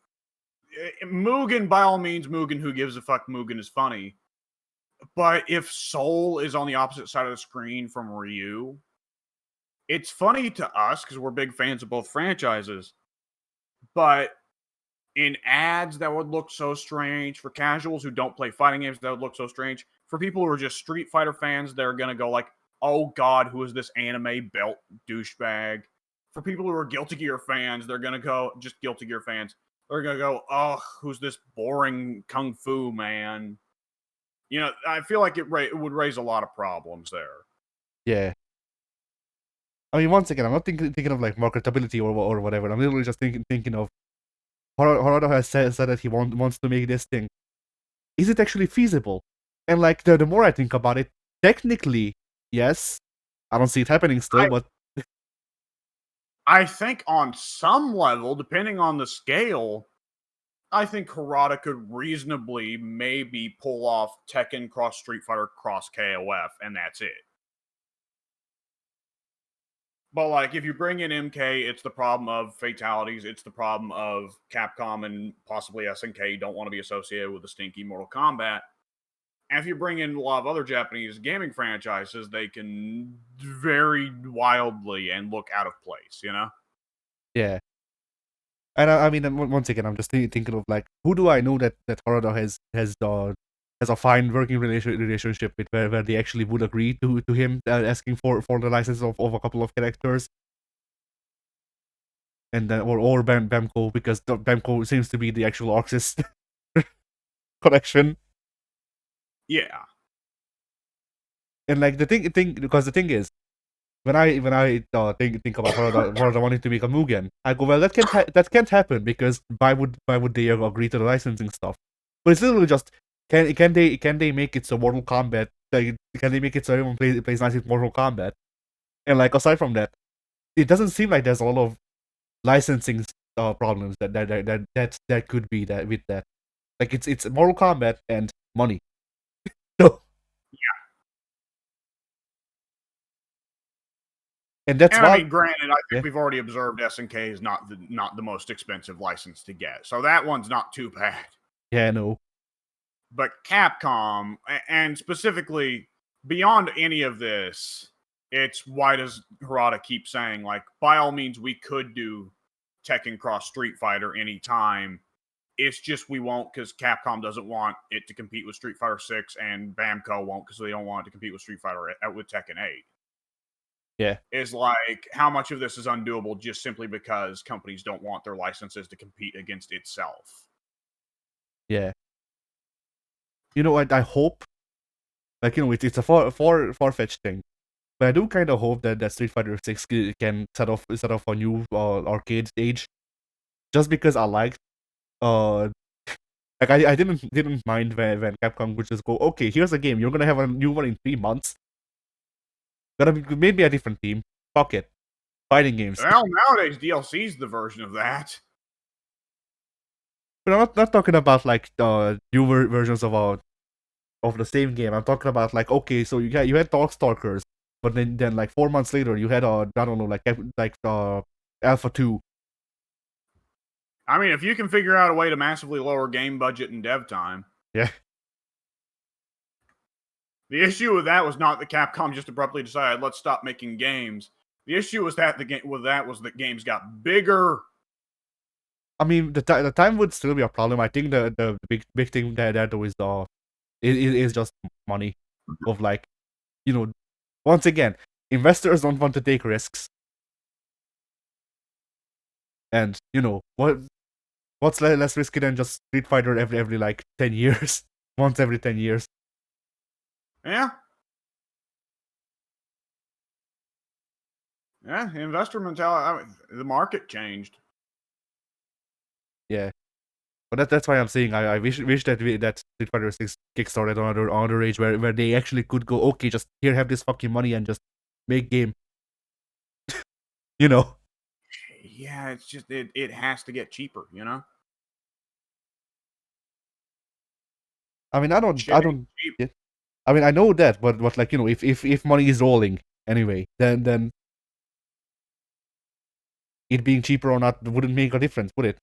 Mugen, by all means, Mugen, who gives a fuck, Mugen is funny. But if Soul is on the opposite side of the screen from Ryu, it's funny to us because we're big fans of both franchises. But in ads, that would look so strange. For casuals who don't play fighting games, that would look so strange. For people who are just Street Fighter fans, they're going to go like, oh god, who is this anime belt douchebag? For people who are Guilty Gear fans, they're going to go, just Guilty Gear fans, they're going to go, oh, who's this boring kung fu man? You know, I feel like it would raise a lot of problems there. Yeah. I mean, once again, I'm not thinking of like marketability or whatever. I'm literally just thinking of Harada has said that he wants to make this thing. Is it actually feasible? And like the more I think about it, technically, yes. I don't see it happening still, but I think on some level, depending on the scale, I think Harada could reasonably maybe pull off Tekken cross Street Fighter cross KOF, and that's it. But, like, if you bring in MK, it's the problem of fatalities. It's the problem of Capcom and possibly SNK don't want to be associated with the stinky Mortal Kombat. And if you bring in a lot of other Japanese gaming franchises, they can vary wildly and look out of place, you know? Yeah. And I mean, once again, I'm just thinking of like, who do I know that Harada has a fine working relationship with, where they actually would agree to him asking for the license of a couple of characters, and then or Bamco, because Bamco seems to be the actual Arxis connection. Yeah. And like the thing is, when I think about Harada wanting to make a Mugen, I go, well, that can't happen, because why would they agree to the licensing stuff? But it's literally just, can they make it so Mortal Kombat, like, can they make it so everyone plays nice with Mortal Kombat? And like, aside from that, it doesn't seem like there's a lot of licensing problems that could be that with that. Like it's Mortal Kombat and money. So and that's And I why mean, granted, I yeah. think we've already observed SNK is not the most expensive license to get, so that one's not too bad. Yeah, no. But Capcom, and specifically beyond any of this, it's why does Harada keep saying, like, by all means, we could do Tekken Cross Street Fighter anytime. It's just we won't because Capcom doesn't want it to compete with Street Fighter 6, and Bamco won't because they don't want it to compete with Street Fighter with Tekken 8. Yeah. Is like how much of this is undoable just simply because companies don't want their licenses to compete against itself. Yeah. You know what? I hope, like, you know, it's a far-fetched thing, but I do kind of hope that Street Fighter 6 can set off a new arcade stage, just because I liked like I didn't mind when Capcom would just go, okay, here's a game, you're gonna have a new one in 3 months. Gonna be maybe a different team. Fuck it, fighting games. Well, nowadays DLC is the version of that. But I'm not talking about like newer versions of the same game. I'm talking about like, okay, so you had Darkstalkers, but then like 4 months later you had I don't know, like Alpha 2. I mean, if you can figure out a way to massively lower game budget and dev time. Yeah. The issue with that was not that Capcom just abruptly decided let's stop making games. The issue was that that games got bigger. I mean, the time would still be a problem. I think the big thing that though is just money. Of like, you know, once again, investors don't want to take risks, and you know what's less risky than just Street Fighter every like 10 years, once every 10 years. Yeah. Yeah, investor mentality. I mean, the market changed. Yeah. But that's why I'm saying I wish that Street Fighter 6 kickstarted on the age where they actually could go, okay, just here, have this fucking money and just make game. You know? Yeah, it's just it has to get cheaper, you know? I mean, Shit ain't cheap. yeah. I mean, I know that, but like, you know, if money is rolling anyway, then it being cheaper or not wouldn't make a difference, would it?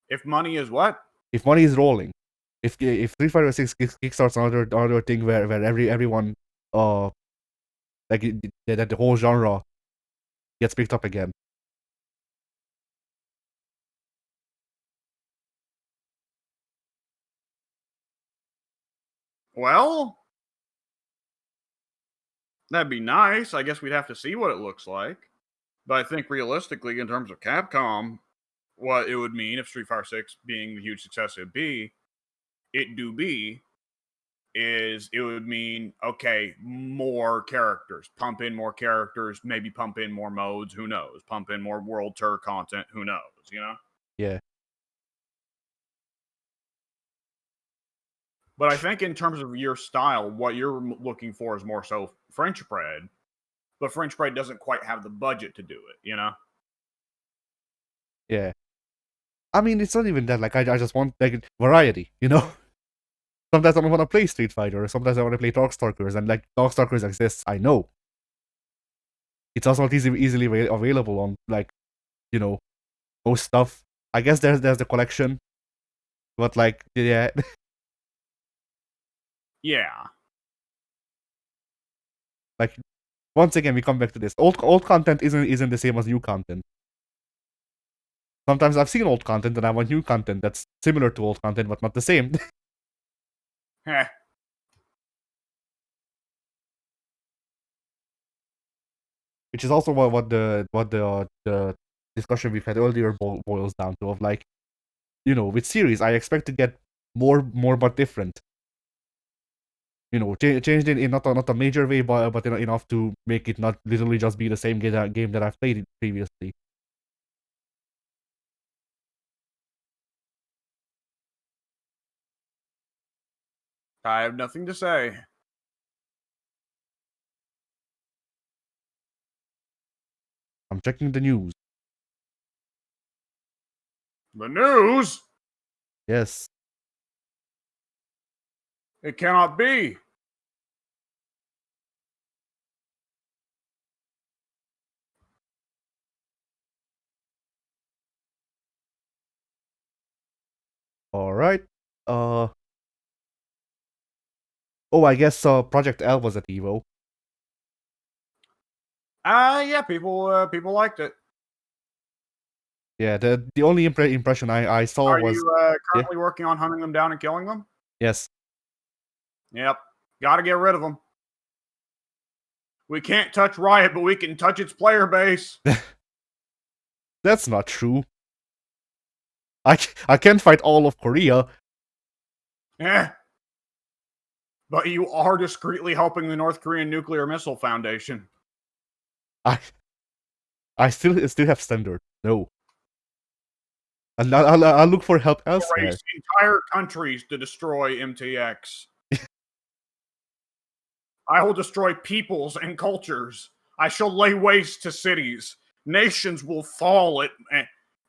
If money is what? If money is rolling, if Street Fighter 6 kickstarts another thing where everyone like that the whole genre gets picked up again. Well, that'd be nice. I guess we'd have to see what it looks like. But I think realistically, in terms of Capcom, what it would mean if Street Fighter 6 being the huge success it do be, is it would mean, okay, more characters. Pump in more characters, maybe pump in more modes, who knows? Pump in more World Tour content, who knows, you know? Yeah. But I think in terms of your style, what you're looking for is more so French bread, but French bread doesn't quite have the budget to do it, you know? Yeah. I mean, it's not even that. Like, I just want like variety, you know. Sometimes I don't want to play Street Fighter. Sometimes I want to play Darkstalkers, and like Darkstalkers exists, I know. It's also not easily available on like, you know, most stuff. I guess there's the collection, but like, yeah, Yeah. like once again we come back to this. Old content isn't the same as new content. Sometimes I've seen old content and I want new content that's similar to old content but not the same. Heh. Which is also what the discussion we've had earlier boils down to, of like, you know, with series I expect to get more but different. You know, changed in not a major way, but enough to make it not literally just be the same game that I've played previously. I have nothing to say. I'm checking the news. The news? Yes. It cannot be. All right. Oh, I guess Project L was at Evo. Yeah, people liked it. Yeah, the only impression I saw Are was you currently working on hunting them down and killing them? yes. Yep. Got to get rid of them. We can't touch Riot, but we can touch its player base. That's not true. I can't fight all of Korea. Eh. But you are discreetly helping the North Korean Nuclear Missile Foundation. I still have standard. No. I'll look for help elsewhere. Race entire countries to destroy MTX. I will destroy peoples and cultures. I shall lay waste to cities. Nations will fall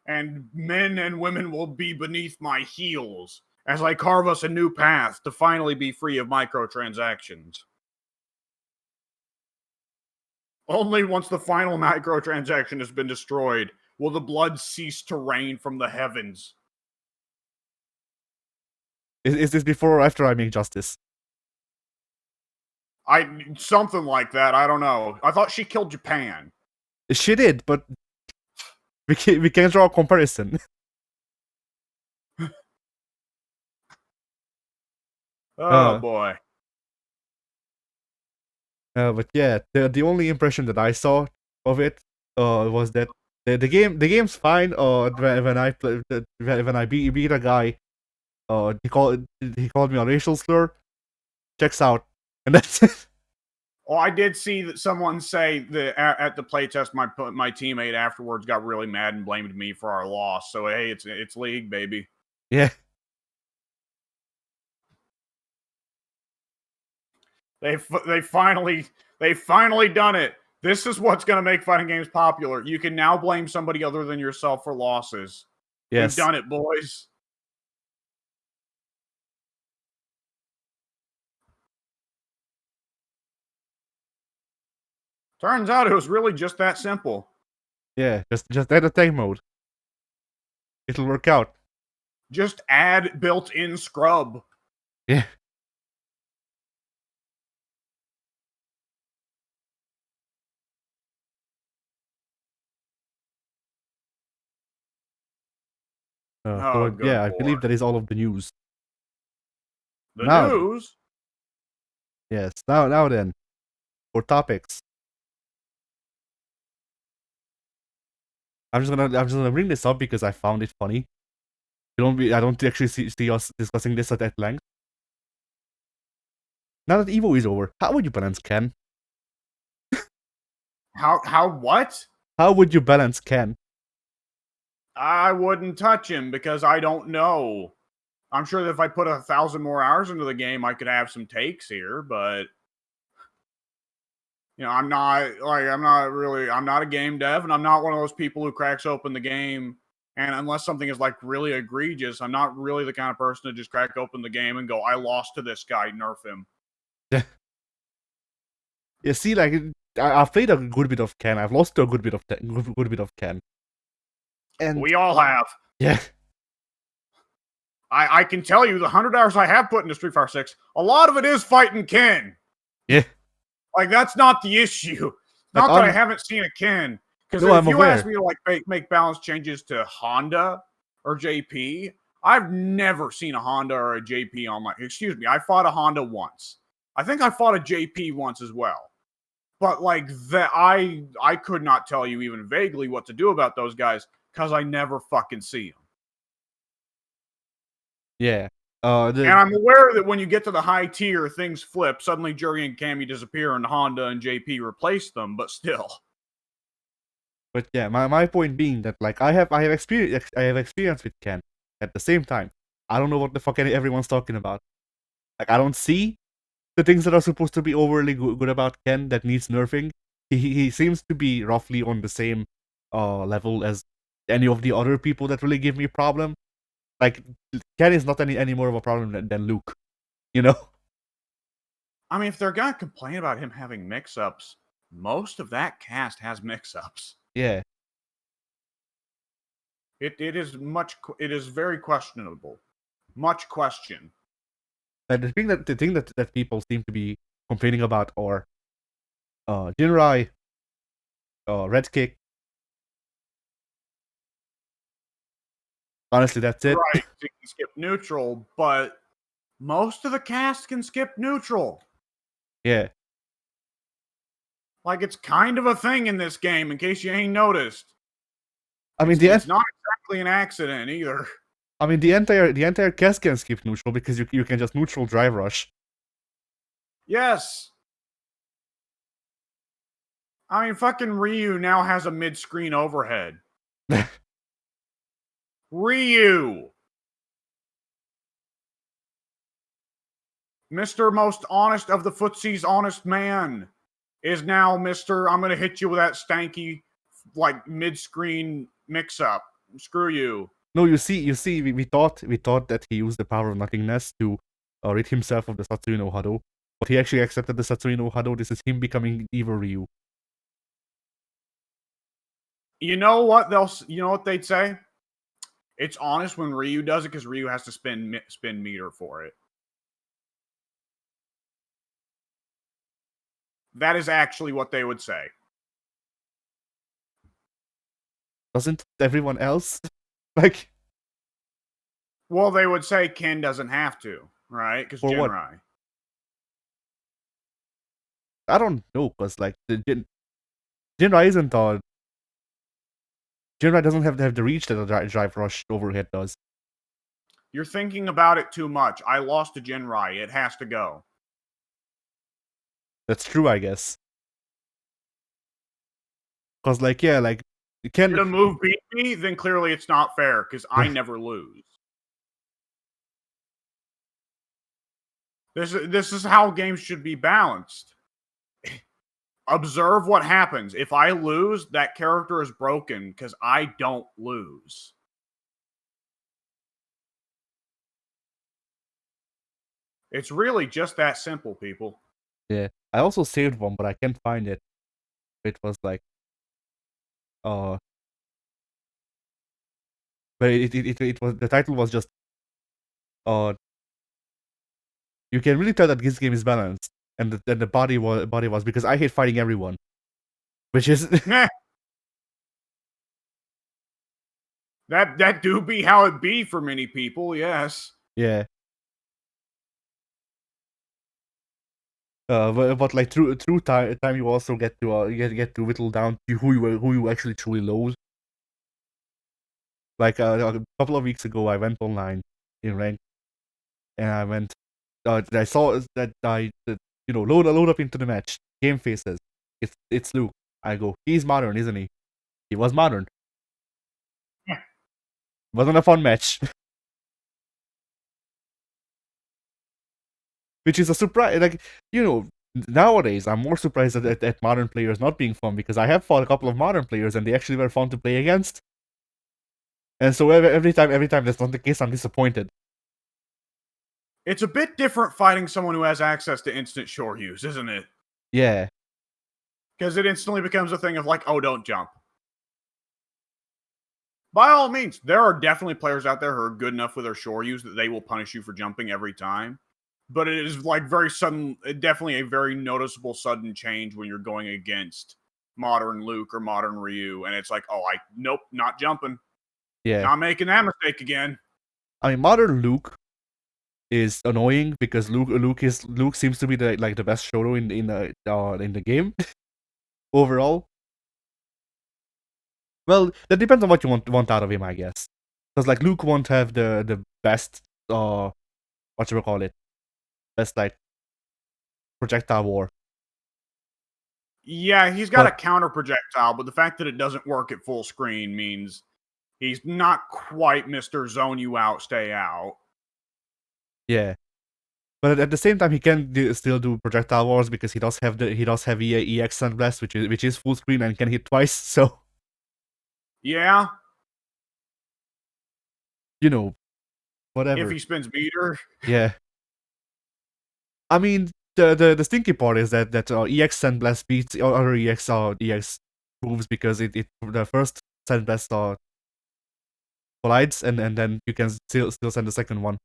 and men and women will be beneath my heels as I carve us a new path to finally be free of microtransactions. Only once the final microtransaction has been destroyed will the blood cease to rain from the heavens. Is this before or after I make justice? Something like that. I don't know. I thought she killed Japan. She did, but we can't draw a comparison. Oh boy. But yeah, the only impression that I saw of it was that the game's fine. When I play when I beat a guy, he called me a racial slur. Checks out, and that's it. Oh, I did see that someone say that at the playtest, my teammate afterwards got really mad and blamed me for our loss. So hey, it's league, baby. Yeah. They finally done it. This is what's going to make fighting games popular. You can now blame somebody other than yourself for losses. Yes. We've done it, boys. Turns out it was really just that simple. Yeah, just add attack mode. It'll work out. Just add built-in scrub. Yeah. Yeah, I believe that is all of the news. The news? Yes. Now then, for topics. I'm just gonna bring this up because I found it funny. I don't actually see us discussing this at length. Now that Evo is over, how would you balance Ken? How what? How would you balance Ken? I wouldn't touch him because I don't know. I'm sure that if I put 1,000 more hours into the game, I could have some takes here, but I'm not a game dev, and I'm not one of those people who cracks open the game. And unless something is like really egregious, I'm not really the kind of person to just crack open the game and go, I lost to this guy, nerf him. You see, like I've played a good bit of Ken. I've lost to a good bit of Ken. And we all have. Yeah. I can tell you the 100 hours I have put into Street Fighter 6, a lot of it is fighting Ken. Yeah. Like, that's not the issue. Not that I haven't seen a Ken. Because if you ask me to like make balance changes to Honda or JP, I've never seen a Honda or a JP online. Excuse me, I fought a Honda once. I think I fought a JP once as well. But like that, I could not tell you even vaguely what to do about those guys because I never fucking see them. Yeah. And I'm aware that when you get to the high tier, things flip. Suddenly, Jury and Cammy disappear, and Honda and JP replace them. But still. But yeah, my point being that like I have experience with Ken. At the same time, I don't know what the fuck everyone's talking about. Like I don't see the things that are supposed to be overly good about Ken that needs nerfing. He seems to be roughly on the same level as any of the other people that really give me a problem. Like, Ken is not any more of a problem than Luke, you know? I mean, if they're gonna complain about him having mix-ups, most of that cast has mix-ups. Yeah. It is very questionable. Much question. And the thing that people seem to be complaining about are Jinrai, Red Kick. Honestly, that's it. Right, you can skip neutral, but most of the cast can skip neutral. Yeah. Like, it's kind of a thing in this game, in case you ain't noticed. I mean, it's not exactly an accident either. I mean, the entire cast can skip neutral because you can just neutral drive rush. Yes. I mean, fucking Ryu now has a mid-screen overhead. Ryu! Mr. Most Honest of the Footsie's honest man is now Mr. I'm gonna hit you with that stanky, like, mid-screen mix-up. Screw you. No, you see, we thought that he used the power of nothingness to rid himself of the Satsui no Hado, but he actually accepted the Satsui no Hado. This is him becoming evil Ryu. You know what they'd say? It's honest when Ryu does it because Ryu has to spin meter for it. That is actually what they would say. Doesn't everyone else? Like, well, they would say Ken doesn't have to, right? Because Jinrai. I don't know, because like Jinrai isn't Jinrai doesn't have the reach that a drive rush overhead does. You're thinking about it too much. I lost to Jinrai. It has to go. That's true, I guess. Because like, yeah, like you can. If a move beat me, then clearly it's not fair because I never lose. This is how games should be balanced. Observe what happens. If I lose, that character is broken because I don't lose. It's really just that simple, people. Yeah, I also saved one, but I can't find it. It was like, but it was, the title was just, you can really tell that this game is balanced, and the body was because I hate fighting everyone, which is that do be how it be for many people, yes. Yeah. But like through time you also get to get to whittle down to who you actually truly loathe. Like a couple of weeks ago, I went online in rank, and I went. I saw that load up into the match. Game faces. It's Luke. I go. He's modern, isn't he? He was modern. Yeah. Wasn't a fun match. Which is a surprise. Like, nowadays I'm more surprised at modern players not being fun, because I have fought a couple of modern players and they actually were fun to play against. And so every time that's not the case, I'm disappointed. It's a bit different fighting someone who has access to instant shore use, isn't it? Yeah. Because it instantly becomes a thing of like, oh, don't jump. By all means, there are definitely players out there who are good enough with their shore use that they will punish you for jumping every time. But it is like very sudden, definitely a very noticeable sudden change when you're going against modern Luke or modern Ryu. And it's like, oh, nope, not jumping. Yeah. Not making that mistake again. I mean, modern Luke is annoying because Luke seems to be the best Shoto in the game overall. Well, that depends on what you want out of him, I guess. Because like Luke won't have the best what should we call it? Best like projectile war. Yeah, he's got a counter projectile, but the fact that it doesn't work at full screen means he's not quite Mr. Zone you out, stay out. Yeah. But at the same time, he can still do projectile wars because he does have EX Sand Blast, which is full screen and can hit twice. So yeah, you know, whatever. If he spins meter. Yeah. I mean, the stinky part is that EX Sandblast beats other EX moves because it the first Sandblast collides and then you can still send the second one.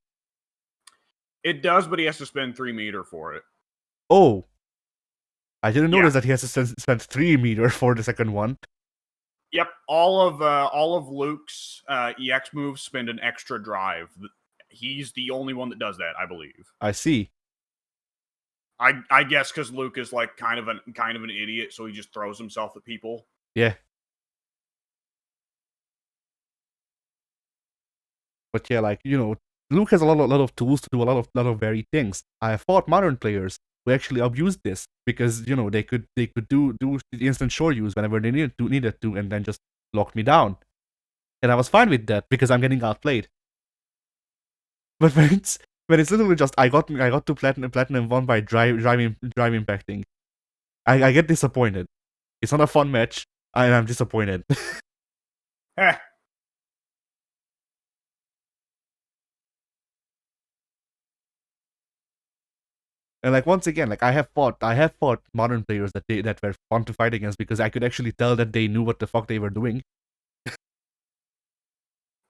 It does, but he has to spend 3 meter for it. Oh, I didn't notice Yeah. that he has to spend 3 meter for the second one. Yep, all of Luke's EX moves spend an extra drive. He's the only one that does that, I believe. I see. I guess because Luke is like kind of an idiot, so he just throws himself at people. Yeah. But yeah, like, you know, Luke has a lot of tools to do a lot of varied things. I have fought modern players who actually abused this because, you know, they could do the instant shore use whenever they needed to and then just lock me down. And I was fine with that because I'm getting outplayed. But when it's literally just I got to platinum 1 by drive impacting, I get disappointed. It's not a fun match, and I'm disappointed. Heh. And like once again, like I have fought modern players that were fun to fight against because I could actually tell that they knew what the fuck they were doing.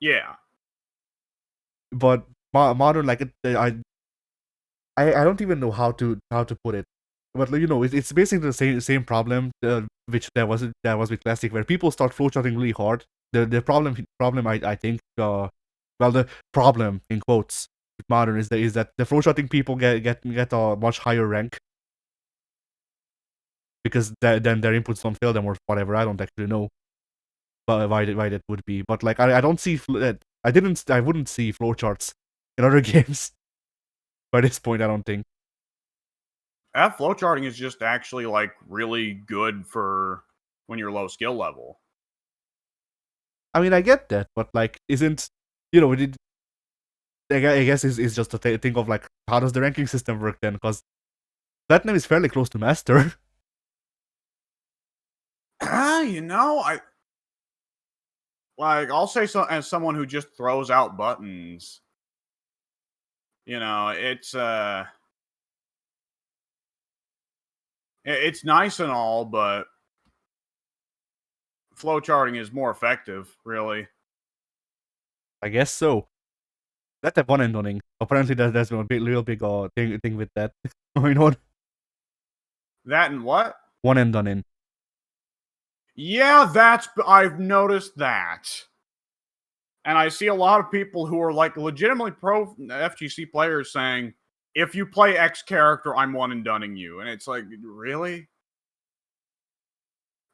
Yeah. But modern, like I don't even know how to put it. But you know, it's basically the same problem which there was with classic, where people start flowcharting really hard. The problem I think well, the problem in quotes with modern is that the flowcharting people get a much higher rank because then their inputs don't fail them or whatever. I don't actually know why that would be. But like I don't see I wouldn't see flowcharts in other games by this point. I don't think. That flowcharting is just actually like really good for when you're low skill level. I mean, I get that, but like, isn't, you know, I guess is just a think of like, how does the ranking system work then? Because Platinum is fairly close to Master. You know, I'll say so as someone who just throws out buttons. You know, it's nice and all, but flowcharting is more effective, really. I guess so. That's a one and doning. Apparently, there's a real big thing with that going on. That and what? One and done in. Yeah, I've noticed that. And I see a lot of people who are like legitimately pro FGC players saying, if you play X character, I'm one and doneing you. And it's like, really?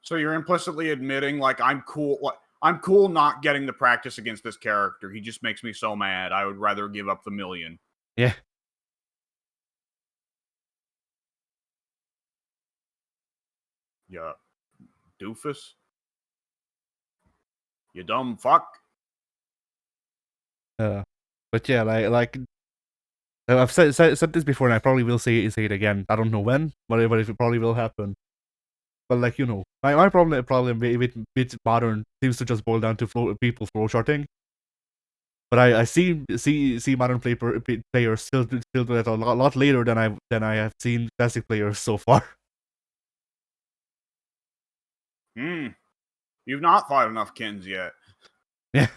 So you're implicitly admitting like I'm cool not getting the practice against this character. He just makes me so mad. I would rather give up the million. Yeah. Yeah. Doofus. You dumb fuck. But yeah, like I've said this before, and I probably will say it again. I don't know when, but it probably will happen. But like, you know, my problem with modern seems to just boil down to people flowcharting. But I see modern players still do that a lot later than I have seen classic players so far. You've not fought enough Kens yet. Yeah.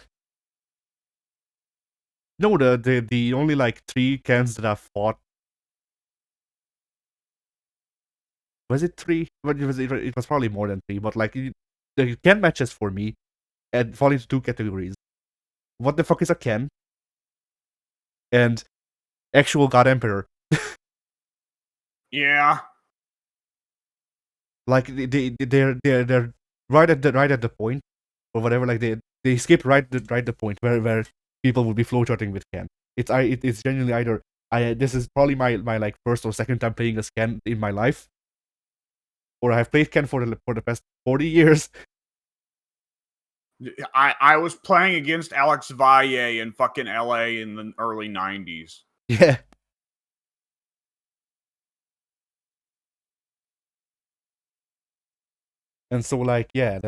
No, the only like 3 cans that I've fought. Was it 3? But it was probably more than 3. But like the can matches for me and fall into 2 categories. What the fuck is a can? And actual God Emperor. Yeah. Like they're right at the point or whatever. Like they skip right the point where people would be flowcharting with Ken. It's genuinely either this is probably my like first or second time playing a Ken in my life, or I have played Ken for the past 40 years. I was playing against Alex Valle in fucking LA in the early 90s. Yeah. And so like yeah,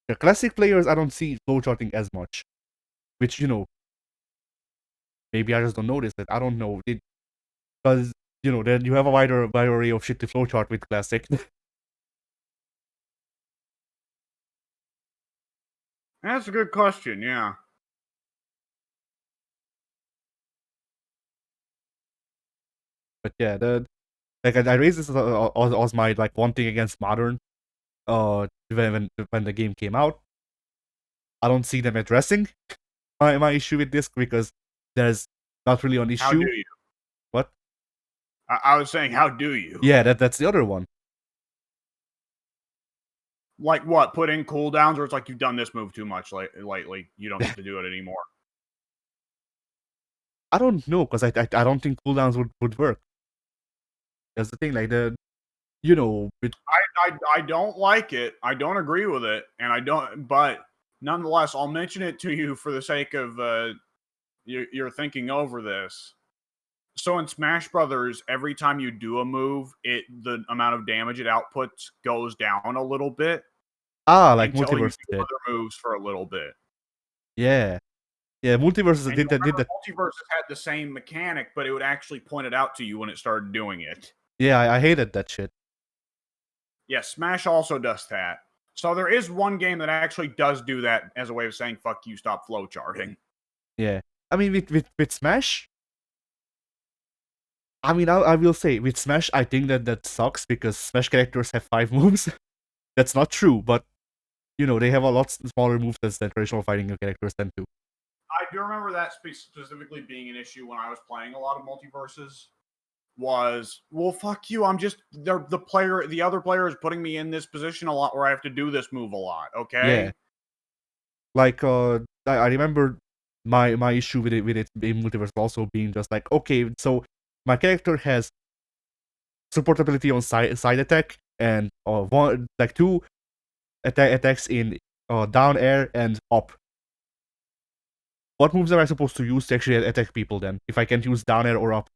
The classic players, I don't see flowcharting as much, which maybe I just don't notice it. I don't know because then you have a wider array of shit to flowchart with classic. That's a good question. Yeah. But yeah, I raised this as my one thing against modern. When the game came out, I don't see them addressing my issue with this because there's not really an How issue. do you? What? I was saying, how do you? Yeah, that's the other one. Like what? Put in cooldowns, or it's like you've done this move too much lately. You don't get to do it anymore. I don't know because I don't think cooldowns would work. That's the thing. Like I don't like it. I don't agree with it, and I don't. But nonetheless, I'll mention it to you for the sake of you're thinking over this. So in Smash Brothers, every time you do a move, the amount of damage it outputs goes down a little bit. Like until you Multiverse do did. other moves for a little bit. Yeah, Multiverse And did that. Multiverses had the same mechanic, but it would actually point it out to you when it started doing it. Yeah, I hated that shit. Yeah, Smash also does that. So there is one game that actually does do that as a way of saying "fuck you, stop flowcharting." Yeah, I mean with Smash. I mean, I will say with Smash, I think that sucks because Smash characters have 5 moves. That's not true, but they have a lot smaller moves than traditional fighting characters tend to. I do remember that specifically being an issue when I was playing a lot of multiverses. Was, well, fuck you. I'm just the other player is putting me in this position a lot where I have to do this move a lot. Okay. Yeah. Like I remember my issue with it in Multiverse also being just like, okay, so my character has support ability on side attack and two attacks in down air and up. What moves am I supposed to use to actually attack people then, if I can't use down air or up?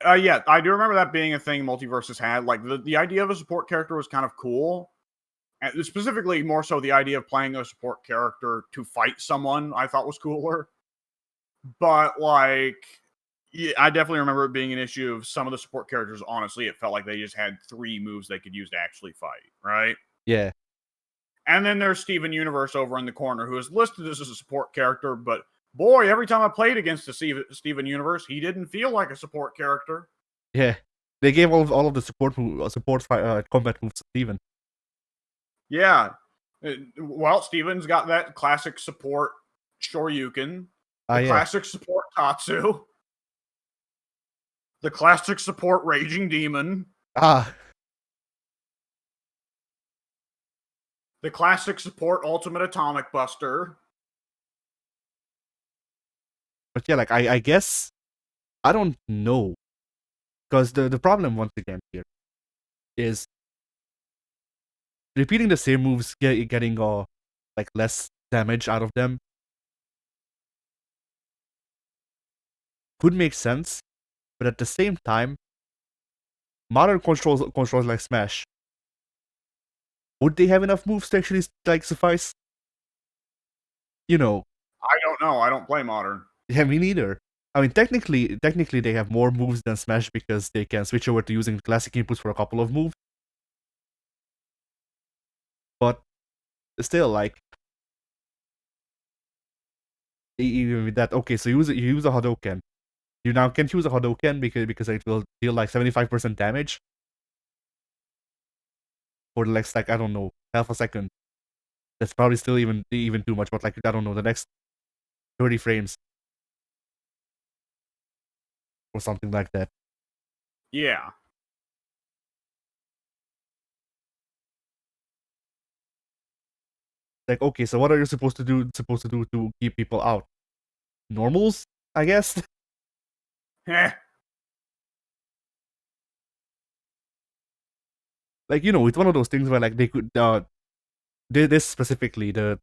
Yeah, I do remember that being a thing Multiverses had. Like the idea of a support character was kind of cool. And specifically, more so the idea of playing a support character to fight someone, I thought was cooler. But like, yeah, I definitely remember it being an issue of some of the support characters. Honestly, it felt like they just had 3 moves they could use to actually fight, right? Yeah. And then there's Steven Universe over in the corner, who is listed as a support character, but boy, every time I played against the Steven Universe, he didn't feel like a support character. Yeah. They gave all of the support combat moves to Steven. Yeah. Well, Steven's got that classic support Shoryuken, the classic support Tatsu, the classic support Raging Demon, the classic support Ultimate Atomic Buster. But yeah, like I guess I don't know, because the problem once again here is repeating the same moves, getting like less damage out of them could make sense, but at the same time, modern controls like Smash, would they have enough moves to actually like suffice? I don't know. I don't play Modern. Yeah, me neither. I mean, technically they have more moves than Smash because they can switch over to using classic inputs for a couple of moves. But still, like, even with that, okay, so you use a Hadouken. You now can't use a Hadouken because it will deal like 75% damage for the next, like, I don't know, half a second. That's probably still even too much, but like, I don't know, the next 30 frames or something like that. Yeah. Like, okay, so what are you supposed to do to keep people out? Normals, I guess. Heh. Like, it's one of those things where like they could this specifically they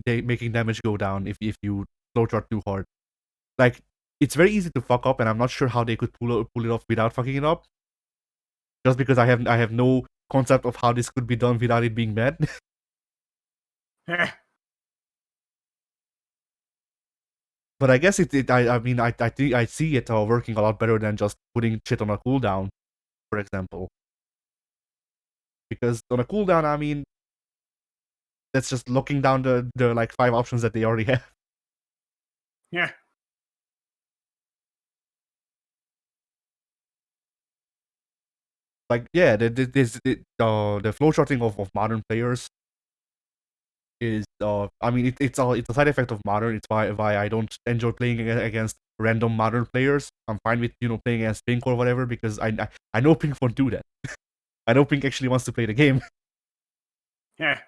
making damage go down if you flowchart too hard. Like, it's very easy to fuck up, and I'm not sure how they could pull it off without fucking it up. Just because I have no concept of how this could be done without it being bad. Heh. But I guess I mean, I think I see it working a lot better than just putting shit on a cooldown, for example. Because on a cooldown, I mean, that's just looking down the like 5 options that they already have. Yeah. Like, yeah, the flowcharting of modern players is I mean it's a side effect of modern. It's why I don't enjoy playing against random modern players. I'm fine with playing against Pink or whatever because I know Pink won't do that. I know Pink actually wants to play the game. Yeah.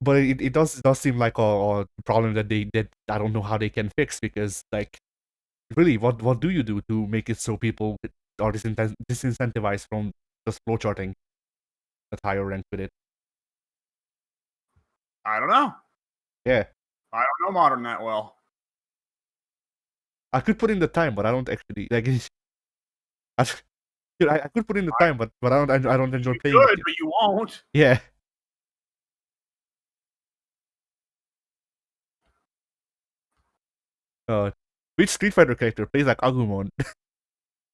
But it does seem like a problem that that I don't know how they can fix because like really what do you do to make it so people are disincentivized from just flowcharting at higher rank with it? I don't know. Yeah. I don't know modern that well. I could put in the time, but I don't actually like. I could put in the time, but I don't enjoy You playing could, it. but you won't. Yeah. Uh, which Street Fighter character plays like Agumon?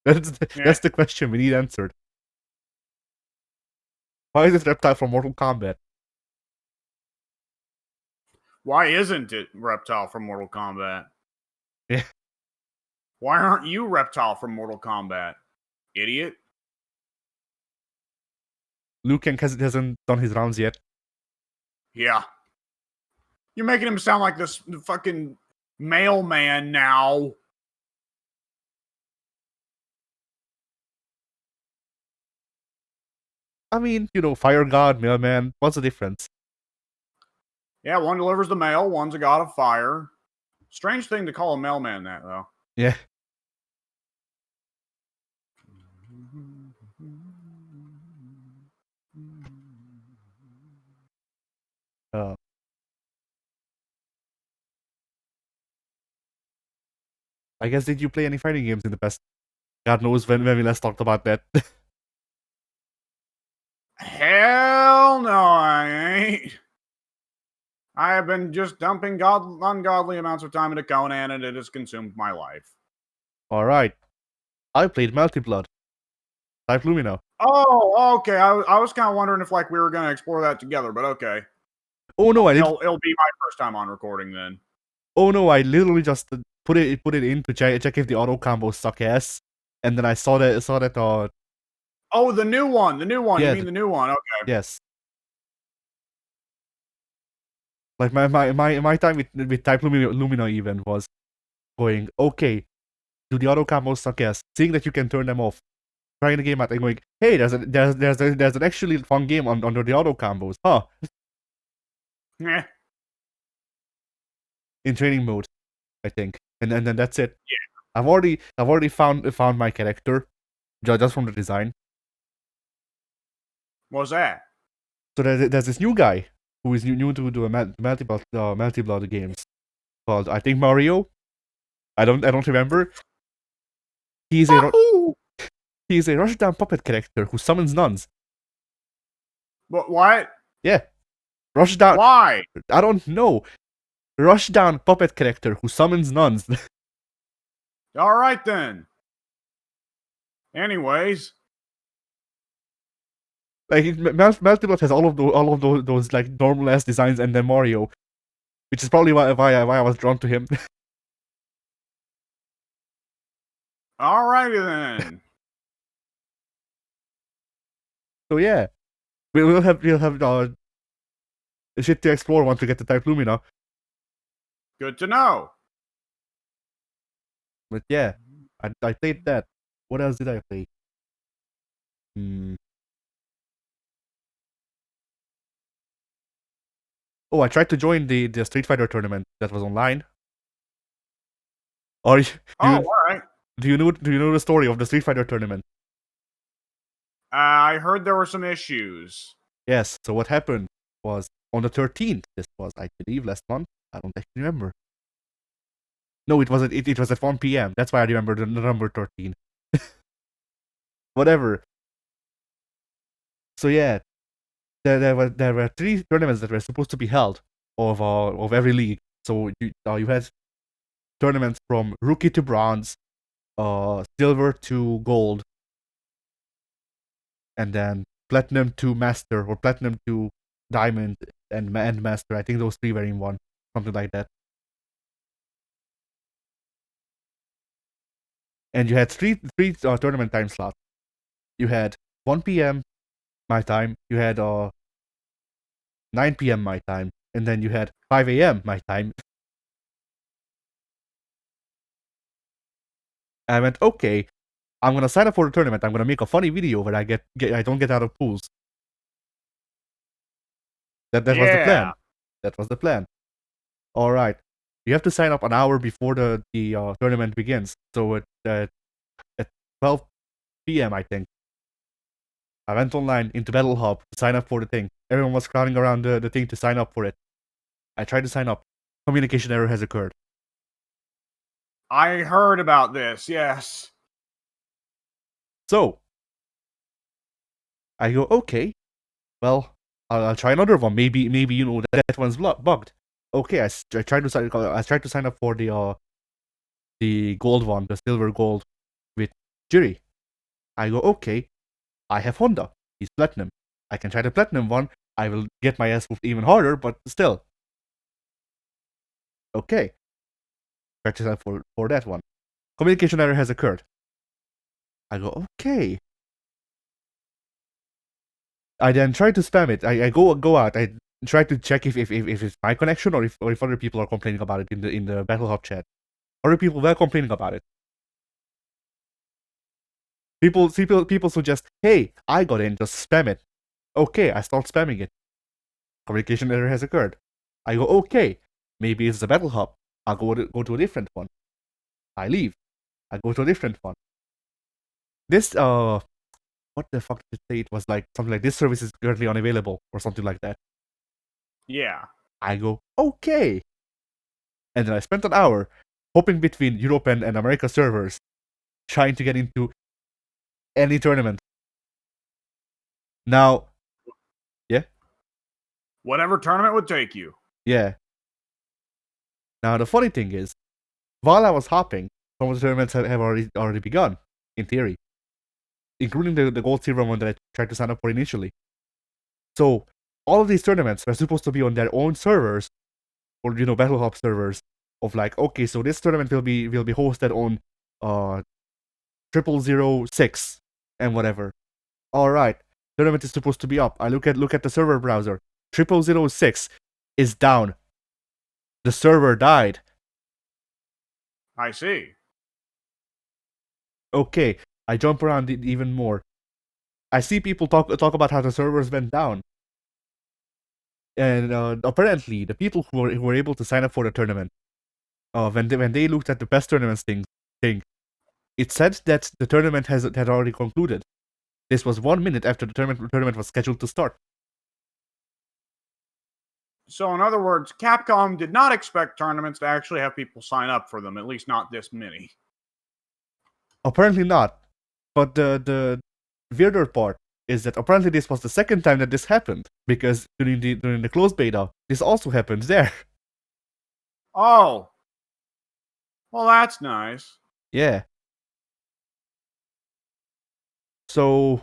That's the question we need answered. Why is this reptile from Mortal Kombat? Why isn't it Reptile from Mortal Kombat? Yeah. Why aren't you Reptile from Mortal Kombat? Idiot. Liu Kang hasn't done his rounds yet. Yeah. You're making him sound like this fucking mailman now. I mean, Fire God, Mailman. What's the difference? Yeah, one delivers the mail, one's a god of fire. Strange thing to call a mailman that, though. Yeah. Uh, I guess did you play any fighting games in the past? God knows when we last talked about that. Hell no, I ain't. I have been just dumping ungodly amounts of time into Conan, and it has consumed my life. All right. I played Melty Blood. Type Lumina. Oh, okay. I was kind of wondering if like we were going to explore that together, but okay. Oh no, It'll be my first time on recording then. Oh no, I literally just put it in to check if the auto combos suck ass, and then I saw that Oh, the new one. Yeah, you mean the new one? Okay. yes. Like my time with Type Lumina even was going, okay, do the auto combos suck ass? Seeing that you can turn them off, trying the game out and going, hey, there's an actually fun game under the auto combos, huh? Yeah. In training mode, I think, and then that's it. Yeah. I've already found my character, just from the design. What was that? So there's this new guy who is new to do a multi-blood games called, I think, Mario. I don't remember. He's a he's a Rushdown puppet character who summons nuns. What? Yeah, Rushdown. Why? I don't know. Rushdown puppet character who summons nuns. All right then. Anyways, Like Multiblood has all of those like normal ass designs, and then Mario, which is probably why I was drawn to him. alrighty then. So yeah, we'll have shit to explore once we get to Type Lumina. Good to know. But yeah, I played that. What else did I play? Oh, I tried to join the Street Fighter tournament that was online. Or All right. Do you know the story of the Street Fighter tournament? I heard there were some issues. Yes. So what happened was on the 13th. This was, I believe, last month. I don't actually remember. No, it wasn't. It was at 1 p.m. That's why I remember the number 13. Whatever. So yeah, there were 3 tournaments that were supposed to be held of every league. So you had tournaments from rookie to bronze, silver to gold, and then platinum to master, or platinum to diamond and master. I think those 3 were in one, something like that. And you had three tournament time slots. You had 1 p.m. my time. You had 9 p.m. my time, and then you had 5 a.m. my time. I went, okay, I'm gonna sign up for the tournament. I'm gonna make a funny video where I don't get out of pools. That was the plan. That was the plan. All right, you have to sign up an hour before the tournament begins. So at 12 p.m. I think I went online into Battle Hub to sign up for the thing. Everyone was crowding around the thing to sign up for it. I tried to sign up. Communication error has occurred. I heard about this, yes. So I go, okay, well, I'll try another one. Maybe you know that one's bugged. Okay, I tried to sign up for the gold one, the silver gold with Jiri. I go, okay, I have Honda. He's platinum. I can try the platinum one. I will get my ass whooped even harder, but still. Okay. Try to sign up for that one. Communication error has occurred. I go, okay. I then try to spam it. I go out. I try to check if it's my connection or if other people are complaining about it in the Battle Hub chat. Other people were complaining about it. People suggest, hey, I got in, just spam it. Okay, I start spamming it. Communication error has occurred. I go, okay, maybe it's the Battle Hub. I'll go to a different one. I leave. I go to a different one. This what the fuck did it say? It was like something like this service is currently unavailable or something like that. Yeah. I go, okay. And then I spent an hour hopping between Europe and America servers, trying to get into any tournament. Now, yeah? Whatever tournament would take you. Yeah. Now, the funny thing is, while I was hopping, some of the tournaments have already begun, in theory. Including the Gold Silver one that I tried to sign up for initially. So, all of these tournaments were supposed to be on their own servers, or, Battle Hub servers, of like, okay, so this tournament will be hosted on 0006 and whatever. Alright, tournament is supposed to be up. I look at the server browser. 0006 is down. The server died. I see. Okay, I jump around even more. I see people talk about how the servers went down. And apparently, the people who were able to sign up for the tournament, when they looked at the best tournaments thing, it said that the tournament had already concluded. This was 1 minute after the tournament was scheduled to start. So, in other words, Capcom did not expect tournaments to actually have people sign up for them, at least not this many. Apparently not. But the weirder part is that apparently this was the second time that this happened, because during the closed beta, this also happened there. Oh. Well, that's nice. Yeah. So,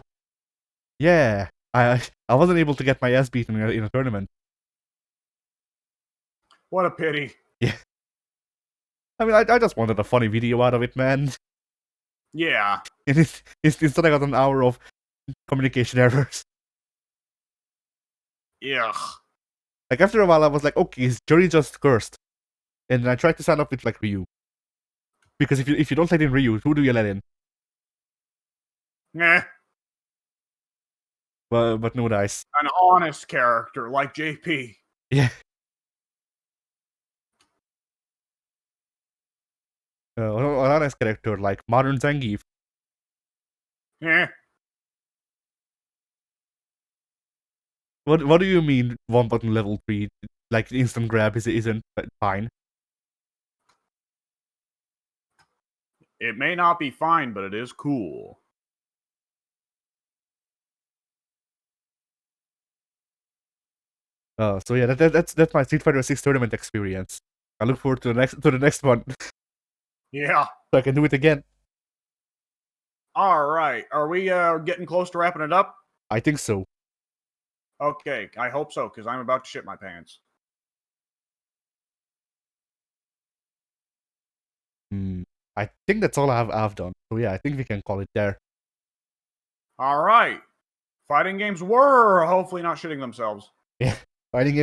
yeah, I wasn't able to get my ass beaten in a tournament. What a pity. Yeah. I mean, I just wanted a funny video out of it, man. Yeah. And instead I got an hour of communication errors. Ugh. Like, after a while, I was like, okay, is Jury just cursed? And then I tried to sign up with, like, Ryu. Because if you don't let in Ryu, who do you let in? Eh. But no dice. An honest character like JP. Yeah. An honest character like Modern Zangief. Eh. What do you mean one button level 3? Like, instant grab isn't fine? It may not be fine, but it is cool. So yeah, that's my Street Fighter 6 tournament experience. I look forward to the next one, Yeah. so I can do it again. All right. Are we getting close to wrapping it up? I think so. Okay, I hope so, because I'm about to shit my pants. I think that's all I've done. So yeah, I think we can call it there. All right. Fighting games were hopefully not shitting themselves. Yeah, fighting